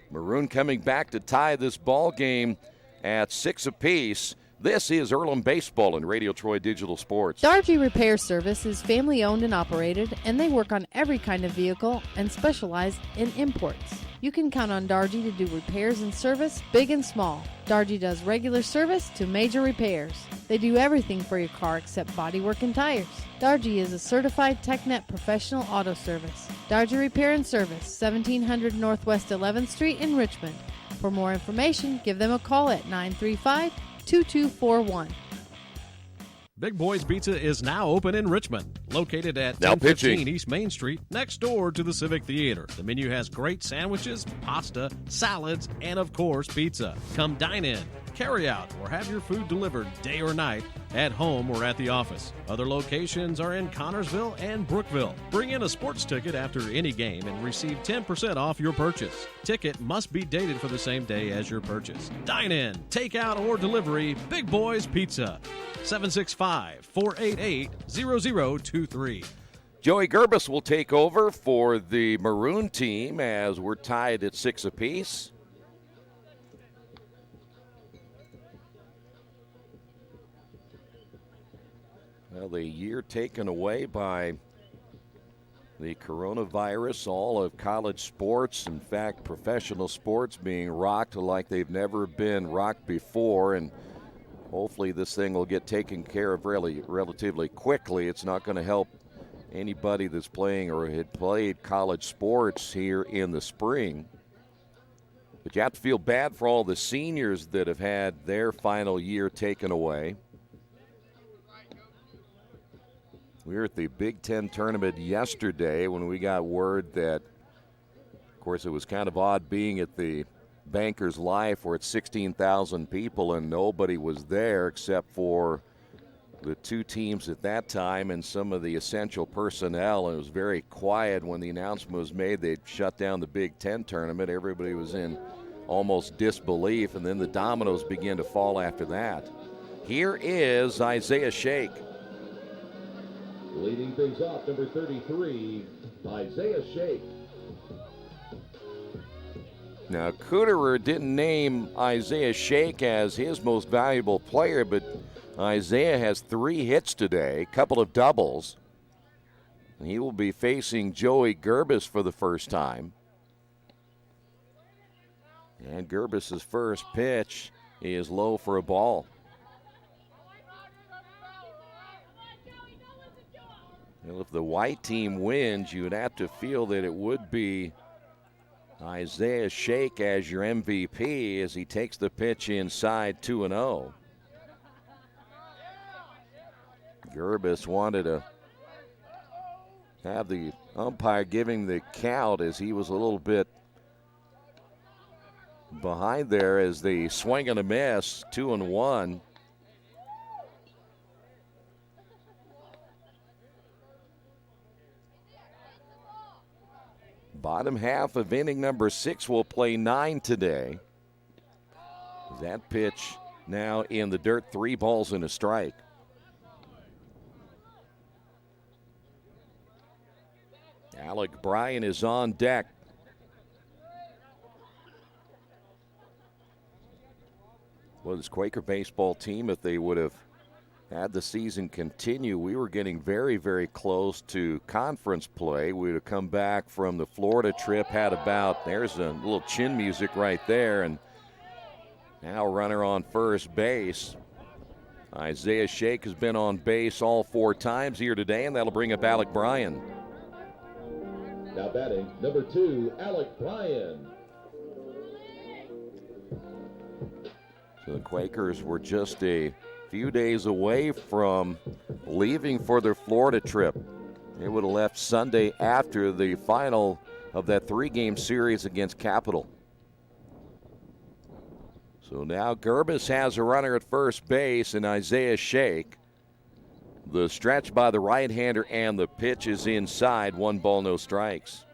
Maroon coming back to tie this ball game at 6 apiece. This is Earlham Baseball and Radio Troy Digital Sports. Dargy Repair Service is family owned and operated, and they work on every kind of vehicle and specialize in imports. You can count on Dargy to do repairs and service, big and small. Dargy does regular service to major repairs. They do everything for your car except bodywork and tires. Dargy is a certified TechNet professional auto service. Dargy Repair and Service, 1700 Northwest 11th Street in Richmond. For more information, give them a call at 935-2241. Big Boys Pizza is now open in Richmond. located at Now 1015 pitching. East Main Street, next door to the Civic Theater. The menu has great sandwiches, pasta, salads, and of course, pizza. Come dine in, carry out, or have your food delivered day or night, at home or at the office. Other locations are in Connorsville and Brookville. Bring in a sports ticket after any game and receive 10% off your purchase. Ticket must be dated for the same day as your purchase. Dine in, take out, or delivery, Big Boys Pizza. 765-488-0023. Joey Gerbis will take over for the Maroon team as we're tied at 6 apiece. Well, the year taken away by the coronavirus, all of college sports, in fact, professional sports being rocked like they've never been rocked before, and hopefully this thing will get taken care of relatively quickly. It's not going to help anybody that's playing or had played college sports here in the spring. But you have to feel bad for all the seniors that have had their final year taken away. We were at the Big Ten tournament yesterday when we got word that, of course, it was kind of odd being at the Bankers Life where it's 16,000 people and nobody was there except for the two teams at that time and some of the essential personnel. And it was very quiet when the announcement was made they'd shut down the Big Ten tournament. Everybody was in almost disbelief, and then the dominoes began to fall after that. Here is Isaiah Shake. Leading things off, number 33, Isaiah Shake. Now, Cooterer didn't name Isaiah Shake as his most valuable player, but Isaiah has 3 hits today, a couple of doubles. And he will be facing Joey Gerbis for the first time. And Gerbis' first pitch is low for a ball. Well, if the white team wins, you would have to feel that it would be Isaiah Shake as your MVP as he takes the pitch inside 2-0. Gerbis wanted to have the umpire giving the count as he was a little bit behind there as the swing and a miss, 2-1. Bottom half of inning number 6 will play 9 today. That pitch now in the dirt, 3 balls and a strike. Alec Bryan is on deck. Well, this Quaker baseball team, if they would have had the season continue, we were getting very, very close to conference play. We would have come back from the Florida trip, had about, there's a little chin music right there, and now runner on first base. Isaiah Shake has been on base all 4 times here today, and that'll bring up Alec Bryan. Now batting, number 2, Alec Bryan. So the Quakers were just a few days away from leaving for their Florida trip. They would have left Sunday after the final of that 3-game series against Capital. So now Gerbis has a runner at first base and Isaiah Shake. The stretch by the right-hander and the pitch is inside. 1 ball, no strikes.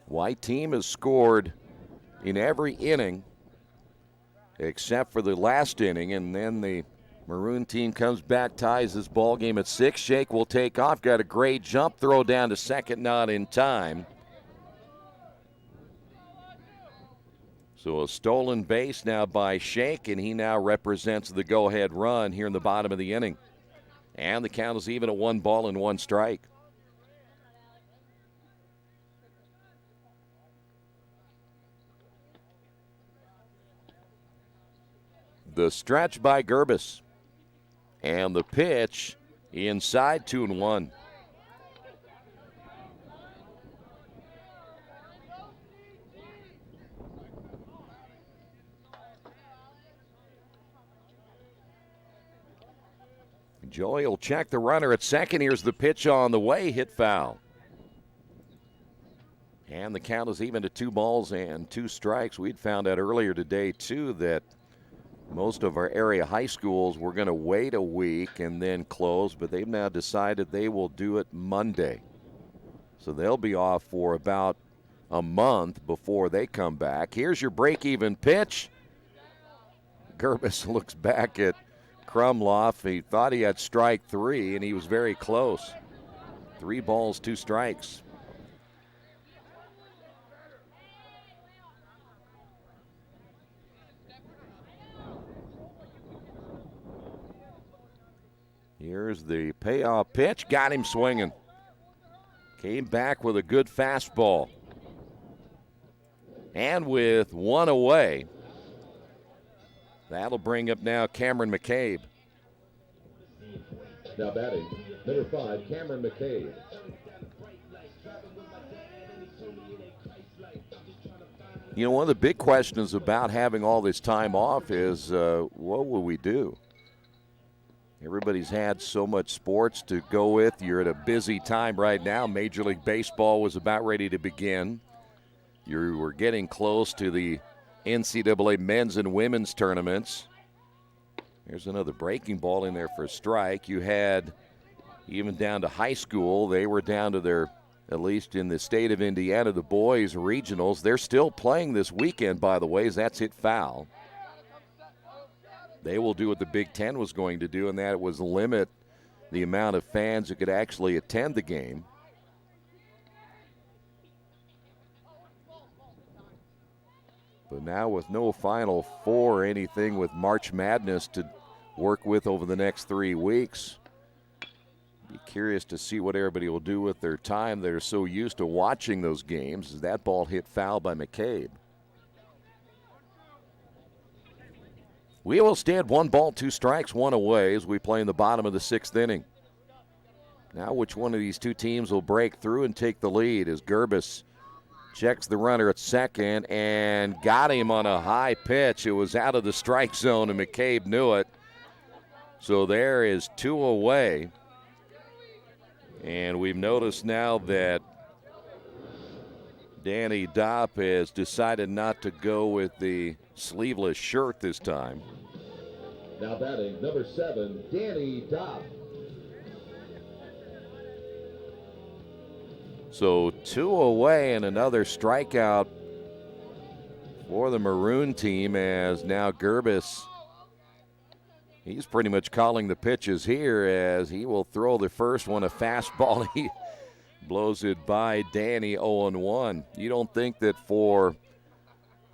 White team has scored in every inning except for the last inning, and then the Maroon team comes back, ties this ball game at 6. Shake will take off, got a great jump throw down to second, not in time. So a stolen base now by Shake, and he now represents the go-ahead run here in the bottom of the inning. And the count is even at 1 ball and 1 strike. The stretch by Gerbis. And the pitch inside 2-1. Joey will check the runner at second. Here's the pitch on the way, hit foul. And the count is even to 2 balls and 2 strikes. We'd found out earlier today, too, that most of our area high schools were going to wait a week and then close, but they've now decided they will do it Monday. So they'll be off for about a month before they come back. Here's your break-even pitch. Gerbis looks back at Krumloff. He thought he had strike 3, and he was very close. 3 balls, 2 strikes. Here's the payoff pitch. Got him swinging. Came back with a good fastball. And with 1 away, that'll bring up now Cameron McCabe. Now batting, number 5, Cameron McCabe. You know, one of the big questions about having all this time off is what will we do? Everybody's had so much sports to go with. You're at a busy time right now. Major League Baseball was about ready to begin. You were getting close to the NCAA men's and women's tournaments. There's another breaking ball in there for a strike. You had, even down to high school, they were down to their, at least in the state of Indiana, the boys' regionals. They're still playing this weekend, by the way, as that's hit foul. They will do what the Big Ten was going to do, and that was limit the amount of fans that could actually attend the game. But now with no Final Four or anything with March Madness to work with over the next 3 weeks, be curious to see what everybody will do with their time. They're so used to watching those games. That ball hit foul by McCabe. We will stand 1 ball, 2 strikes, 1 away as we play in the bottom of the 6th inning. Now which one of these 2 teams will break through and take the lead as Gerbis checks the runner at second and got him on a high pitch. It was out of the strike zone and McCabe knew it. So there is 2 away. And we've noticed now that Danny Dopp has decided not to go with the sleeveless shirt this time. Now batting, number 7, Danny Dopp. So 2 away and another strikeout for the Maroon team as now Gerbis, he's pretty much calling the pitches here as he will throw the first one, a fastball. He blows it by Danny, 0-1. You don't think that for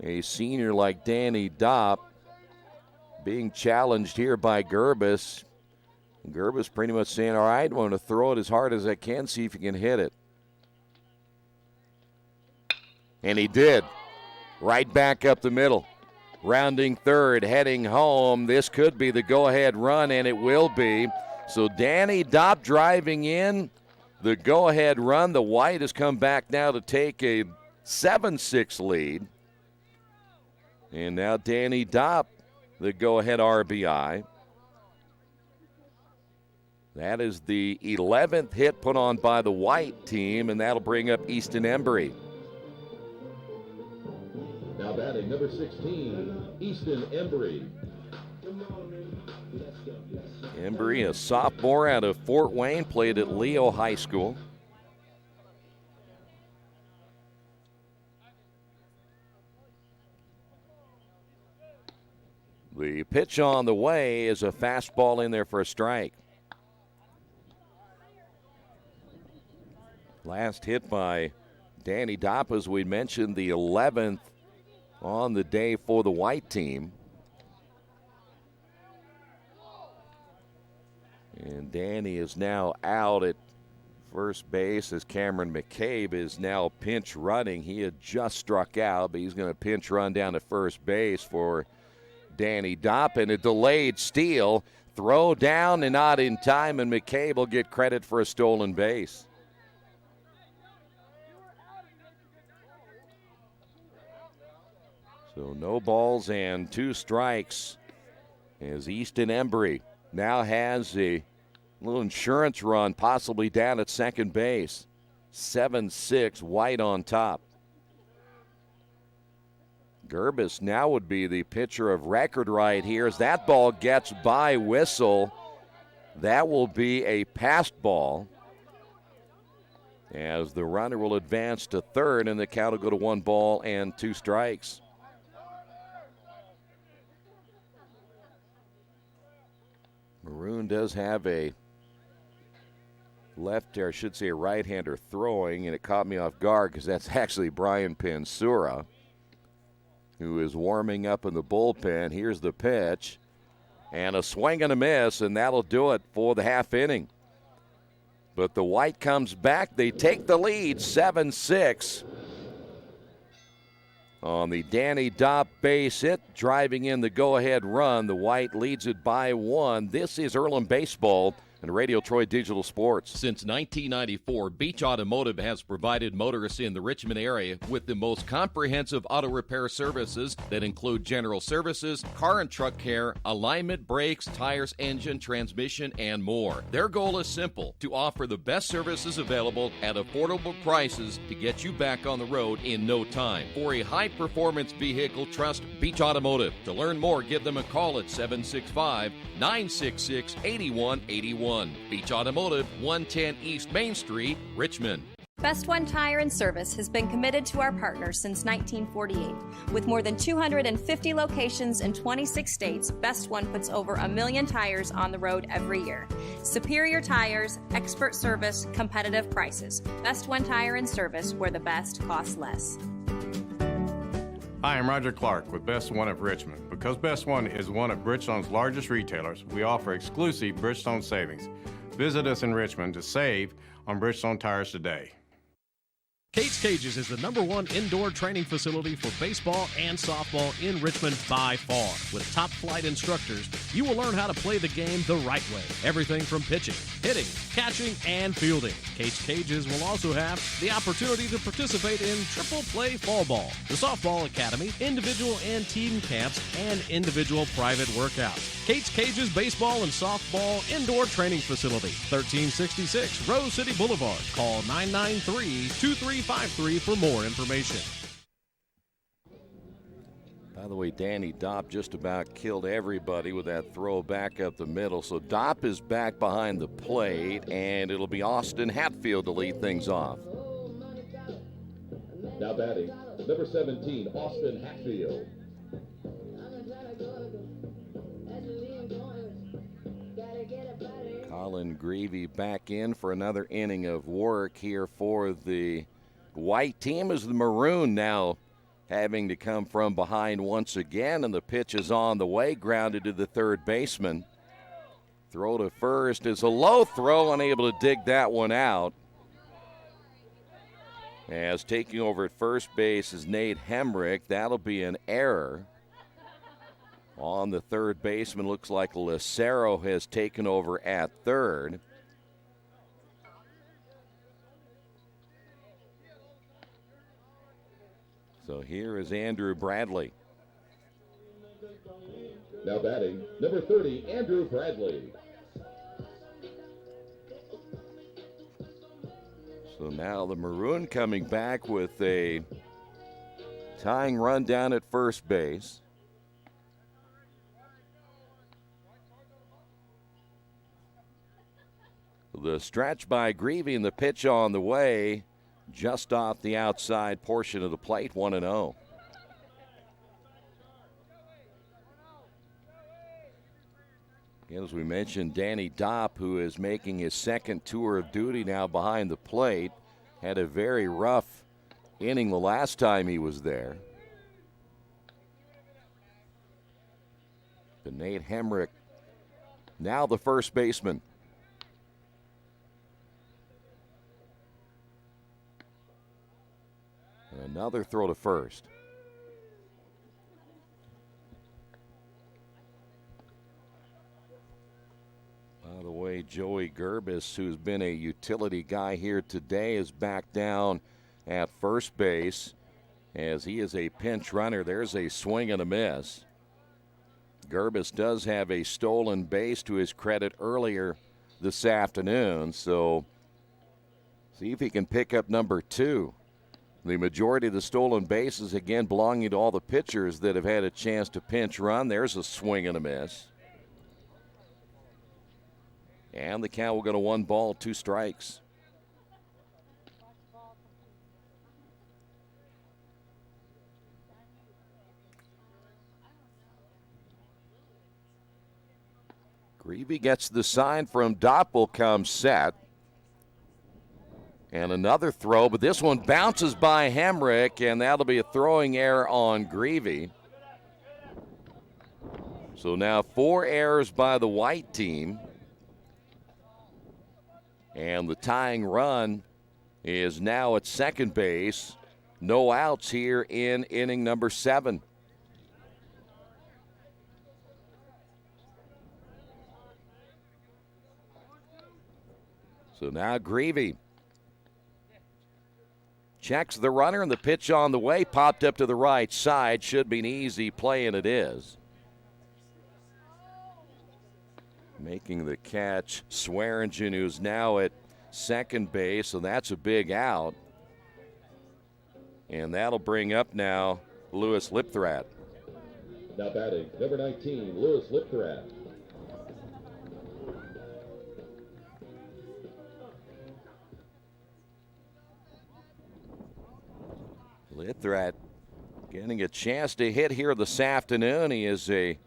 a senior like Danny Dopp being challenged here by Gerbis pretty much saying, all right, I'm going to throw it as hard as I can, see if you can hit it. And he did. Right back up the middle. Rounding third, heading home. This could be the go-ahead run, and it will be. So Danny Dopp driving in. The go-ahead run. The White has come back now to take a 7-6 lead. And now Danny Dopp, the go-ahead RBI. That is the 11th hit put on by the White team, and that'll bring up Easton Embry. Now batting, number 16, Easton Embry. Embry, a sophomore out of Fort Wayne, played at Leo High School. The pitch on the way is a fastball in there for a strike. Last hit by Danny Dopp, as we mentioned, the 11th on the day for the White team. And Danny is now out at first base as Cameron McCabe is now pinch running. He had just struck out, but he's going to pinch run down to first base for Danny Dopp. And a delayed steal. Throw down and not in time, and McCabe will get credit for a stolen base. So no balls and 2 strikes as Easton Embry now has a little insurance run possibly down at second base. 7-6, White on top. Gerbis now would be the pitcher of record right here as that ball gets by whistle. That will be a passed ball as the runner will advance to third and the count will go to 1 ball and 2 strikes. Maroon does have a left-hander, I should say a right-hander throwing, and it caught me off guard because that's actually Brian Pansura, who is warming up in the bullpen. Here's the pitch, and a swing and a miss, and that'll do it for the half inning. But the White comes back. They take the lead, 7-6. On the Danny Dopp base hit, driving in the go-ahead run, the White leads it by 1. This is Earlham Baseball and Radio Troy Digital Sports. Since 1994, Beach Automotive has provided motorists in the Richmond area with the most comprehensive auto repair services that include general services, car and truck care, alignment, brakes, tires, engine, transmission, and more. Their goal is simple: to offer the best services available at affordable prices to get you back on the road in no time. For a high-performance vehicle, trust Beach Automotive. To learn more, give them a call at 765-966-8181. Beach Automotive, 110 East Main Street, Richmond. Best One Tire and Service has been committed to our partners since 1948. With more than 250 locations in 26 states, Best One puts over 1 million tires on the road every year. Superior tires, expert service, competitive prices. Best One Tire and Service, where the best costs less. Hi, I'm Roger Clark with Best One of Richmond. Because Best One is one of Bridgestone's largest retailers, we offer exclusive Bridgestone savings. Visit us in Richmond to save on Bridgestone tires today. Kate's Cages is the #1 indoor training facility for baseball and softball in Richmond by far. With top flight instructors, you will learn how to play the game the right way. Everything from pitching, hitting, catching, and fielding. Kate's Cages will also have the opportunity to participate in triple play fall ball, the softball academy, individual and team camps, and individual private workouts. Kate's Cages Baseball and Softball Indoor Training Facility, 1366 Rose City Boulevard. Call 993-2353 for more information. By the way, Danny Dopp just about killed everybody with that throw back up the middle. So Dopp is back behind the plate, and it'll be Austin Hatfield to lead things off. Now batting, number 17, Austin Hatfield. Colin Greavy back in for another inning of work here for the White team as the Maroon now having to come from behind once again, and the pitch is on the way, grounded to the third baseman. Throw to first is a low throw, unable to dig that one out. As taking over at first base is Nate Hemrick. That'll be an error. On the third baseman, looks like Lucero has taken over at third. So here is Andrew Bradley. Now batting, number 30, Andrew Bradley. So now the Maroon coming back with a tying run down at first base. The stretch by Greavy and the pitch on the way, just off the outside portion of the plate, 1-0. Again, as we mentioned, Danny Dopp, who is making his second tour of duty now behind the plate, had a very rough inning the last time he was there. But Nate Hemrick, now the first baseman. Another throw to first. By the way, Joey Gerbis, who's been a utility guy here today, is back down at first base as he is a pinch runner. There's a swing and a miss. Gerbis does have a stolen base to his credit earlier this afternoon. So see if he can pick up number 2. The majority of the stolen bases, again, belonging to all the pitchers that have had a chance to pinch run. There's a swing and a miss. And the count will go to 1 ball, 2 strikes. Greavy gets the sign from Doppel, comes set. And another throw, but this one bounces by Hemrick, and that'll be a throwing error on Greavy. So now 4 errors by the white team. And the tying run is now at second base. No outs here in inning number 7. So now Greavy checks the runner, and the pitch on the way, popped up to the right side. Should be an easy play, and it is. Making the catch, Swearingen, who's now at second base, so that's a big out. And that'll bring up now Lewis Lipthrat. Now batting, number 19, Lewis Lipthrat. Lipthrat getting a chance to hit here this afternoon. He is a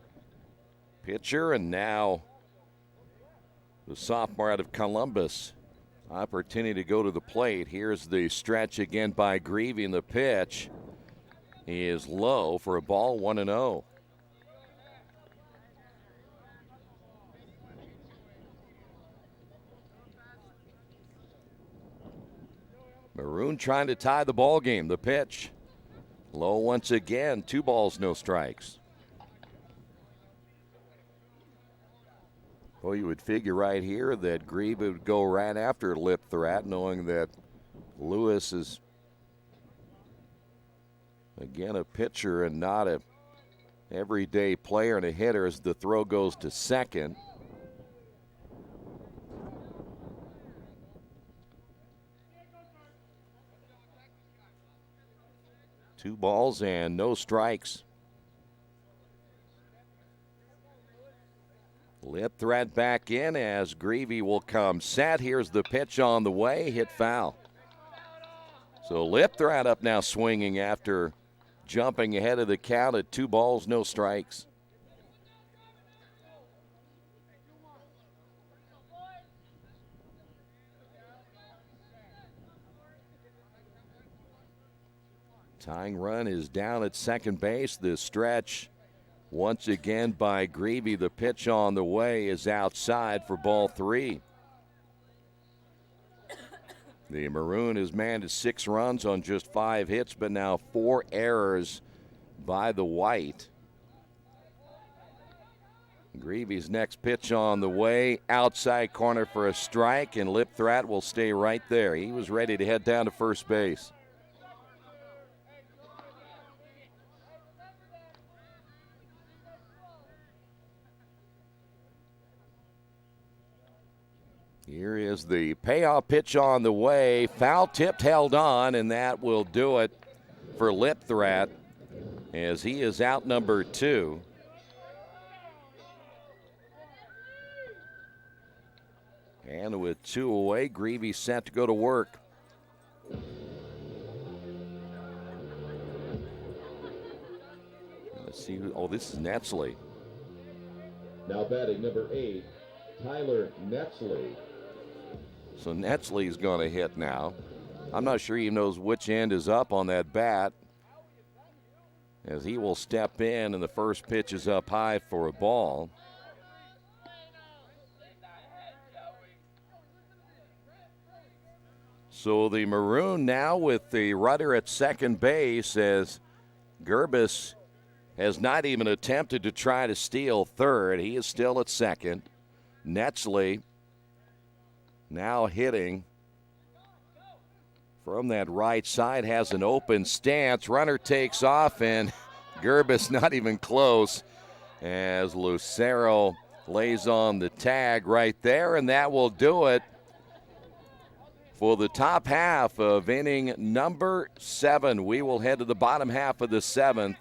pitcher, and now the sophomore out of Columbus. Opportunity to go to the plate. Here's the stretch again by Greavy, and the pitch is low for a ball, 1-0. Maroon trying to tie the ball game. The pitch low once again. 2 balls, no strikes. Well, you would figure right here that Greavy would go right after Lipthrat, knowing that Lewis is, again, a pitcher and not a everyday player and a hitter, as the throw goes to second. Two balls and no strikes. Lipthrat back in as Greavy will come set. Here's the pitch on the way, hit foul. So Lipthrat up now swinging after jumping ahead of the count at 2 balls, no strikes. Tying run is down at second base. This stretch once again by Greavy. The pitch on the way is outside for ball 3. The Maroon has managed 6 runs on just 5 hits, but now 4 errors by the White. Greavy's next pitch on the way, outside corner for a strike, and Lipthrat will stay right there. He was ready to head down to first base. Here is the payoff pitch on the way. Foul tipped, held on, and that will do it for Lipthrat as he is out number 2. And with 2 away, Greavy set to go to work. Let's see who, this is Netzley. Now batting number 8, Tyler Netzley. So Netzley's going to hit now. I'm not sure he knows which end is up on that bat, as he will step in, and the first pitch is up high for a ball. So the Maroon now with the runner at second base, as Gerbis has not even attempted to try to steal third. He is still at second. Netzley now hitting from that right side, has an open stance. Runner takes off, and Gerbis not even close as Lucero lays on the tag right there, and that will do it for the top half of inning number 7. We will head to the bottom half of the 7th.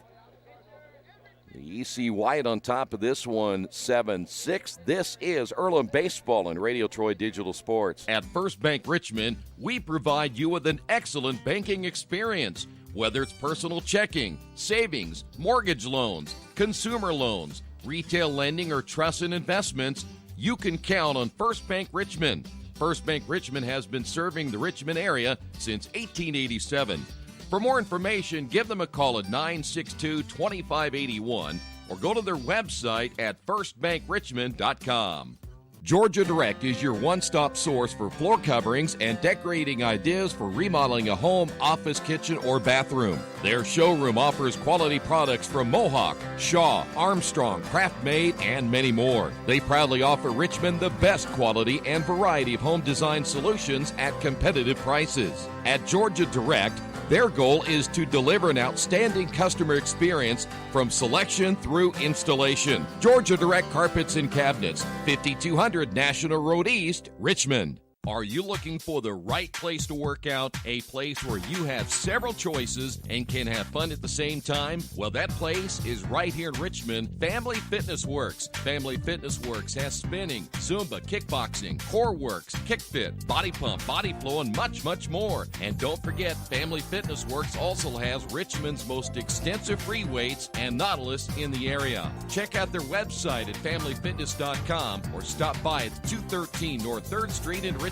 The EC White on top of this one, 7-6. This is Earlham Baseball and Radio Troy Digital Sports. At First Bank Richmond, we provide you with an excellent banking experience. Whether it's personal checking, savings, mortgage loans, consumer loans, retail lending, or trust and investments, you can count on First Bank Richmond. First Bank Richmond has been serving the Richmond area since 1887. For more information, give them a call at 962-2581 or go to their website at firstbankrichmond.com. Georgia Direct is your one-stop source for floor coverings and decorating ideas for remodeling a home, office, kitchen, or bathroom. Their showroom offers quality products from Mohawk, Shaw, Armstrong, Craft-Made, and many more. They proudly offer Richmond the best quality and variety of home design solutions at competitive prices. At Georgia Direct, their goal is to deliver an outstanding customer experience from selection through installation. Georgia Direct Carpets and Cabinets, 5200 National Road East, Richmond. Are you looking for the right place to work out? A place where you have several choices and can have fun at the same time? Well, that place is right here in Richmond, Family Fitness Works. Family Fitness Works has spinning, Zumba, kickboxing, core works, kick fit, body pump, body flow, and much, much more. And don't forget, Family Fitness Works also has Richmond's most extensive free weights and Nautilus in the area. Check out their website at familyfitness.com or stop by at 213 North 3rd Street in Richmond.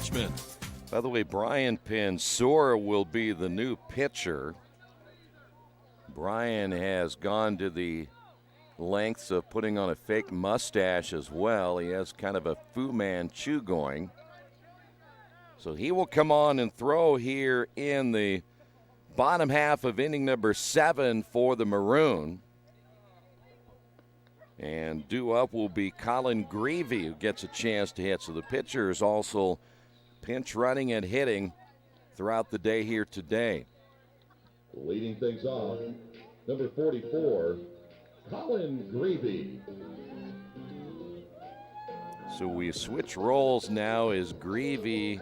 By the way, Brian Pensor will be the new pitcher. Brian has gone to the lengths of putting on a fake mustache as well. He has kind of a Fu Manchu going. So he will come on and throw here in the bottom half of inning number 7 for the Maroon. And due up will be Colin Greavy, who gets a chance to hit. So the pitcher is also pinch running and hitting throughout the day here today. Leading things off, number 44, Colin Greavy. So we switch roles now as Greavy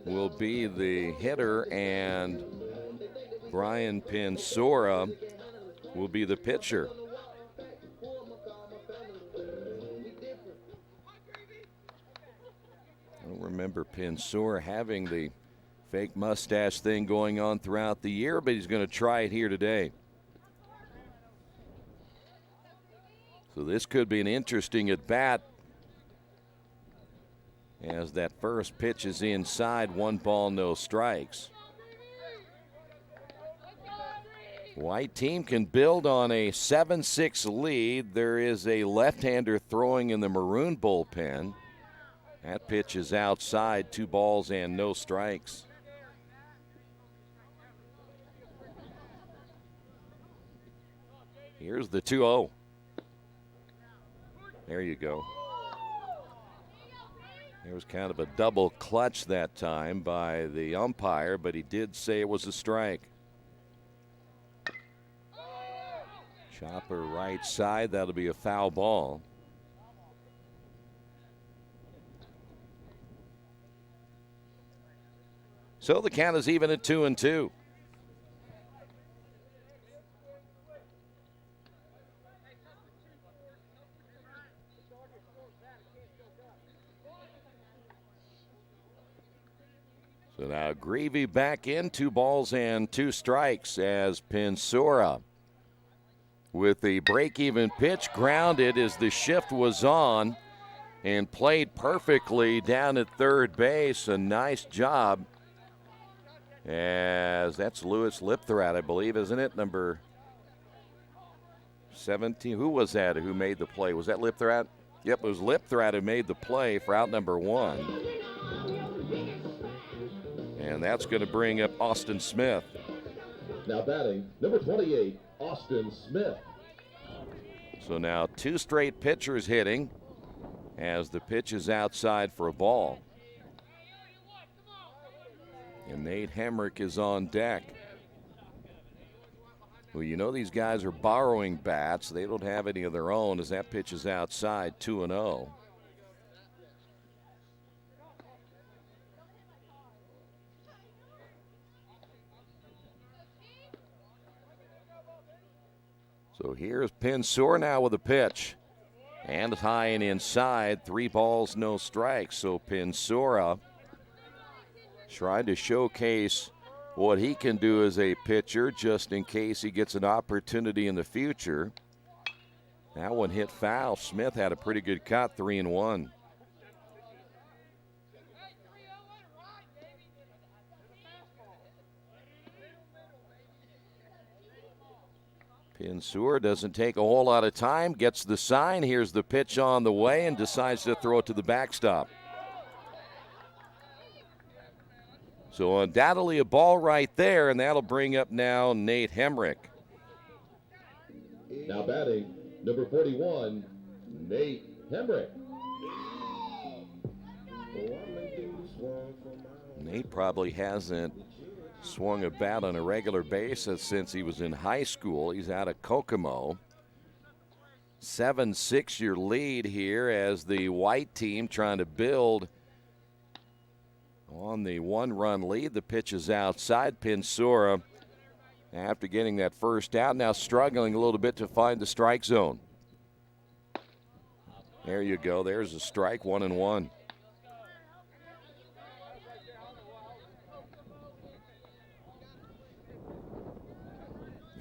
will be the hitter and Brian Pensora will be the pitcher. I don't remember Pensor having the fake mustache thing going on throughout the year, but he's going to try it here today. So this could be an interesting at-bat as that first pitch is inside, 1 ball, no strikes. White team can build on a 7-6 lead. There is a left-hander throwing in the Maroon bullpen. That pitch is outside, 2 balls and no strikes. Here's the 2-0. There you go. There was kind of a double clutch that time by the umpire, but he did say it was a strike. Chopper right side, that'll be a foul ball. So the count is even at 2-2. So now Greavy back in, 2 balls and 2 strikes as Pensora with the break-even pitch grounded as the shift was on and played perfectly down at third base. A nice job. As that's Lewis Lipthrat, I believe, isn't it? Number 17. Who was that who made the play? Was that Lipthrat? Yep, it was Lipthrat who made the play for out number 1. And that's going to bring up Austin Smith. Now batting, number 28, Austin Smith. So now 2 straight pitchers hitting as the pitch is outside for a ball. And Nate Hemrick is on deck. Well, you know these guys are borrowing bats. They don't have any of their own as that pitch is outside, 2-0. So here's Pensor now with a pitch. And high and inside, 3 balls, no strikes. So Pensora trying to showcase what he can do as a pitcher just in case he gets an opportunity in the future. That one hit foul. Smith had a pretty good cut, 3-1. Pensor doesn't take a whole lot of time, gets the sign. Here's the pitch on the way and decides to throw it to the backstop. So undoubtedly a ball right there, and that'll bring up now Nate Hemrick. Now batting, number 41, Nate Hemrick. Nate probably hasn't swung a bat on a regular basis since he was in high school. He's out of Kokomo. 7-6 lead here as the white team trying to build on the 1-run lead. The pitch is outside. Pensora, after getting that first out, now struggling a little bit to find the strike zone. There you go. There's a strike, 1-1.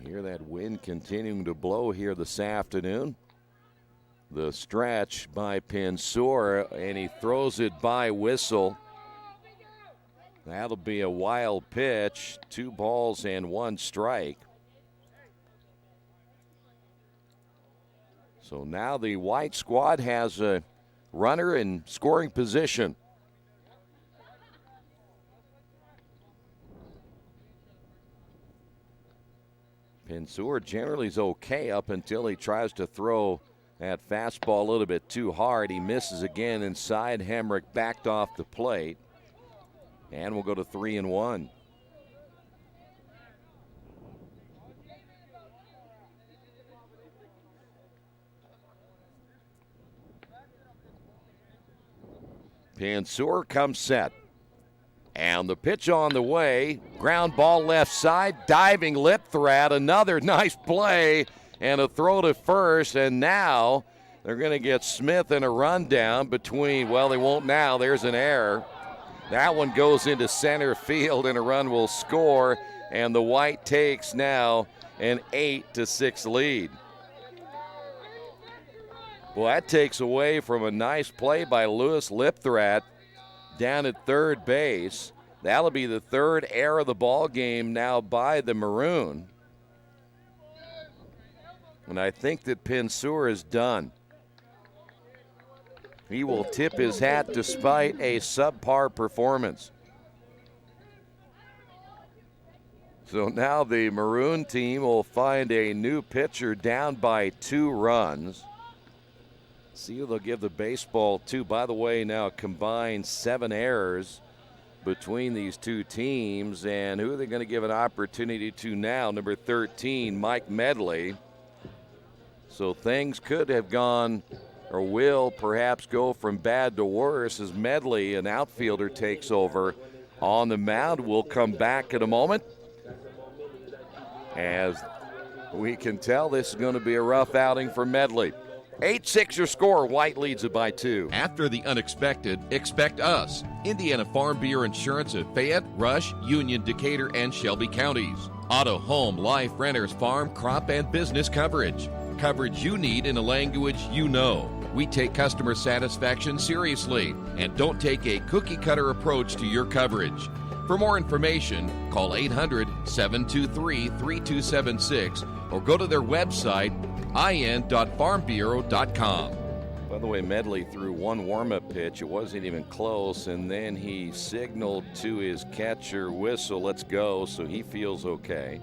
Hear that wind continuing to blow here this afternoon. The stretch by Pensor, and he throws it by whistle. That'll be a wild pitch. 2 balls and 1 strike. So now the white squad has a runner in scoring position. Pensor generally is okay up until he tries to throw that fastball a little bit too hard. He misses again inside. Hemrick backed off the plate. And we'll go to 3-1. Pensor comes set. And the pitch on the way. Ground ball left side. Diving lip threat. Another nice play. And a throw to first. And now they're going to get Smith in a rundown between, well, they won't now. There's an error. That one goes into center field and a run will score. And the White takes now an 8-6 lead. Well, that takes away from a nice play by Lewis Lipthrat down at third base. That'll be the 3rd error of the ball game now by the Maroon. And I think that Pensor is done. He will tip his hat despite a subpar performance. So now the Maroon team will find a new pitcher down by 2 runs. See who they'll give the baseball to. By the way, now combined 7 errors between these two teams. And who are they going to give an opportunity to now? Number 13, Mike Medley. So things could have gone, or will perhaps go from bad to worse as Medley, an outfielder, takes over on the mound. We'll come back in a moment. As we can tell, this is going to be a rough outing for Medley. 8-6 your score. White leads it by 2. After the unexpected, expect us. Indiana Farm Bureau Insurance of Fayette, Rush, Union, Decatur, and Shelby counties. Auto, home, life, renters, farm, crop, and business coverage. Coverage you need in a language you know. We take customer satisfaction seriously and don't take a cookie-cutter approach to your coverage. For more information, call 800-723-3276 or go to their website, in.farmbureau.com. By the way, Medley threw one warm-up pitch. It wasn't even close, and then he signaled to his catcher, whistle, let's go, so he feels okay.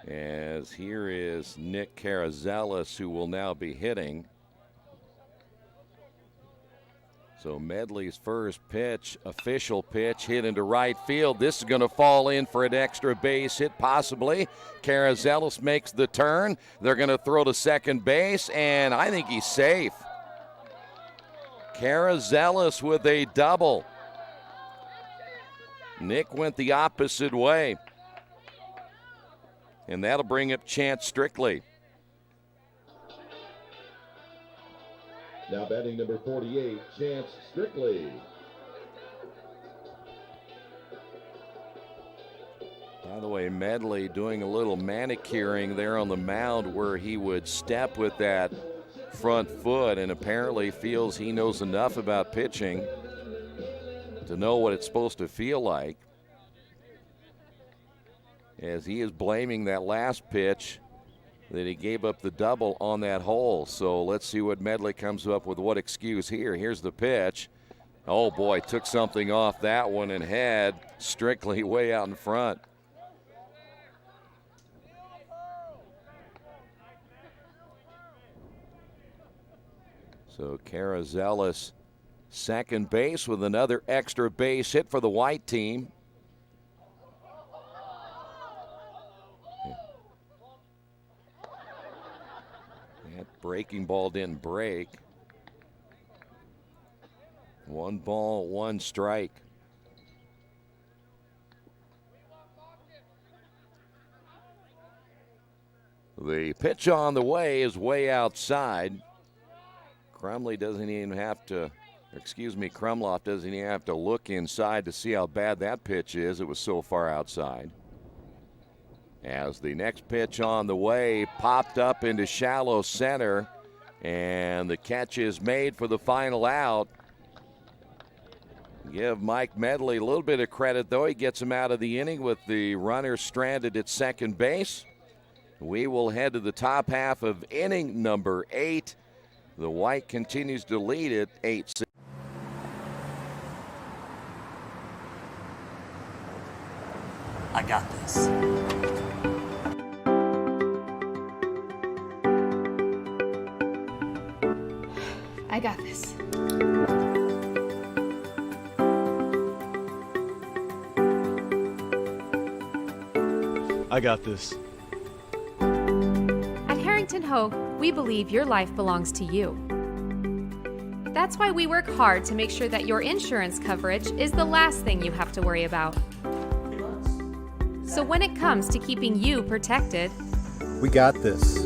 As here is Nick Carazelis, who will now be hitting. So Medley's first pitch, official pitch, hit into right field. This is going to fall in for an extra base hit, possibly. Carazelis makes the turn. They're going to throw to second base, and I think he's safe. Carazelis with a double. Nick went the opposite way. And that'll bring up Chance Strictly. Now batting number 48, Chance Strictly. By the way, Medley doing a little manicuring there on the mound where he would step with that front foot, and apparently feels he knows enough about pitching to know what it's supposed to feel like, as he is blaming that last pitch that he gave up the double on that hole. So let's see what Medley comes up with, what excuse here. Here's the pitch. Oh boy, took something off that one and had Strictly way out in front. So Carazelis, second base with another extra base hit for the white team. That breaking ball didn't break. 1 ball, 1 strike. The pitch on the way is way outside. Krumloff doesn't even have to look inside to see how bad that pitch is. It was so far outside. As the next pitch on the way popped up into shallow center, and the catch is made for the final out. Give Mike Medley a little bit of credit, though. He gets him out of the inning with the runner stranded at second base. We will head to the top half of inning number 8. The White continues to lead it 8-6. I got this. I got this. I got this. At Harrington Hogue, we believe your life belongs to you. That's why we work hard to make sure that your insurance coverage is the last thing you have to worry about. So when it comes to keeping you protected, We got this.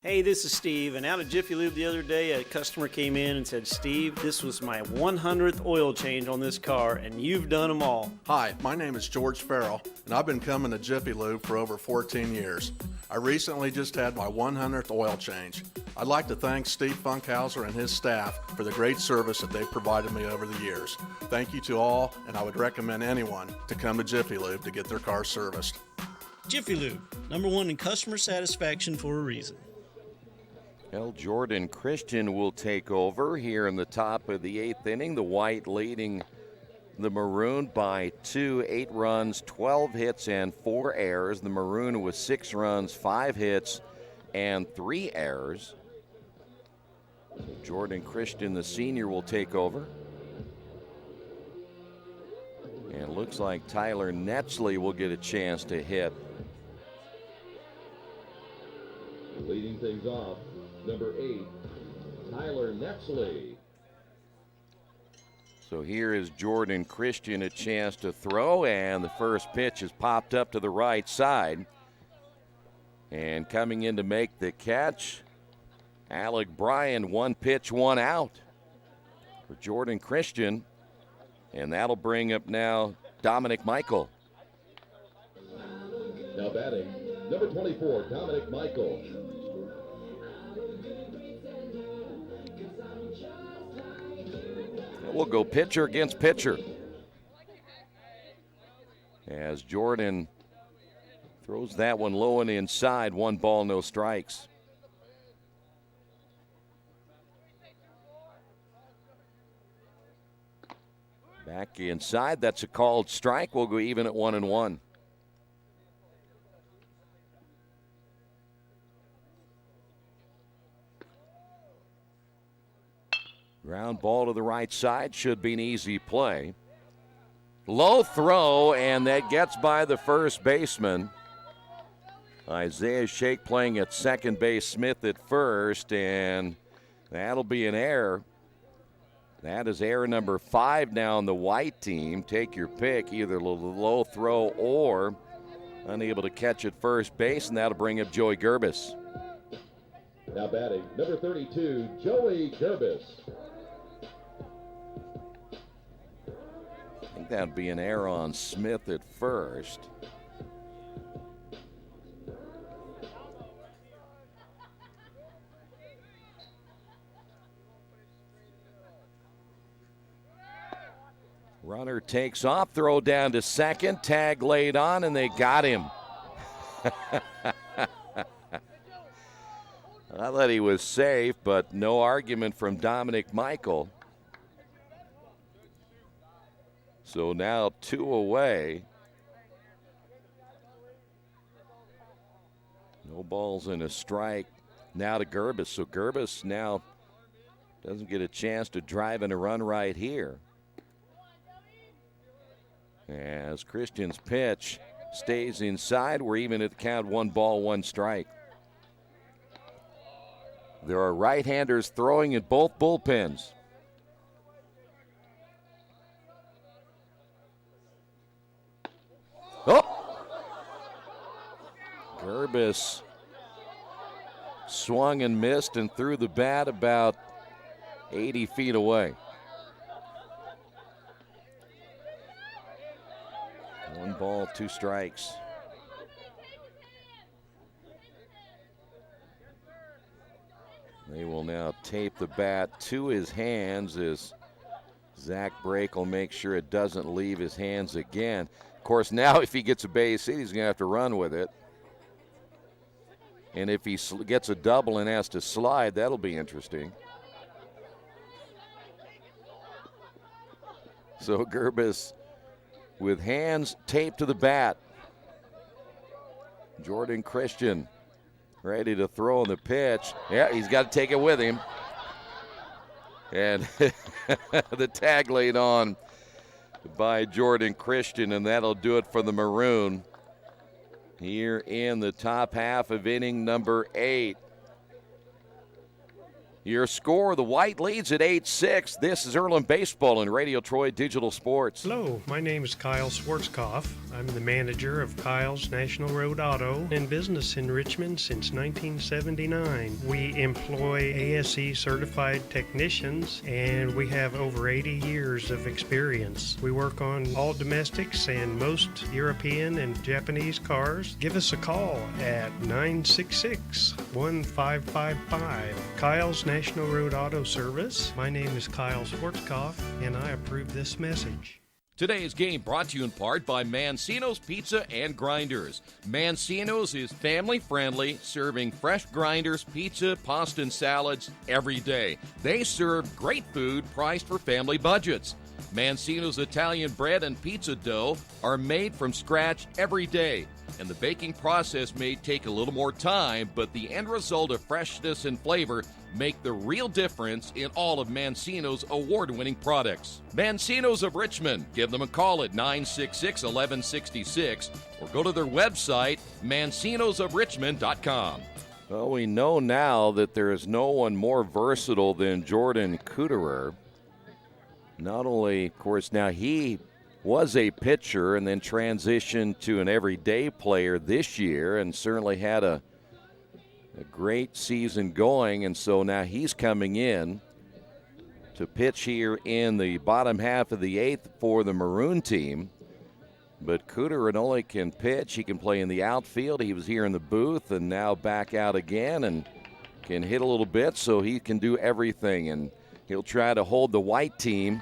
Hey, this is Steve, and out at Jiffy Lube the other day, a customer came in and said, Steve, this was my 100th oil change on this car, and you've done them all. Hi, my name is George Farrell, and I've been coming to Jiffy Lube for over 14 years. I recently just had my 100th oil change. I'd like to thank Steve Funkhauser and his staff for the great service that they've provided me over the years. Thank you to all, and I would recommend anyone to come to Jiffy Lube to get their car serviced. Jiffy Lube, #1 in customer satisfaction for a reason. Well, Jordan Christian will take over here in the top of the 8th inning. The White leading the Maroon by 2, 8 runs, 12 hits, and 4 errors. The Maroon with 6 runs, 5 hits, and 3 errors. Jordan Christian, the senior, will take over. And it looks like Tyler Netzley will get a chance to hit. Leading things off, number 8, Tyler Netzley. So here is Jordan Christian, a chance to throw, and the first pitch is popped up to the right side. And coming in to make the catch, Alec Bryan, 1 pitch, 1 out for Jordan Christian. And that'll bring up now Dominic Michael. Now batting, number 24, Dominic Michael. We'll go pitcher against pitcher. As Jordan throws that one low and inside, 1 ball, no strikes. Back inside, that's a called strike. We'll go even at 1-1. Ground ball to the right side, should be an easy play. Low throw, and that gets by the first baseman. Isaiah Shake playing at second base, Smith at first, and that'll be an error. That is error number 5 now on the white team. Take your pick, either the low throw or unable to catch at first base, and that'll bring up Joey Gerbis. Now batting, number 32, Joey Gerbis. I think that'd be an error on Smith at first. Runner takes off, throw down to second, tag laid on, and they got him. I thought he was safe, but no argument from Dominic Michael. So now 2 away. No balls and a strike now to Gerbis. So Gerbis now doesn't get a chance to drive in a run right here. As Christian's pitch stays inside, we're even at the count, 1 ball, 1 strike. There are right-handers throwing in both bullpens. Oh! Gerbis swung and missed and threw the bat about 80 feet away. 1 ball, 2 strikes. They will now tape the bat to his hands as Zach Brake will make sure it doesn't leave his hands again. Of course, now if he gets a base hit, he's going to have to run with it. And if he gets a double and has to slide, that'll be interesting. So Gerbis with hands taped to the bat. Jordan Christian ready to throw on the pitch. Yeah, he's got to take it with him. And the tag laid on by Jordan Christian, and that'll do it for the Maroon here in the top half of inning number 8. Your score, the White leads at 8-6. This is Earlham Baseball and Radio Troy Digital Sports. Hello, my name is Kyle Schwarzkopf. I'm the manager of Kyle's National Road Auto and business in Richmond since 1979. We employ ASE certified technicians, and we have over 80 years of experience. We work on all domestics and most European and Japanese cars. Give us a call at 966-1555. Kyle's National Road Auto Service. My name is Kyle Schwarzkopf, and I approve this message. Today's game brought to you in part by Mancino's Pizza and Grinders. Mancino's is family-friendly, serving fresh grinders, pizza, pasta, and salads every day. They serve great food priced for family budgets. Mancino's Italian bread and pizza dough are made from scratch every day, and the baking process may take a little more time, but the end result of freshness and flavor make the real difference in all of Mancino's award-winning products. Mancino's of Richmond. Give them a call at 966-1166 or go to their website, mancinosofrichmond.com. Well, we know now that there is no one more versatile than Jordan Kuderer. Not only, of course, now he was a pitcher and then transitioned to an everyday player this year and certainly had a great season going, and so now he's coming in to pitch here in the bottom half of the 8th for the Maroon team. But Kuderer not only can pitch, he can play in the outfield. He was here in the booth and now back out again and can hit a little bit, so he can do everything. And he'll try to hold the white team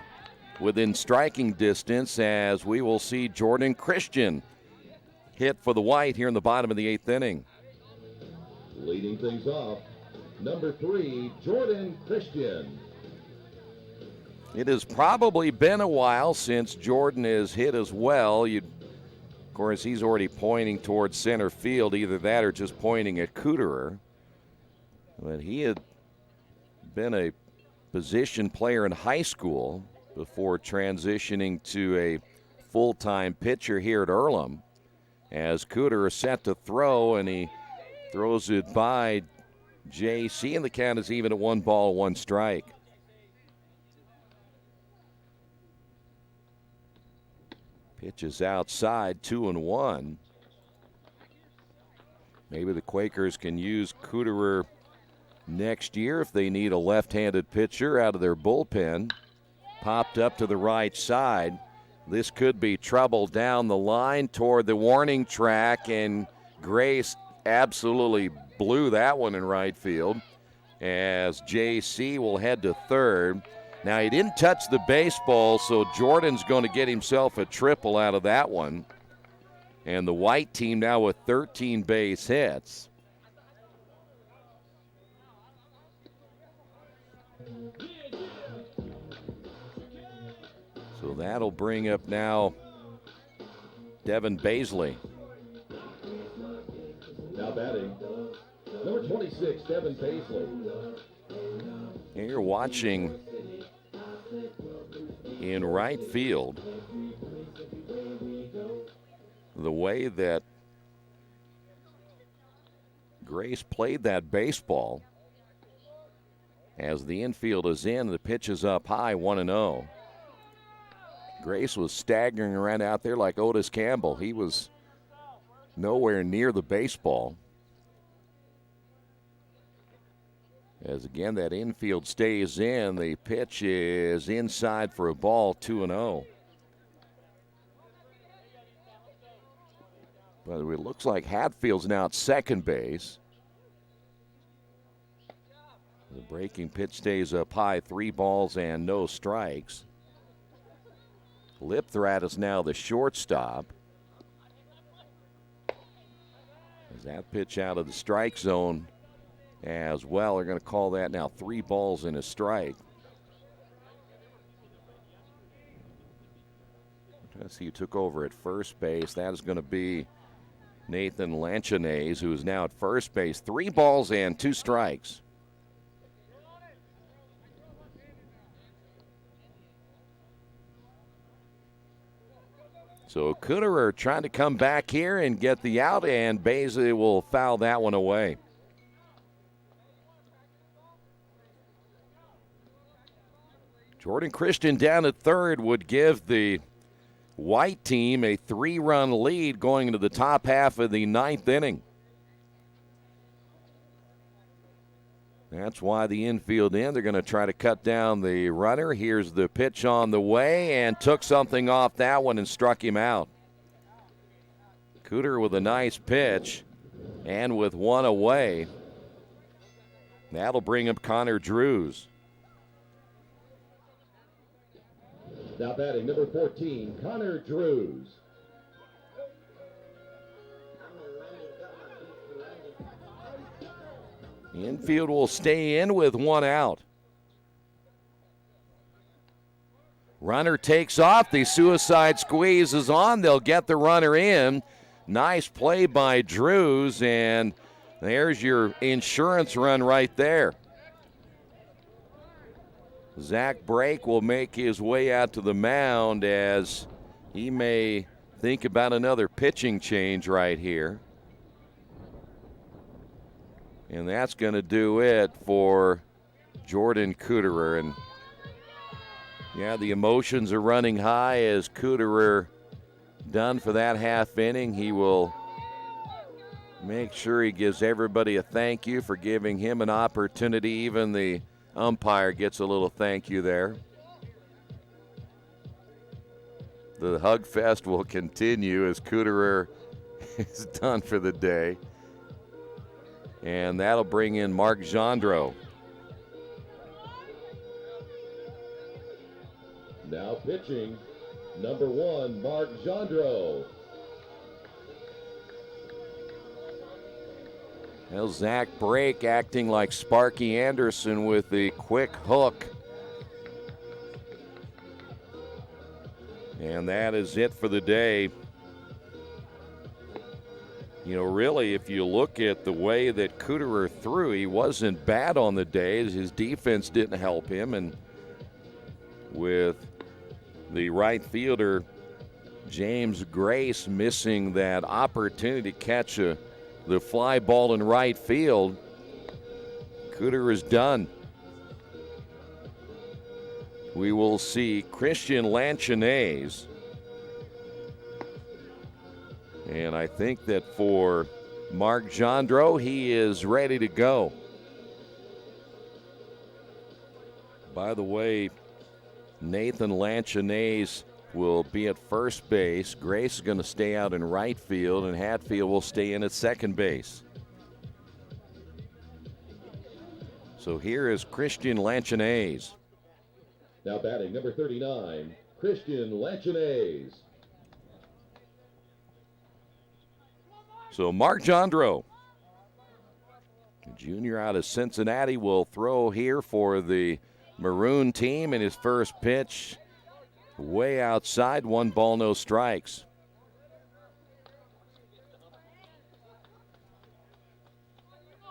within striking distance as we will see Jordan Christian hit for the white here in the bottom of the 8th inning. Leading things off, number 3, Jordan Christian. It has probably been a while since Jordan has hit as well. Of course, he's already pointing towards center field, either that or just pointing at Kuderer. But he had been a position player in high school before transitioning to a full-time pitcher here at Earlham. As Cooter is set to throw, and he throws it by JC, and the count is even at 1 ball, 1 strike. Pitch is outside, 2-1. Maybe the Quakers can use Cooterer next year if they need a left-handed pitcher out of their bullpen. Popped up to the right side. This could be trouble down the line toward the warning track, and Grace absolutely blew that one in right field as JC will head to third. Now, he didn't touch the baseball, so Jordan's going to get himself a triple out of that one. And the white team now with 13 base hits. So that'll bring up now Devin Baisley. Now batting, number 26, Devin Baisley. And you're watching in right field the way that Grace played that baseball. As the infield is in, the pitch is up high, 1-0. Grace was staggering around out there like Otis Campbell. He was nowhere near the baseball. As again, that infield stays in, the pitch is inside for a ball, 2-0. But it looks like Hatfield's now at second base. The breaking pitch stays up high, 3 balls and no strikes. Lipthrat is now the shortstop. As that pitch out of the strike zone as well. They're going to call that now 3 balls and a strike. Let's see who took over at first base. That is going to be Nathan Lanchonese, who is now at first base. 3 balls and 2 strikes. So Cooterer trying to come back here and get the out, and Baisley will foul that one away. Jordan Christian down at third would give the white team a 3-run lead going into the top half of the 9th inning. That's why the infield in. They're going to try to cut down the runner. Here's the pitch on the way, and took something off that one and struck him out. Cooter with a nice pitch, and with 1 away. That'll bring up Connor Drews. Now batting, number 14, Connor Drews. The infield will stay in with 1 out. Runner takes off. The suicide squeeze is on. They'll get the runner in. Nice play by Drews, and there's your insurance run right there. Zach Brake will make his way out to the mound as he may think about another pitching change right here. And that's going to do it for Jordan Cooterer. And yeah, the emotions are running high as Cooterer done for that half inning. He will make sure he gives everybody a thank you for giving him an opportunity. Even the umpire gets a little thank you there. The hug fest will continue as Cooterer is done for the day. And that'll bring in Mark Gendreau. Now pitching, number 1, Mark Gendreau. Now Zach Brake acting like Sparky Anderson with the quick hook. And that is it for the day. really, if you look at the way that Cooterer threw, he wasn't bad on the day. His defense didn't help him, and with the right fielder, James Grace, missing that opportunity to catch the fly ball in right field, Cooterer is done. We will see Christian Lanchonese. And I think that for Mark Jandro, he is ready to go. By the way, Nathan Lanchonese will be at first base. Grace is going to stay out in right field, and Hatfield will stay in at second base. So here is Christian Lanchonese. Now batting number 39, Christian Lanchonese. So Mark Jandro, junior out of Cincinnati, will throw here for the Maroon team in his first pitch. Way outside, 1 ball, no strikes.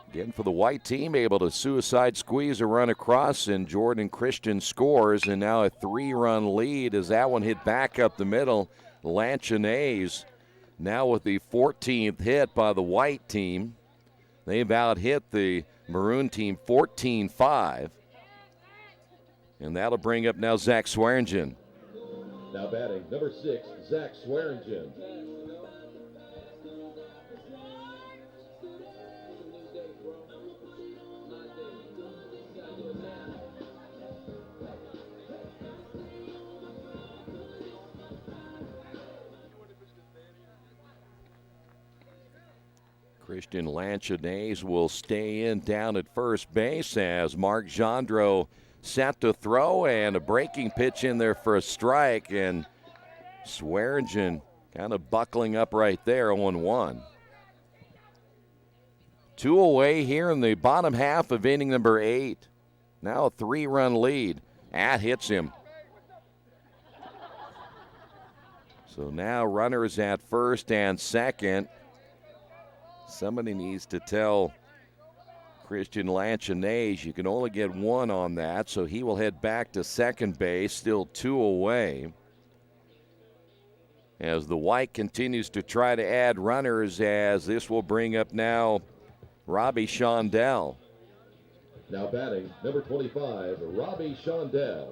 Again, for the white team, able to suicide squeeze a run across, and Jordan Christian scores, and now a 3-run lead as that one hit back up the middle. Lanchonese now with the 14th hit by the white team. They've out-hit the Maroon team 14-5. And that'll bring up now Zach Swearingen. Now batting number 6, Zach Swearingen. Christian Lanchonese will stay in down at first base as Mark Jandro set to throw, and a breaking pitch in there for a strike, and Swearingen kind of buckling up right there, 0-1. 2 away here in the bottom half of inning number 8. Now a 3-run lead. Hits him. So now runners at first and second. Somebody needs to tell Christian Lanchonese you can only get 1 on that, so he will head back to second base, still 2 away. As the white continues to try to add runners, as this will bring up now Robbie Shondell. Now batting number 25, Robbie Shondell.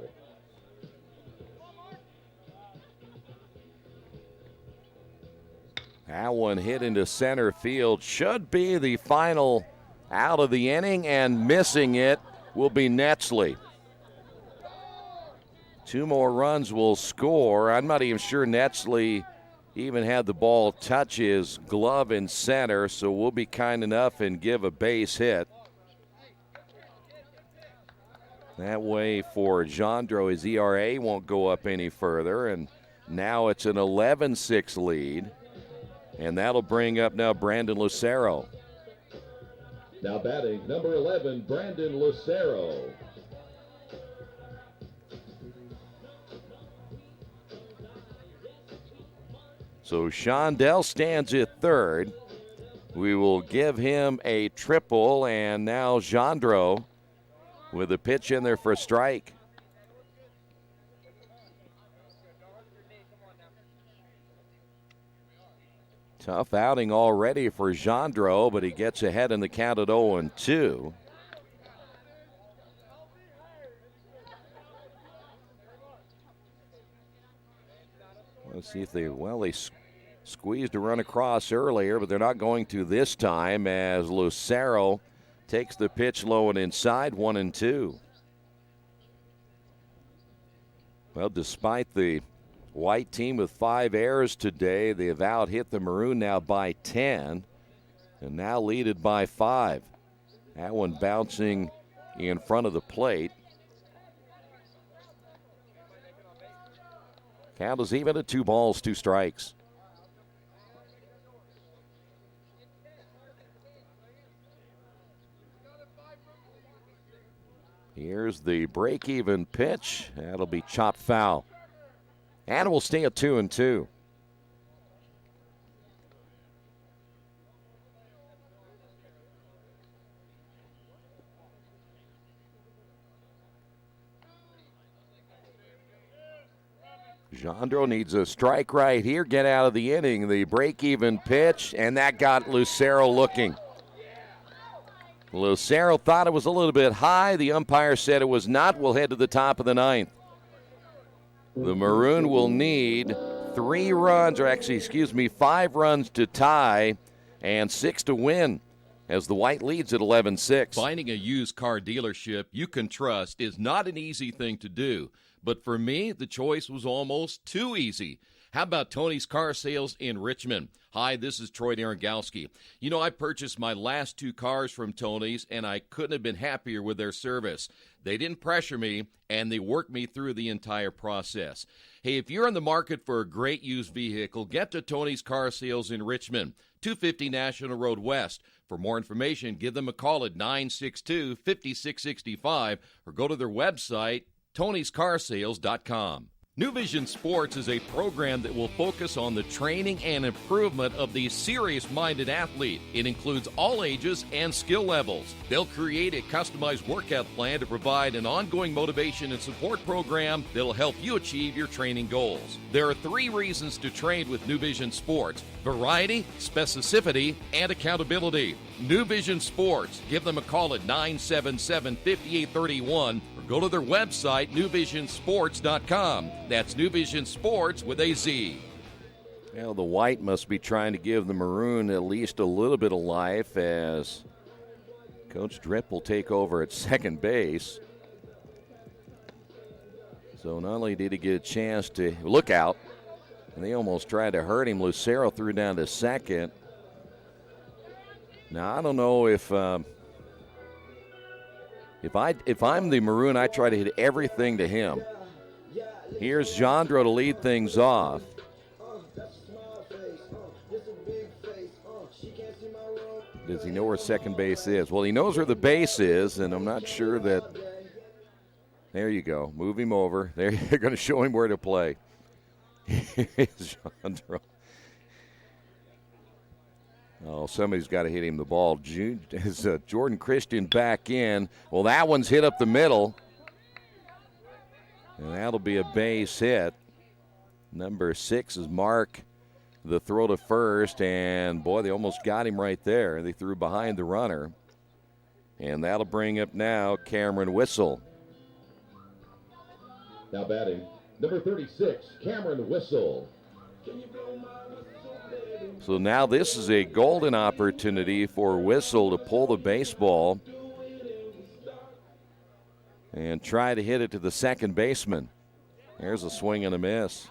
That one hit into center field. Should be the final out of the inning, and missing it will be Netsley. 2 more runs will score. I'm not even sure Netsley even had the ball touch his glove in center, so we'll be kind enough and give a base hit. That way for Jandro, his ERA won't go up any further, and now it's an 11-6 lead. And that'll bring up now Brandon Lucero. Now batting number 11, Brandon Lucero. So Shondell stands at third. We will give him a triple, and now Jandro with a pitch in there for a strike. Tough outing already for Jandro, but he gets ahead in the count at 0-2. Let's see if they squeezed a run across earlier, but they're not going to this time as Lucero takes the pitch low and inside, 1-2. Well, despite the white team with 5 errors today, they have out-hit the Maroon now by 10, and now leaded by 5. That one bouncing in front of the plate. Count is even at 2 balls, 2 strikes. Here's the break-even pitch. That'll be chopped foul. And we'll stay at 2-2. Jandro needs a strike right here, get out of the inning. The break-even pitch, and that got Lucero looking. Lucero thought it was a little bit high. The umpire said it was not. We'll head to the top of the ninth. The Maroon will need 5 runs to tie and 6 to win, as the White leads at 11-6. Finding a used car dealership you can trust is not an easy thing to do, but for me, the choice was almost too easy. How about Tony's Car Sales in Richmond? Hi, this is Troy Darengowski. You know, I purchased my last 2 cars from Tony's, and I couldn't have been happier with their service. They didn't pressure me, and they worked me through the entire process. Hey, if you're in the market for a great used vehicle, get to Tony's Car Sales in Richmond, 250 National Road West. For more information, give them a call at 962-5665 or go to their website, tonyscarsales.com. New Vision Sports is a program that will focus on the training and improvement of the serious-minded athlete. It includes all ages and skill levels. They'll create a customized workout plan to provide an ongoing motivation and support program that'll help you achieve your training goals. There are 3 reasons to train with New Vision Sports: variety, specificity, and accountability. New Vision Sports. Give them a call at 977-5831 or go to their website, newvisionsports.com. That's New Vision Sports with a Z. Well, the White must be trying to give the Maroon at least a little bit of life, as Coach Dripp will take over at second base. So not only did he get a chance to look out, and they almost tried to hurt him, Lucero threw down to second. Now, I don't know if I'm the Maroon, I try to hit everything to him. Here's Jandro to lead things off. Does he know where second base is? Well, he knows where the base is, and I'm not sure that. There you go. Move him over. They're going to show him where to play. Here's Jandro. Oh, somebody's got to hit him the ball. Is Jordan Christian back in? Well, that one's hit up the middle. And that'll be a base hit. Number 6 is Mark. The throw to first, and boy, they almost got him right there. They threw behind the runner. And that'll bring up now Cameron Whistle. Now batting, number 36, Cameron Whistle. So now this is a golden opportunity for Whistle to pull the baseball and try to hit it to the second baseman. There's a swing and a miss.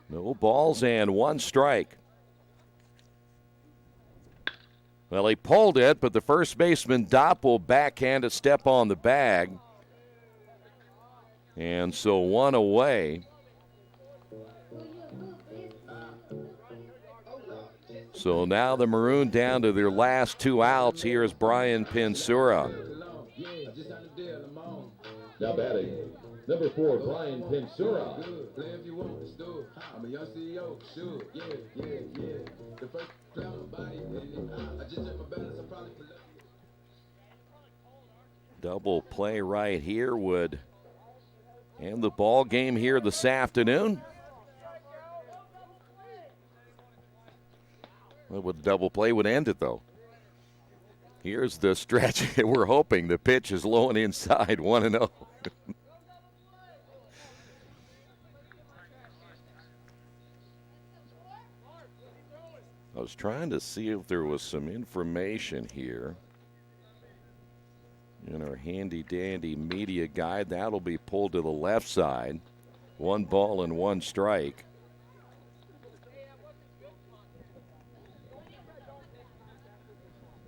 No balls and 1 strike. Well, he pulled it, but the first baseman, Dopp, will backhand a step on the bag. And so 1 away. So now the Maroon down to their last 2 outs. Here's Brian Pinsura. Now batting, number 4, Brian Pinsura. Double play right here would end the ball game here this afternoon. Well, with double play would end it, though. Here's the stretch. We're hoping the pitch is low and inside, 1-0. I was trying to see if there was some information here in our handy-dandy media guide. That'll be pulled to the left side. 1 ball and 1 strike.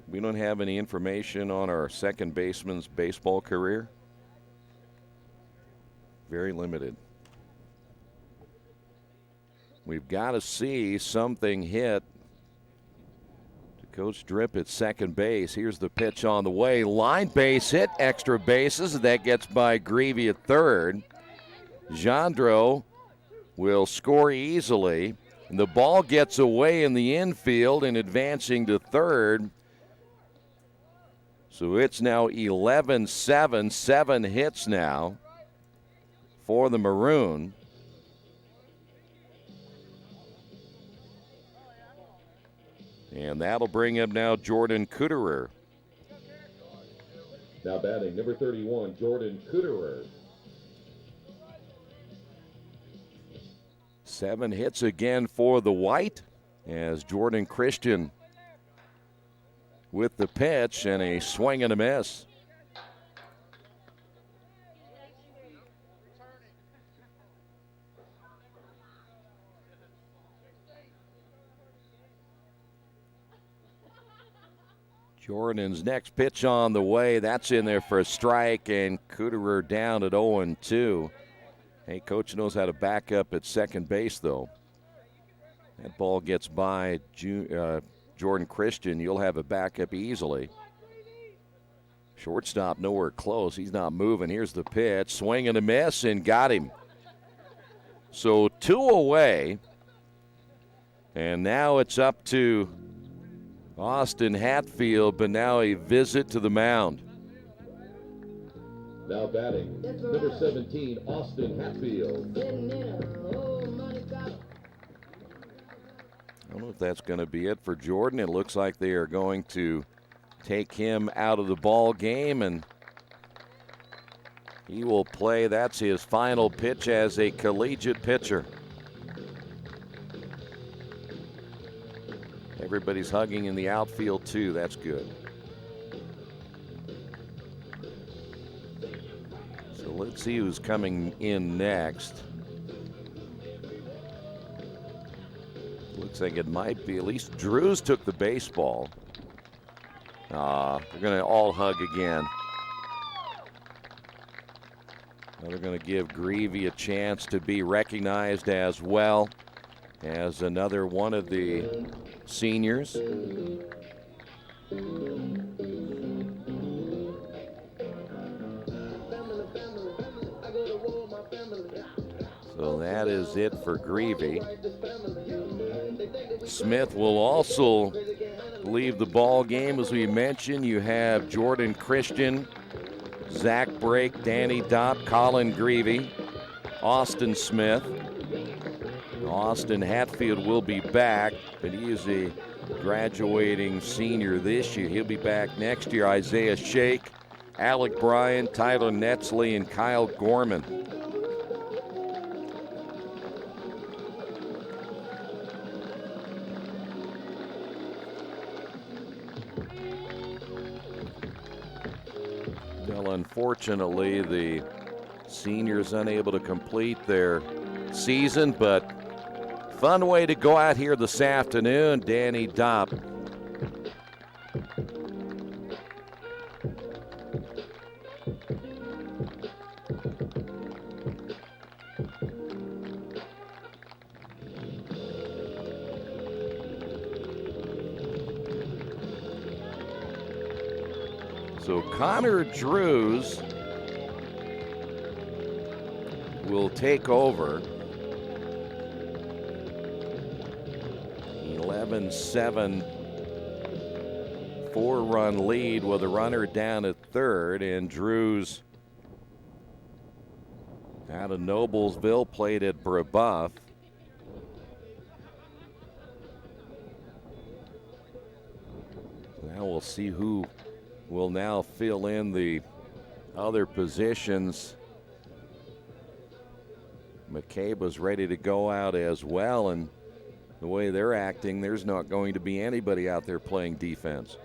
We don't have any information on our second baseman's baseball career. Very limited. We've got to see something hit to Coach Dripp at second base. Here's the pitch on the way. Line base hit, extra bases. That gets by Greavy at third. Jandro will score easily. And the ball gets away in the infield and advancing to third. So it's now 11-7, 7 hits now for the Maroon. And that'll bring up now Jordan Kuderer. Now batting, number 31, Jordan Kuderer. 7 hits again for the White as Jordan Christian with the pitch and a swing and a miss. Jordan's next pitch on the way. That's in there for a strike, and Kuderer down at 0-2. Hey, coach knows how to back up at second base, though. That ball gets by Jordan Christian. You'll have a backup easily. Shortstop nowhere close. He's not moving. Here's the pitch. Swing and a miss, and got him. So 2 away. And now it's up to Austin Hatfield, but now a visit to the mound. Now batting, number 17, Austin Hatfield. I don't know if that's going to be it for Jordan. It looks like they are going to take him out of the ball game, and he will play. That's his final pitch as a collegiate pitcher. Everybody's hugging in the outfield, too. That's good. So let's see who's coming in next. Looks like it might be, at least Drews took the baseball. They're going to all hug again. Now they're going to give Greavy a chance to be recognized as well as another one of the seniors. So that is it for Greavy. Smith will also leave the ball game. As we mentioned, you have Jordan Christian, Zach Brake, Danny Dopp, Colin Greavy, Austin Smith. Austin Hatfield will be back, but he is a graduating senior this year. He'll be back next year. Isaiah Shake, Alec Bryan, Tyler Netzley, and Kyle Gorman. Well, unfortunately, the seniors unable to complete their season, but fun way to go out here this afternoon, Danny Dopp. So Connor Drews will take over. 11-7 4-run lead with a runner down at third, and Drews out of Noblesville, played at Brebeuf. Now we'll see who will now fill in the other positions. McCabe was ready to go out as well, and the way they're acting, there's not going to be anybody out there playing defense.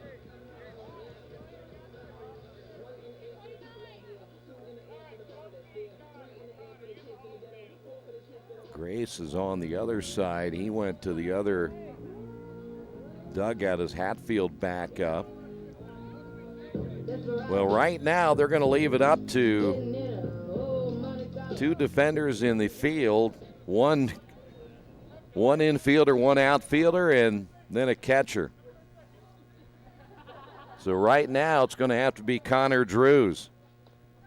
Grace is on the other side. He went to the other dugout as Hatfield back up. Well, right now they're going to leave it up to 2 defenders in the field, one infielder, 1 outfielder, and then a catcher. So right now it's going to have to be Connor Drews.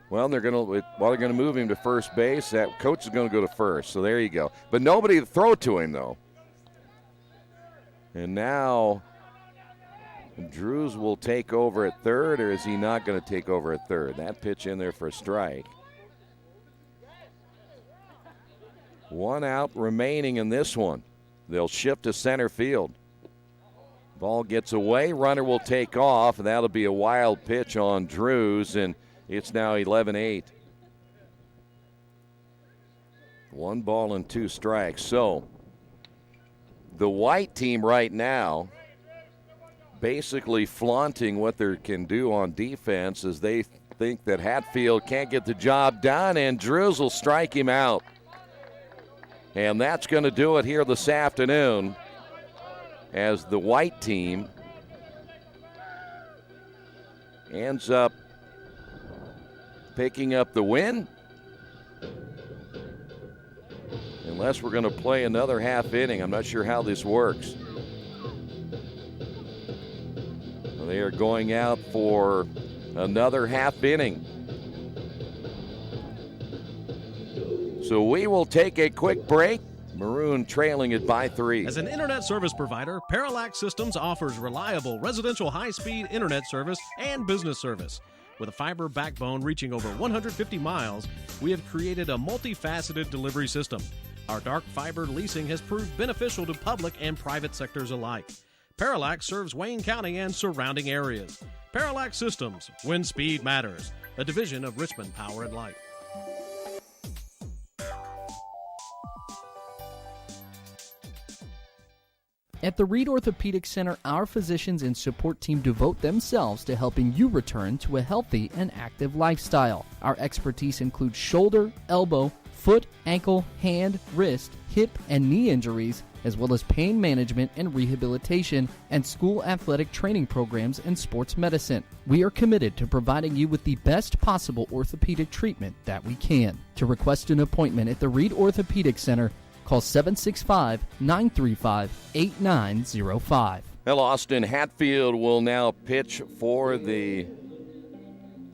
Well, they're going to move him to first base. That coach is going to go to first. So there you go. But nobody to throw to him though. And now Drews will take over at third, or is he not going to take over at third? That pitch in there for a strike. 1 out remaining in this one. They'll shift to center field. Ball gets away, runner will take off, and that'll be a wild pitch on Drews, and it's now 11-8. 1 ball and 2 strikes. So the white team right now basically flaunting what they can do on defense as they think that Hatfield can't get the job done, and Drews will strike him out. And that's going to do it here this afternoon as the white team ends up picking up the win. Unless we're going to play another half inning. I'm not sure how this works. They are going out for another half inning. So we will take a quick break. Maroon trailing it by 3. As an internet service provider, Parallax Systems offers reliable residential high-speed internet service and business service. With a fiber backbone reaching over 150 miles, we have created a multifaceted delivery system. Our dark fiber leasing has proved beneficial to public and private sectors alike. Parallax serves Wayne County and surrounding areas. Parallax Systems, when speed matters. A division of Richmond Power and Light. At the Reed Orthopedic Center, our physicians and support team devote themselves to helping you return to a healthy and active lifestyle. Our expertise includes shoulder, elbow, foot, ankle, hand, wrist, hip, and knee injuries, as well as pain management and rehabilitation, and school athletic training programs and sports medicine. We are committed to providing you with the best possible orthopedic treatment that we can. To request an appointment at the Reed Orthopedic Center, call 765-935-8905. Well, Austin Hatfield will now pitch for the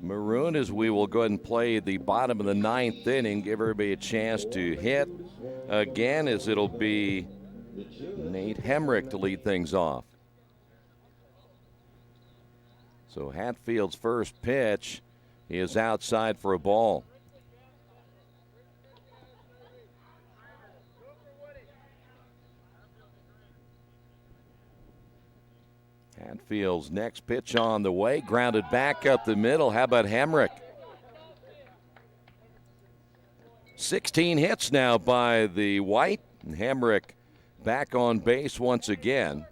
Maroon as we will go ahead and play the bottom of the 9th inning, give everybody a chance to hit again, as it'll be Nate Hemrick to lead things off. So Hatfield's first pitch is outside for a ball. Hatfield's next pitch on the way, grounded back up the middle. How about Hemrick? 16 hits now by the White. And Hemrick back on base once again.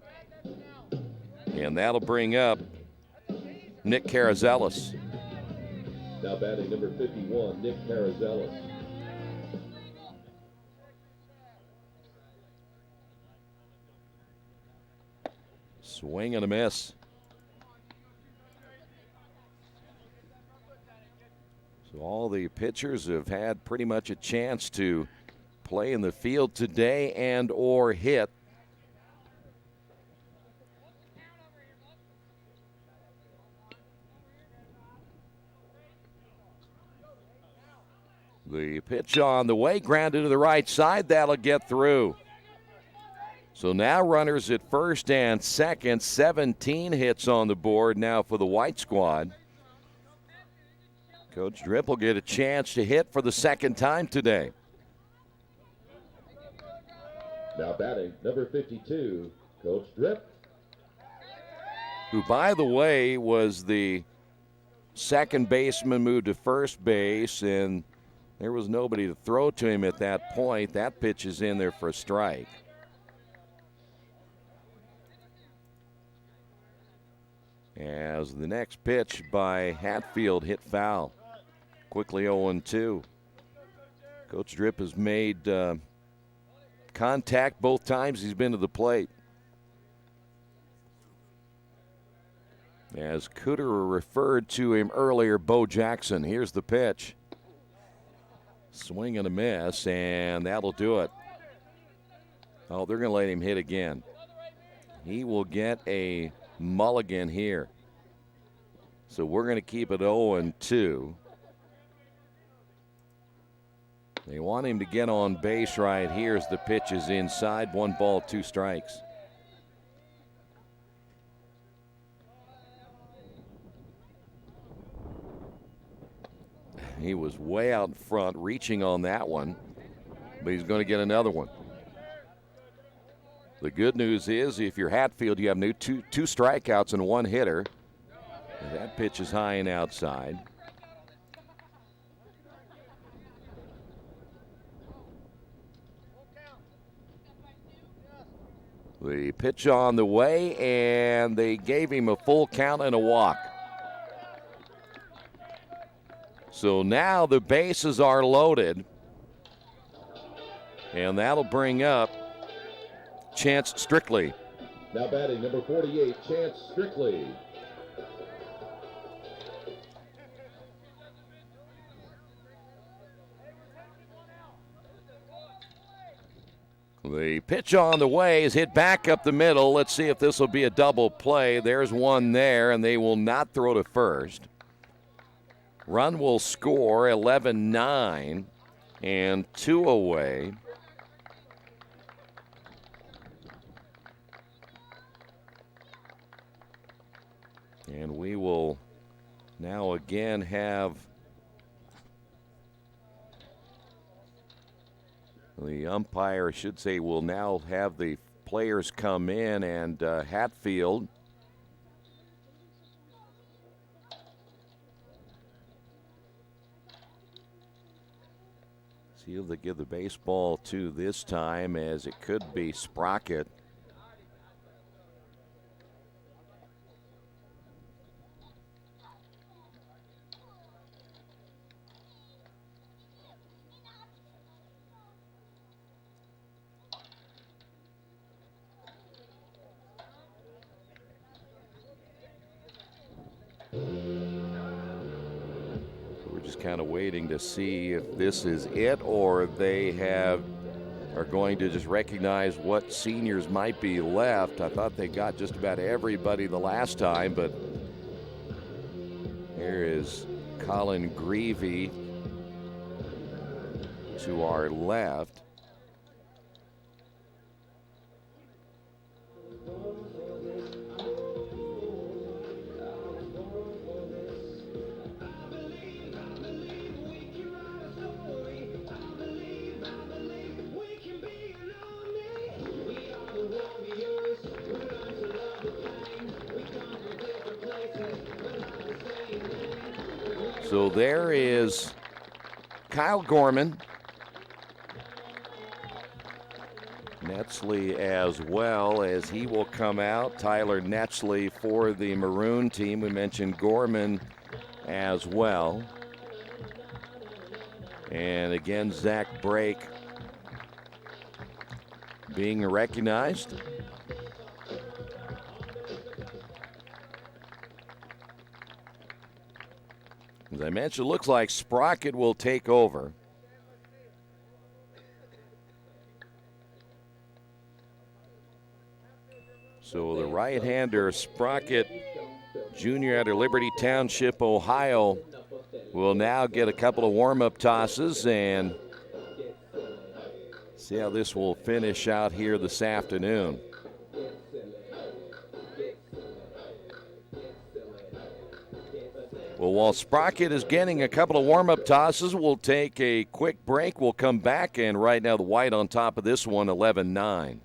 And that'll bring up Nick Carazelis. Now batting number 51, Nick Carazelis. Swing and a miss. So all the pitchers have had pretty much a chance to play in the field today and or hit. The pitch on the way, grounded to the right side. That'll get through. So now runners at first and second, 17 hits on the board now for the White squad. Coach Dripp will get a chance to hit for the second time today. Now batting number 52, Coach Dripp. Who, by the way, was the second baseman, moved to first base, and there was nobody to throw to him at that point. That pitch is in there for a strike. As the next pitch by Hatfield hit foul. Quickly 0-2. Coach Dripp has made contact both times he's been to the plate. As Cooter referred to him earlier, Bo Jackson. Here's the pitch. Swing and a miss, and that'll do it. Oh, they're going to let him hit again. He will get a mulligan here. So we're going to keep it 0-2. They want him to get on base right here as the pitch is inside. 1 ball, 2 strikes. He was way out in front, reaching on that one, but he's going to get another one. The good news is if you're Hatfield, you have two strikeouts and one hitter. That pitch is high and outside. The pitch on the way, and they gave him a full count and a walk. So now the bases are loaded, and that'll bring up Chance Strictly. Now batting number 48, Chance Strictly. The pitch on the way is hit back up the middle. Let's see if this will be a double play. There's one there, and they will not throw to first. Run will score 11-9 and 2 away. And we will now again have the umpire, should say, will now have the players come in, and Hatfield see who they give the baseball to this time, as it could be Sprocket. Kind of waiting to see if this is it, or they are going to just recognize what seniors might be left. I thought they got just about everybody the last time, but here is Colin Greavy to our left. So there is Kyle Gorman, Netsley as well, as he will come out. Tyler Netsley for the Maroon team. We mentioned Gorman as well. And again, Zach Brake being recognized. As I mentioned, it looks like Sprocket will take over. So the right-hander, Sprocket, junior out of Liberty Township, Ohio, will now get a couple of warm-up tosses and see how this will finish out here this afternoon. Well, while Sprocket is getting a couple of warm-up tosses, we'll take a quick break. We'll come back, and right now the White on top of this one, 11-9.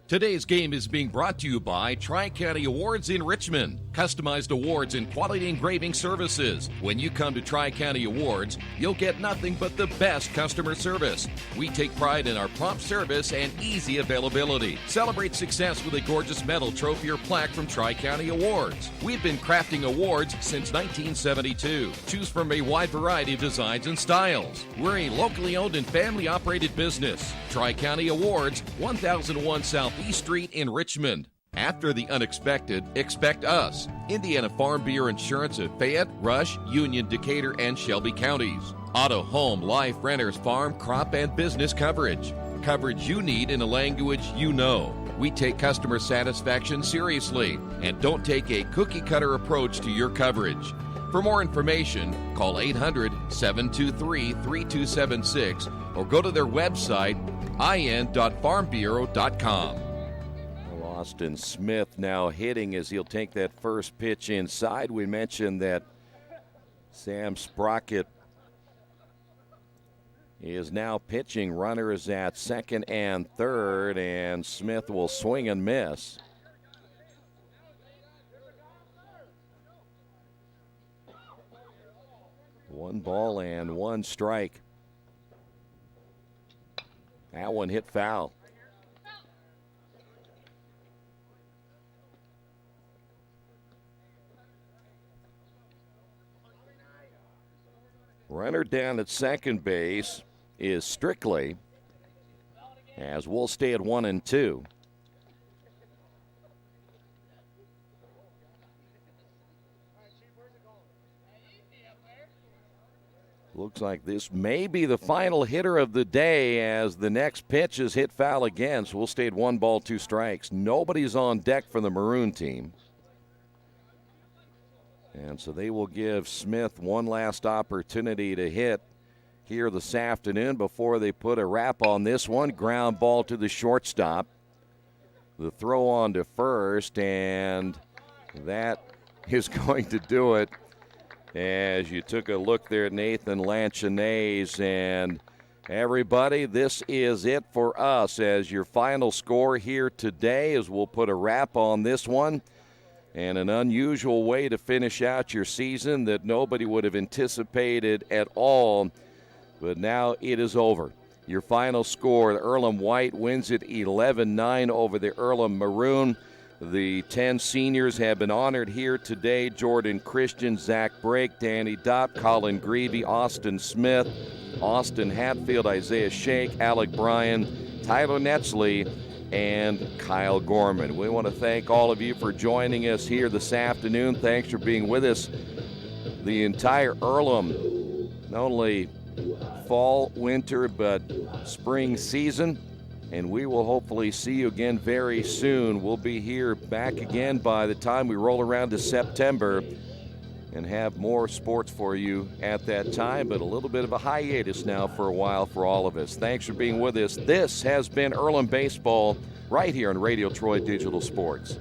Today's game is being brought to you by Tri-County Awards in Richmond. Customized awards and quality engraving services. When you come to Tri-County Awards, you'll get nothing but the best customer service. We take pride in our prompt service and easy availability. Celebrate success with a gorgeous medal, trophy, or plaque from Tri-County Awards. We've been crafting awards since 1972. Choose from a wide variety of designs and styles. We're a locally owned and family-operated business. Tri-County Awards, 1001 South East Street in Richmond. After the unexpected, expect us. Indiana Farm Bureau Insurance of Fayette, Rush, Union, Decatur, and Shelby counties. Auto, home, life, renters, farm, crop, and business coverage. Coverage you need in a language you know. We take customer satisfaction seriously and don't take a cookie-cutter approach to your coverage. For more information, call 800-723-3276 or go to their website, in.farmbureau.com. On Austin Smith now hitting as he'll take that first pitch inside. We mentioned that Sam Sprocket is now pitching. Runner is at second and third, and Smith will swing and miss. One ball and one strike. That one hit foul. Runner down at second base is Strictly, as we'll stay at 1 and 2. Looks like this may be the final hitter of the day, as the next pitch is hit foul again. So we'll stay at 1 ball, 2 strikes. Nobody's on deck for the Maroon team. And so they will give Smith one last opportunity to hit here this afternoon before they put a wrap on this one. Ground ball to the shortstop. The throw on to first, and that is going to do it. As you took a look there at Nathan Lanchonnaise, and everybody, this is it for us as your final score here today, as we'll put a wrap on this one. And an unusual way to finish out your season that nobody would have anticipated at all. But now it is over. Your final score, the Earlham White wins it 11-9 over the Earlham Maroon. The 10 seniors have been honored here today. Jordan Christian, Zach Brake, Danny Dopp, Colin Greavy, Austin Smith, Austin Hatfield, Isaiah Shake, Alec Bryan, Tyler Netzley, and Kyle Gorman. We want to thank all of you for joining us here this afternoon. Thanks for being with us the entire Earlham, not only fall, winter, but spring season. And we will hopefully see you again very soon. We'll be here back again by the time we roll around to September and have more sports for you at that time, but a little bit of a hiatus now for a while for all of us. Thanks for being with us. This has been Earlham Baseball right here on Radio Troy Digital Sports.